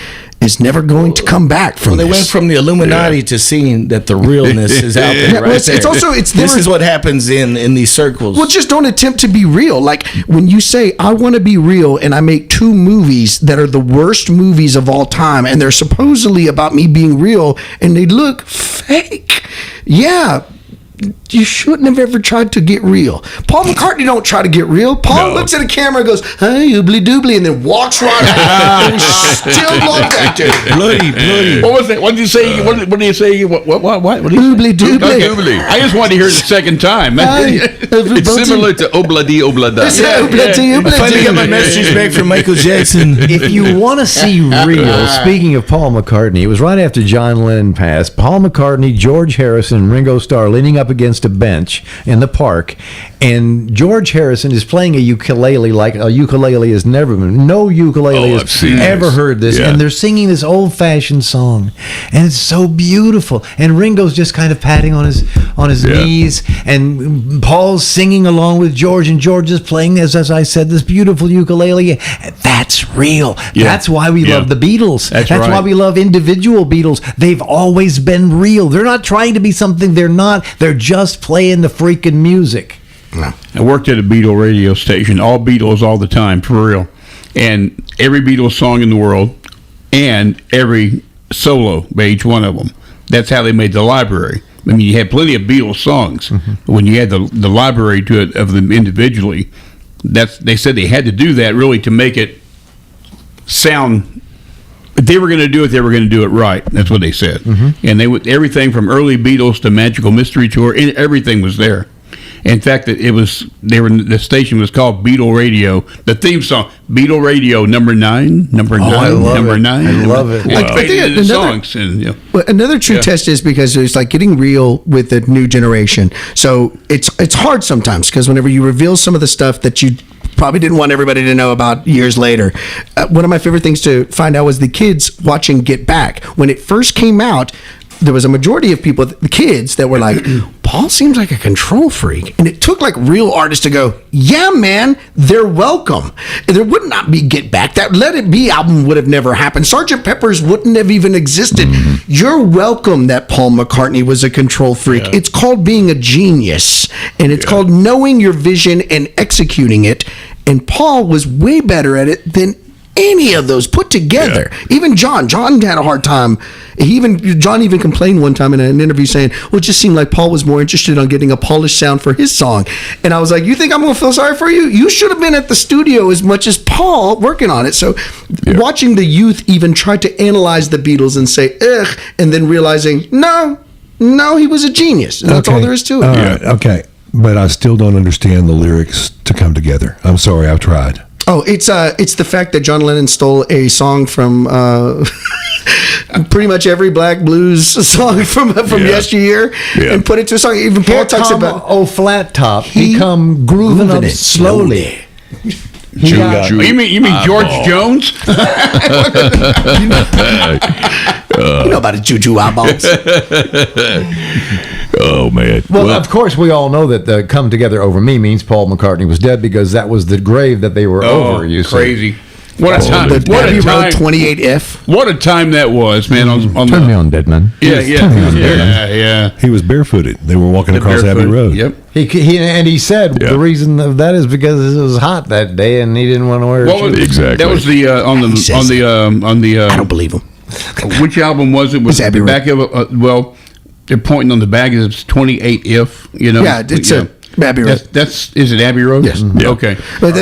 is never going to come back from this. They went from the Illuminati to seeing that the realness is out there. Right, it's also this is what happens in these circles. Well, just don't attempt to be real. Like when you say I want to be real, and I make 2 movies that are the worst movies of all time, and they're supposedly about me being real, and they look fake. Yeah. You shouldn't have ever tried to get real. Paul McCartney don't try to get real. Paul looks at a camera and goes, hey, oobly doobly, and then walks right out. And still love that dude. Bloody. What was that? What did you say? What did you say? What did you Oobly doobly. Oobly. I just wanted to hear it the second time. It's similar to Obladi Oblada. Obladi. Finally got my messages back from Michael Jackson. If you want to see real, speaking of Paul McCartney, it was right after John Lennon passed. Paul McCartney, George Harrison, and Ringo Starr leaning up against a bench in the park, and George Harrison is playing a ukulele like a ukulele has never been. No ukulele has ever heard this, and they're singing this old-fashioned song, and it's so beautiful. And Ringo's just kind of patting on his knees, and Paul's singing along with George, and George is playing this, as I said, this beautiful ukulele. That's real. That's why we love the Beatles. That's right. Why we love individual Beatles. They've always been real. They're not trying to be something they're not. They're just playing the freaking music. I worked at a Beatle radio station, all Beatles all the time, for real. And every Beatles song in the world, and every solo by each one of them. That's how they made the library. I mean, you had plenty of Beatles songs. Mm-hmm. When you had the library to it of them individually, they said they had to do that really to make it sound. If they were going to do it, they were going to do it right. That's what they said. Mm-hmm. And they would, everything from early Beatles to Magical Mystery Tour, everything was there. In fact, the station was called Beatle Radio. The theme song, Beatle Radio number 9. I love it. Wow. I think another true test is because it's like getting real with the new generation. So it's hard sometimes because whenever you reveal some of the stuff that you probably didn't want everybody to know about years later. One of my favorite things to find out was the kids watching Get Back. When it first came out, there was a majority of people, the kids, that were like, Paul seems like a control freak. And it took like real artists to go, yeah, man, they're welcome. There would not be Get Back. That Let It Be album would have never happened. Sgt. Pepper's wouldn't have even existed. Mm-hmm. You're welcome that Paul McCartney was a control freak. Yeah. It's called being a genius. And it's called knowing your vision and executing it. And Paul was way better at it than any of those put together. Yeah. Even John had a hard time. John even complained one time in an interview saying, well, it just seemed like Paul was more interested on getting a polished sound for his song. And I was like, you think I'm going to feel sorry for you? You should have been at the studio as much as Paul working on it. So watching the youth even try to analyze the Beatles and say, ugh, and then realizing, no, he was a genius. That's all there is to it. Okay. But I still don't understand the lyrics to come together. I'm sorry, I've tried. Oh, it's the fact that John Lennon stole a song from pretty much every black blues song from yesteryear and put it to a song. Even Paul talks about flat top. He come grooving up it slowly. You mean George Jones? You know about the juju eyeballs. Oh man. Well, of course, we all know that the "Come Together Over Me" means Paul McCartney was dead because that was the grave that they were over. You crazy. What a time! The What Abbey a Road time! 28F. What a time that was, man! On Turn the, me on, dead man. Yeah. He was barefooted. They were walking across Abbey Road. Yep. He said the reason of that is because it was hot that day and he didn't want to wear shoes. Exactly. That was the on the I don't believe him. which album was it? Was It's Abbey the Road. back of well, they're pointing on the back. It's 28 if you know. Yeah, it's Abbey Road. That's is it Abbey Road? Yes. Yeah. Okay. But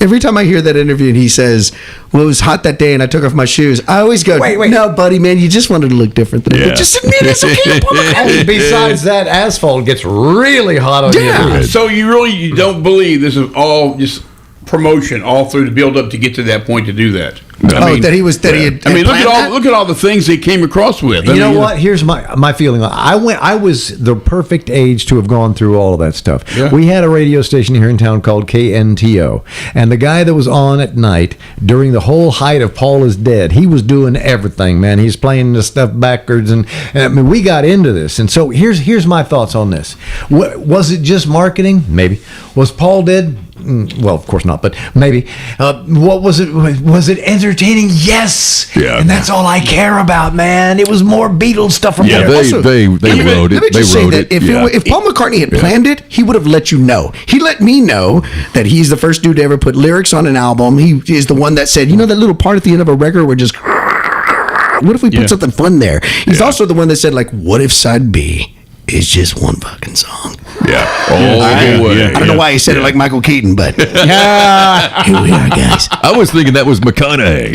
every time I hear that interview and he says, "Well, it was hot that day and I took off my shoes," I always go, Wait. "No, buddy, man, you just wanted to look different than Yeah. Just admit it's okay." Paul McCartney." And besides that, asphalt gets really hot on Yeah. you. So you don't believe this is all just promotion all through the build up to get to that point to do that? He had. I mean, look planned that? look at all the things they came across with. You know what? Here's my feeling. I was the perfect age to have gone through all of that stuff. Yeah. We had a radio station here in town called KNTO, and the guy that was on at night during the whole height of Paul is Dead, he was doing everything, man. He's playing the stuff backwards, and I mean, we got into this. And so here's my thoughts on this. Was it just marketing? Maybe. Was Paul dead? Well, of course not, but maybe. What was it? Was it entertaining? Yes. Yeah. And that's all I care about, man. It was more Beatles stuff from Yeah, there. they wrote it. Let me They just say wrote that it. if Paul McCartney had planned it, he would have let you know. He let me know that he's the first dude to ever put lyrics on an album. He is the one that said, you know, that little part at the end of a record where just, what if we put something fun there? He's also the one that said, like, what if side B is just one fucking song? Yeah. All the way. I don't know why he said it like Michael Keaton, but here we are, guys. I was thinking that was McConaughey.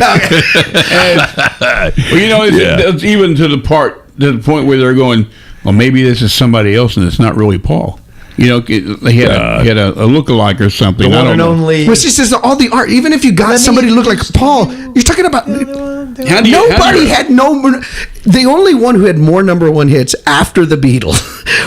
Well, you know, it's even to the point where they're going, well, maybe this is somebody else and it's not really Paul. You know, he had a lookalike or something. The I one don't and know. only. Well, she says all the art, even if you got somebody to look like Paul, you're talking about nobody had no. The only one who had more number one hits after the Beatles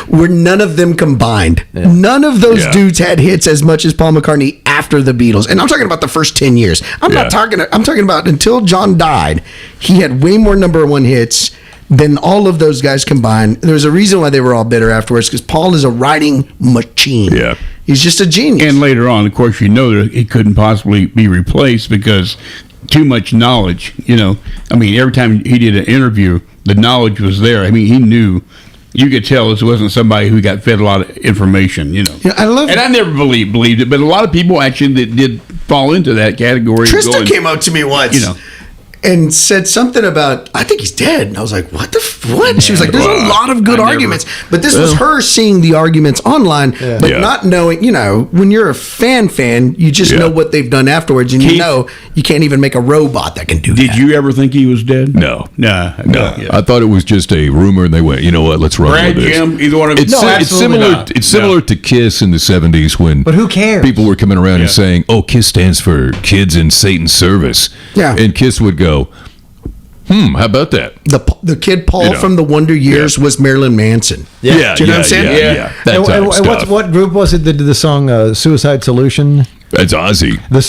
were none of them combined. Yeah. None of those dudes had hits as much as Paul McCartney after the Beatles, and I'm talking about the first 10 years. I'm talking about until John died. He had way more number one hits than all of those guys combined. There's a reason why they were all bitter afterwards, because Paul is a writing machine. Yeah. He's just a genius. And later on, of course, you know that it couldn't possibly be replaced because too much knowledge. You know, I mean, every time he did an interview, the knowledge was there. I mean, he knew. You could tell this wasn't somebody who got fed a lot of information. You know, I love it. And I never believed it, but a lot of people actually did fall into that category. Tristan came out to me once. You know. And said something about, I think he's dead. And I was like, what the what? And she was like, there's a lot of good arguments. But this was her seeing the arguments online, but not knowing, you know, when you're a fan, you just know what they've done afterwards. And you know you can't even make a robot that can do that. Did you ever think he was dead? No. No. I thought it was just a rumor, and they went, you know what, let's run Brad, with this. Jim, either one of them. It's similar. It's similar to Kiss in the 70s when. But who cares? People were coming around and saying, "Oh, KISS stands for Kids in Satan's Service." Yeah. And KISS would go, how about that? The kid Paul from the Wonder Years was Marilyn Manson. Yeah. Do you know what I'm saying? Yeah. That type of stuff. What group was it that did the song "Suicide Solution"? That's Ozzy. The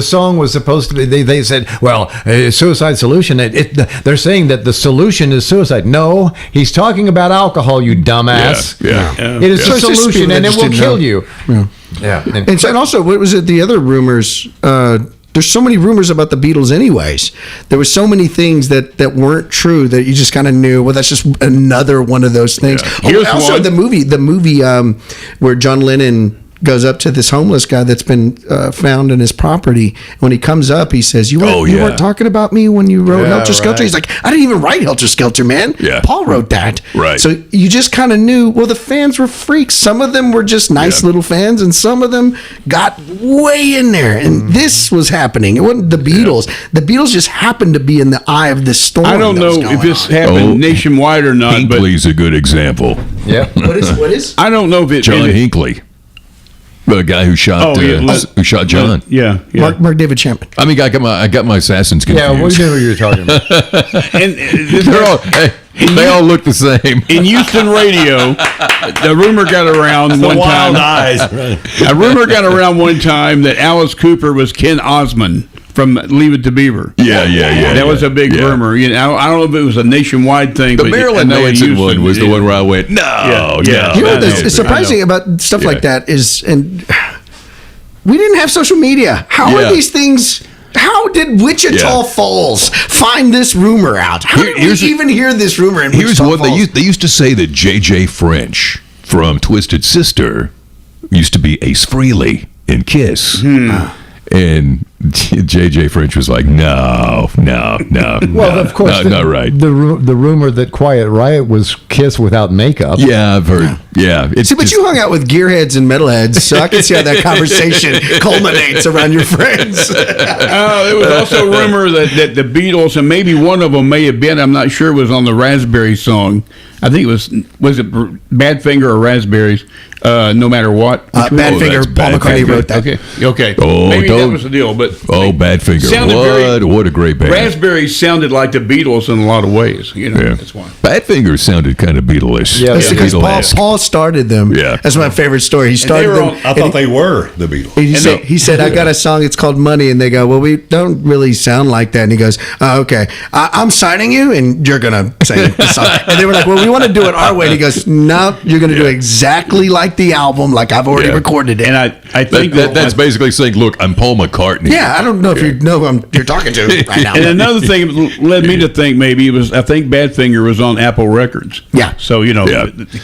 song was supposed to be. They said, "Well, Suicide Solution." They're saying that the solution is suicide. No, he's talking about alcohol. You dumbass. It is So a it's just solution, people and that it just will didn't kill know. you. Yeah. And also, what was it? The other rumors. There's so many rumors about the Beatles anyways. There were so many things that weren't true that you just kind of knew, well, that's just another one of those things. Here's Also, one. the movie where John Lennon goes up to this homeless guy that's been found in his property. When he comes up, he says, you weren't talking about me when you wrote Helter Skelter? He's like, I didn't even write Helter Skelter, man. Yeah. Paul wrote that. Right. So you just kind of knew, well, the fans were freaks. Some of them were just nice little fans, and some of them got way in there. And this was happening. It wasn't the Beatles. The Beatles just happened to be in the eye of this storm. I don't know if this happened nationwide or not, Hinckley's a good example. Yeah. What is? I don't know if it. John is it- Hinckley. The guy who shot John. Yeah. Mark David Chapman. I mean, I got my assassins confused. Yeah, we knew what you were talking about. And they all look the same. in Houston radio, the rumor got around one time. A rumor got around one time that Alice Cooper was Ken Osmond from Leave It to Beaver. Yeah. That was a big rumor. You know, I don't know if it was a nationwide thing. The but Marilyn Manson one was the one where I went, no. You know, what's surprising about stuff like that is, and we didn't have social media. How are these things? How did Wichita Falls find this rumor out? How did we even hear this rumor in Here's Wichita what Falls? they used to say that J.J. French from Twisted Sister used to be Ace Frehley in Kiss. And J.J. French was like, no. Well, of course, not right. The rumor that Quiet Riot was Kiss without makeup. Yeah, I've heard. Yeah. See, but you hung out with gearheads and metalheads, so I can see how that conversation culminates around your friends. There was also a rumor that the Beatles, and maybe one of them may have been, I'm not sure, was on the Raspberry song. I think it was it Badfinger or Raspberries? No matter what. Badfinger, Paul McCartney wrote that. Okay. Oh, maybe that was the deal. But Badfinger. What a great band. Raspberries sounded like the Beatles in a lot of ways. You know, that's why. Badfinger sounded kind of Beatles-ish. Yeah, That's because Paul started them. Yeah. That's my favorite story. He started them. I thought they were the Beatles. He said, I got a song, it's called Money. And they go, well, we don't really sound like that. And he goes, oh, okay, I'm signing you and you're going to sing the song. And they were like, well, we want to do it our way. And he goes, no, you're going to do it exactly like the album, like I've already recorded it. And I think that's basically saying, look, I'm Paul McCartney. Yeah, I don't know if you know who you're talking to right now. And another thing led me to think maybe I think Badfinger was on Apple Records. Yeah. So, it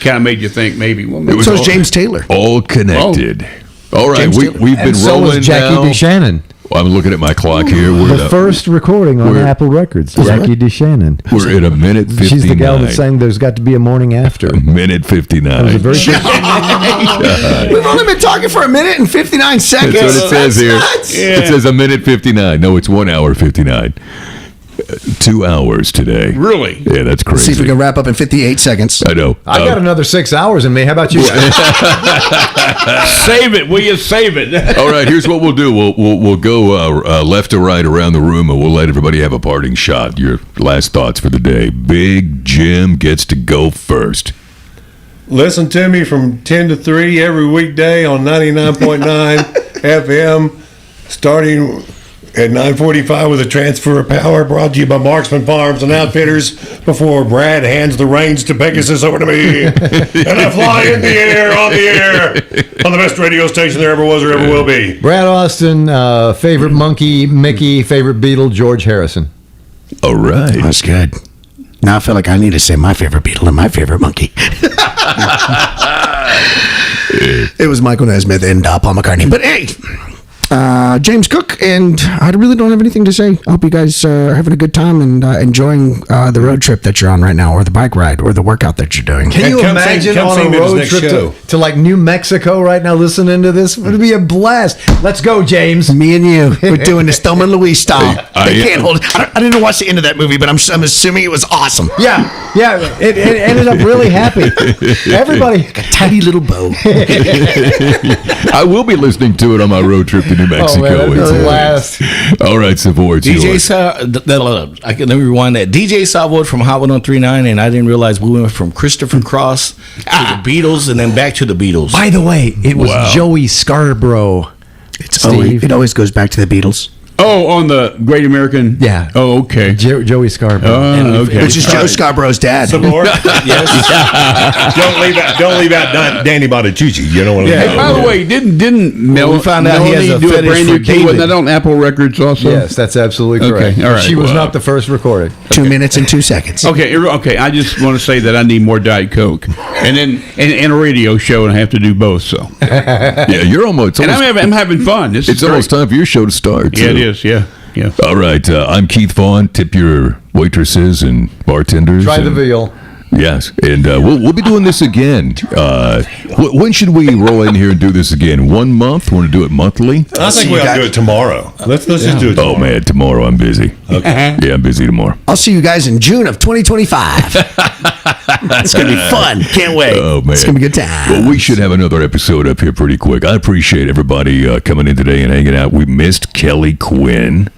kind of made you think maybe. Well, maybe So is James Taylor. All connected. All right, James we've been And so rolling was Jackie now. DeShannon. Well, I'm looking at my clock here. The first recording on Apple Records, Jackie DeShannon. We're at a minute 59. She's the gal that's saying there's got to be a morning after. Minute 59. It was a very We've only been talking for a minute and 59 seconds. That's what it says here. Nuts. It says a minute 59. No, it's 1 hour 59. 2 hours today. Really? Yeah, that's crazy. See if we can wrap up in 58 seconds. I know. I got another 6 hours in me. How about you? Save it. Will you save it? All right, here's what we'll do. We'll go left to right around the room, and we'll let everybody have a parting shot. Your last thoughts for the day. Big Jim gets to go first. Listen to me from 10 to 3 every weekday on 99.9 FM, starting at 9:45 with a transfer of power, brought to you by Marksman Farms and Outfitters, before Brad hands the reins to Pegasus over to me. And I fly in the air, on the best radio station there ever was or ever will be. Brad Austin, favorite Monkee, Mickey, favorite Beatle, George Harrison. All right. That's good. Now I feel like I need to say my favorite Beatle and my favorite Monkee. It was Michael Nesmith and Paul McCartney. But hey, James Cook, and I really don't have anything to say. I hope you guys are having a good time and enjoying the road trip that you're on right now, or the bike ride, or the workout that you're doing. Can you imagine on a road trip to like New Mexico right now listening to this? It would be a blast. Let's go, James. Me and you, we're doing the Thelma and Louise style. They can't hold it. I didn't watch the end of that movie, but I'm assuming it was awesome. Yeah. It ended up really happy. Everybody, like a tiny little bow. I will be listening to it on my road trip to New Mexico. Oh, man, that'd be a blast. All right, Sabor, it's yours. I can never rewind that. DJ Sabor from Hot 103.9, and I didn't realize we went from Christopher Cross to the Beatles and then back to the Beatles. By the way, it was Joey Scarborough. It always goes back to the Beatles. Oh, on the Great American. Yeah. Oh, okay. Joey Scarborough. Okay. Which is Joe Scarborough's dad. Sabor? Yes. Don't leave out Danny Bonaducci. You know what I mean? Hey, by the way, didn't we found out he has a do a fetish brand for new key? Wasn't David. that on Apple Records also? Yes, that's absolutely correct. Okay, all right. She was not the first recorded. 2 minutes and 2 seconds. Okay. I just want to say that I need more Diet Coke, and then and a radio show, and I have to do both. So, Yeah, you're almost. and I'm having fun. It's almost time for your show to start. Yeah, so. it is. Yeah. All right, I'm Keith Vaughn. Tip your waitresses and bartenders. Try the and veal. Yes, and we'll be doing this again. When should we roll in here and do this again? 1 month? Want to do it monthly? I think we ought to do it tomorrow. Let's just do it tomorrow. Oh man, tomorrow I'm busy. Okay. Yeah, I'm busy tomorrow. I'll see you guys in June of 2025. It's going to be fun. Can't wait. Oh man, it's going to be a good time. Well, we should have another episode up here pretty quick. I appreciate everybody coming in today and hanging out. We missed Kelly Quinn.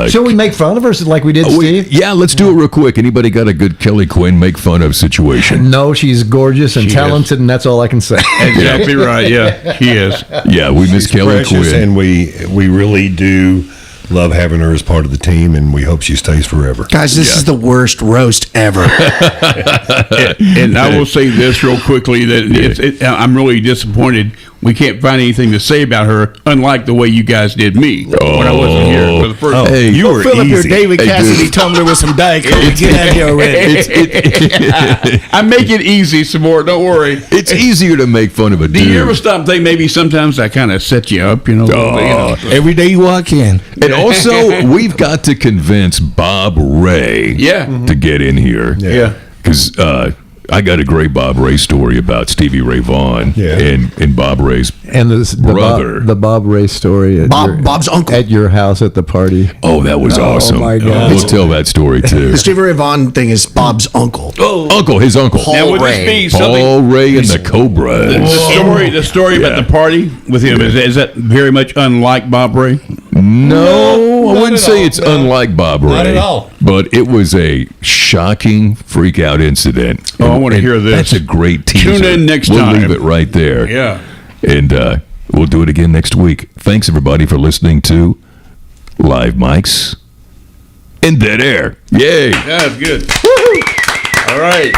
Shall we make fun of her like we did Steve? Yeah, let's do it real quick. Anybody got a good Kelly Quinn make fun of situation? No, she's gorgeous and talented, and that's all I can say. Exactly right. Yeah, she is. Yeah, we miss Kelly Precious, Quinn. and we really do love having her as part of the team, and we hope she stays forever. Guys, this is the worst roast ever. And I will say this real quickly that I'm really disappointed. We can't find anything to say about her, unlike the way you guys did me when I wasn't here for the first time. Hey, you were Fill up your easy. David Hey, Cassidy dude. tumbler with some Diet Coke and get out of here already. I make it easy, Sabor. Don't worry. It's easier to make fun of a Do you ever dude. stop and think maybe sometimes I kind of set you up, you know? Every day you walk in. And also, we've got to convince Bob Ray Yeah. to get in here. Yeah. Because I got a great Bob Ray story about Stevie Ray Vaughan Yeah. and Bob Ray's And brother. the Bob Ray story at Bob's uncle. at your house at the party. Oh, that was awesome. my God. We'll tell that story too. The Stevie Ray Vaughan thing is Bob's uncle. His uncle. Now, would Ray. this be something? Paul Ray and the Cobras. The story Yeah. about the party with him is that very much unlike Bob Ray? No, I not wouldn't at say all. it's No. unlike Bob Ray. Not at all. But it was a shocking freak out incident. Oh, I wanna And hear this. That's a great teaser. Tune in next we'll time. leave it right there. Yeah. And we'll do it again next week. Thanks, everybody, for listening to Live Mics in Dead Air. Yay. That's good. All right.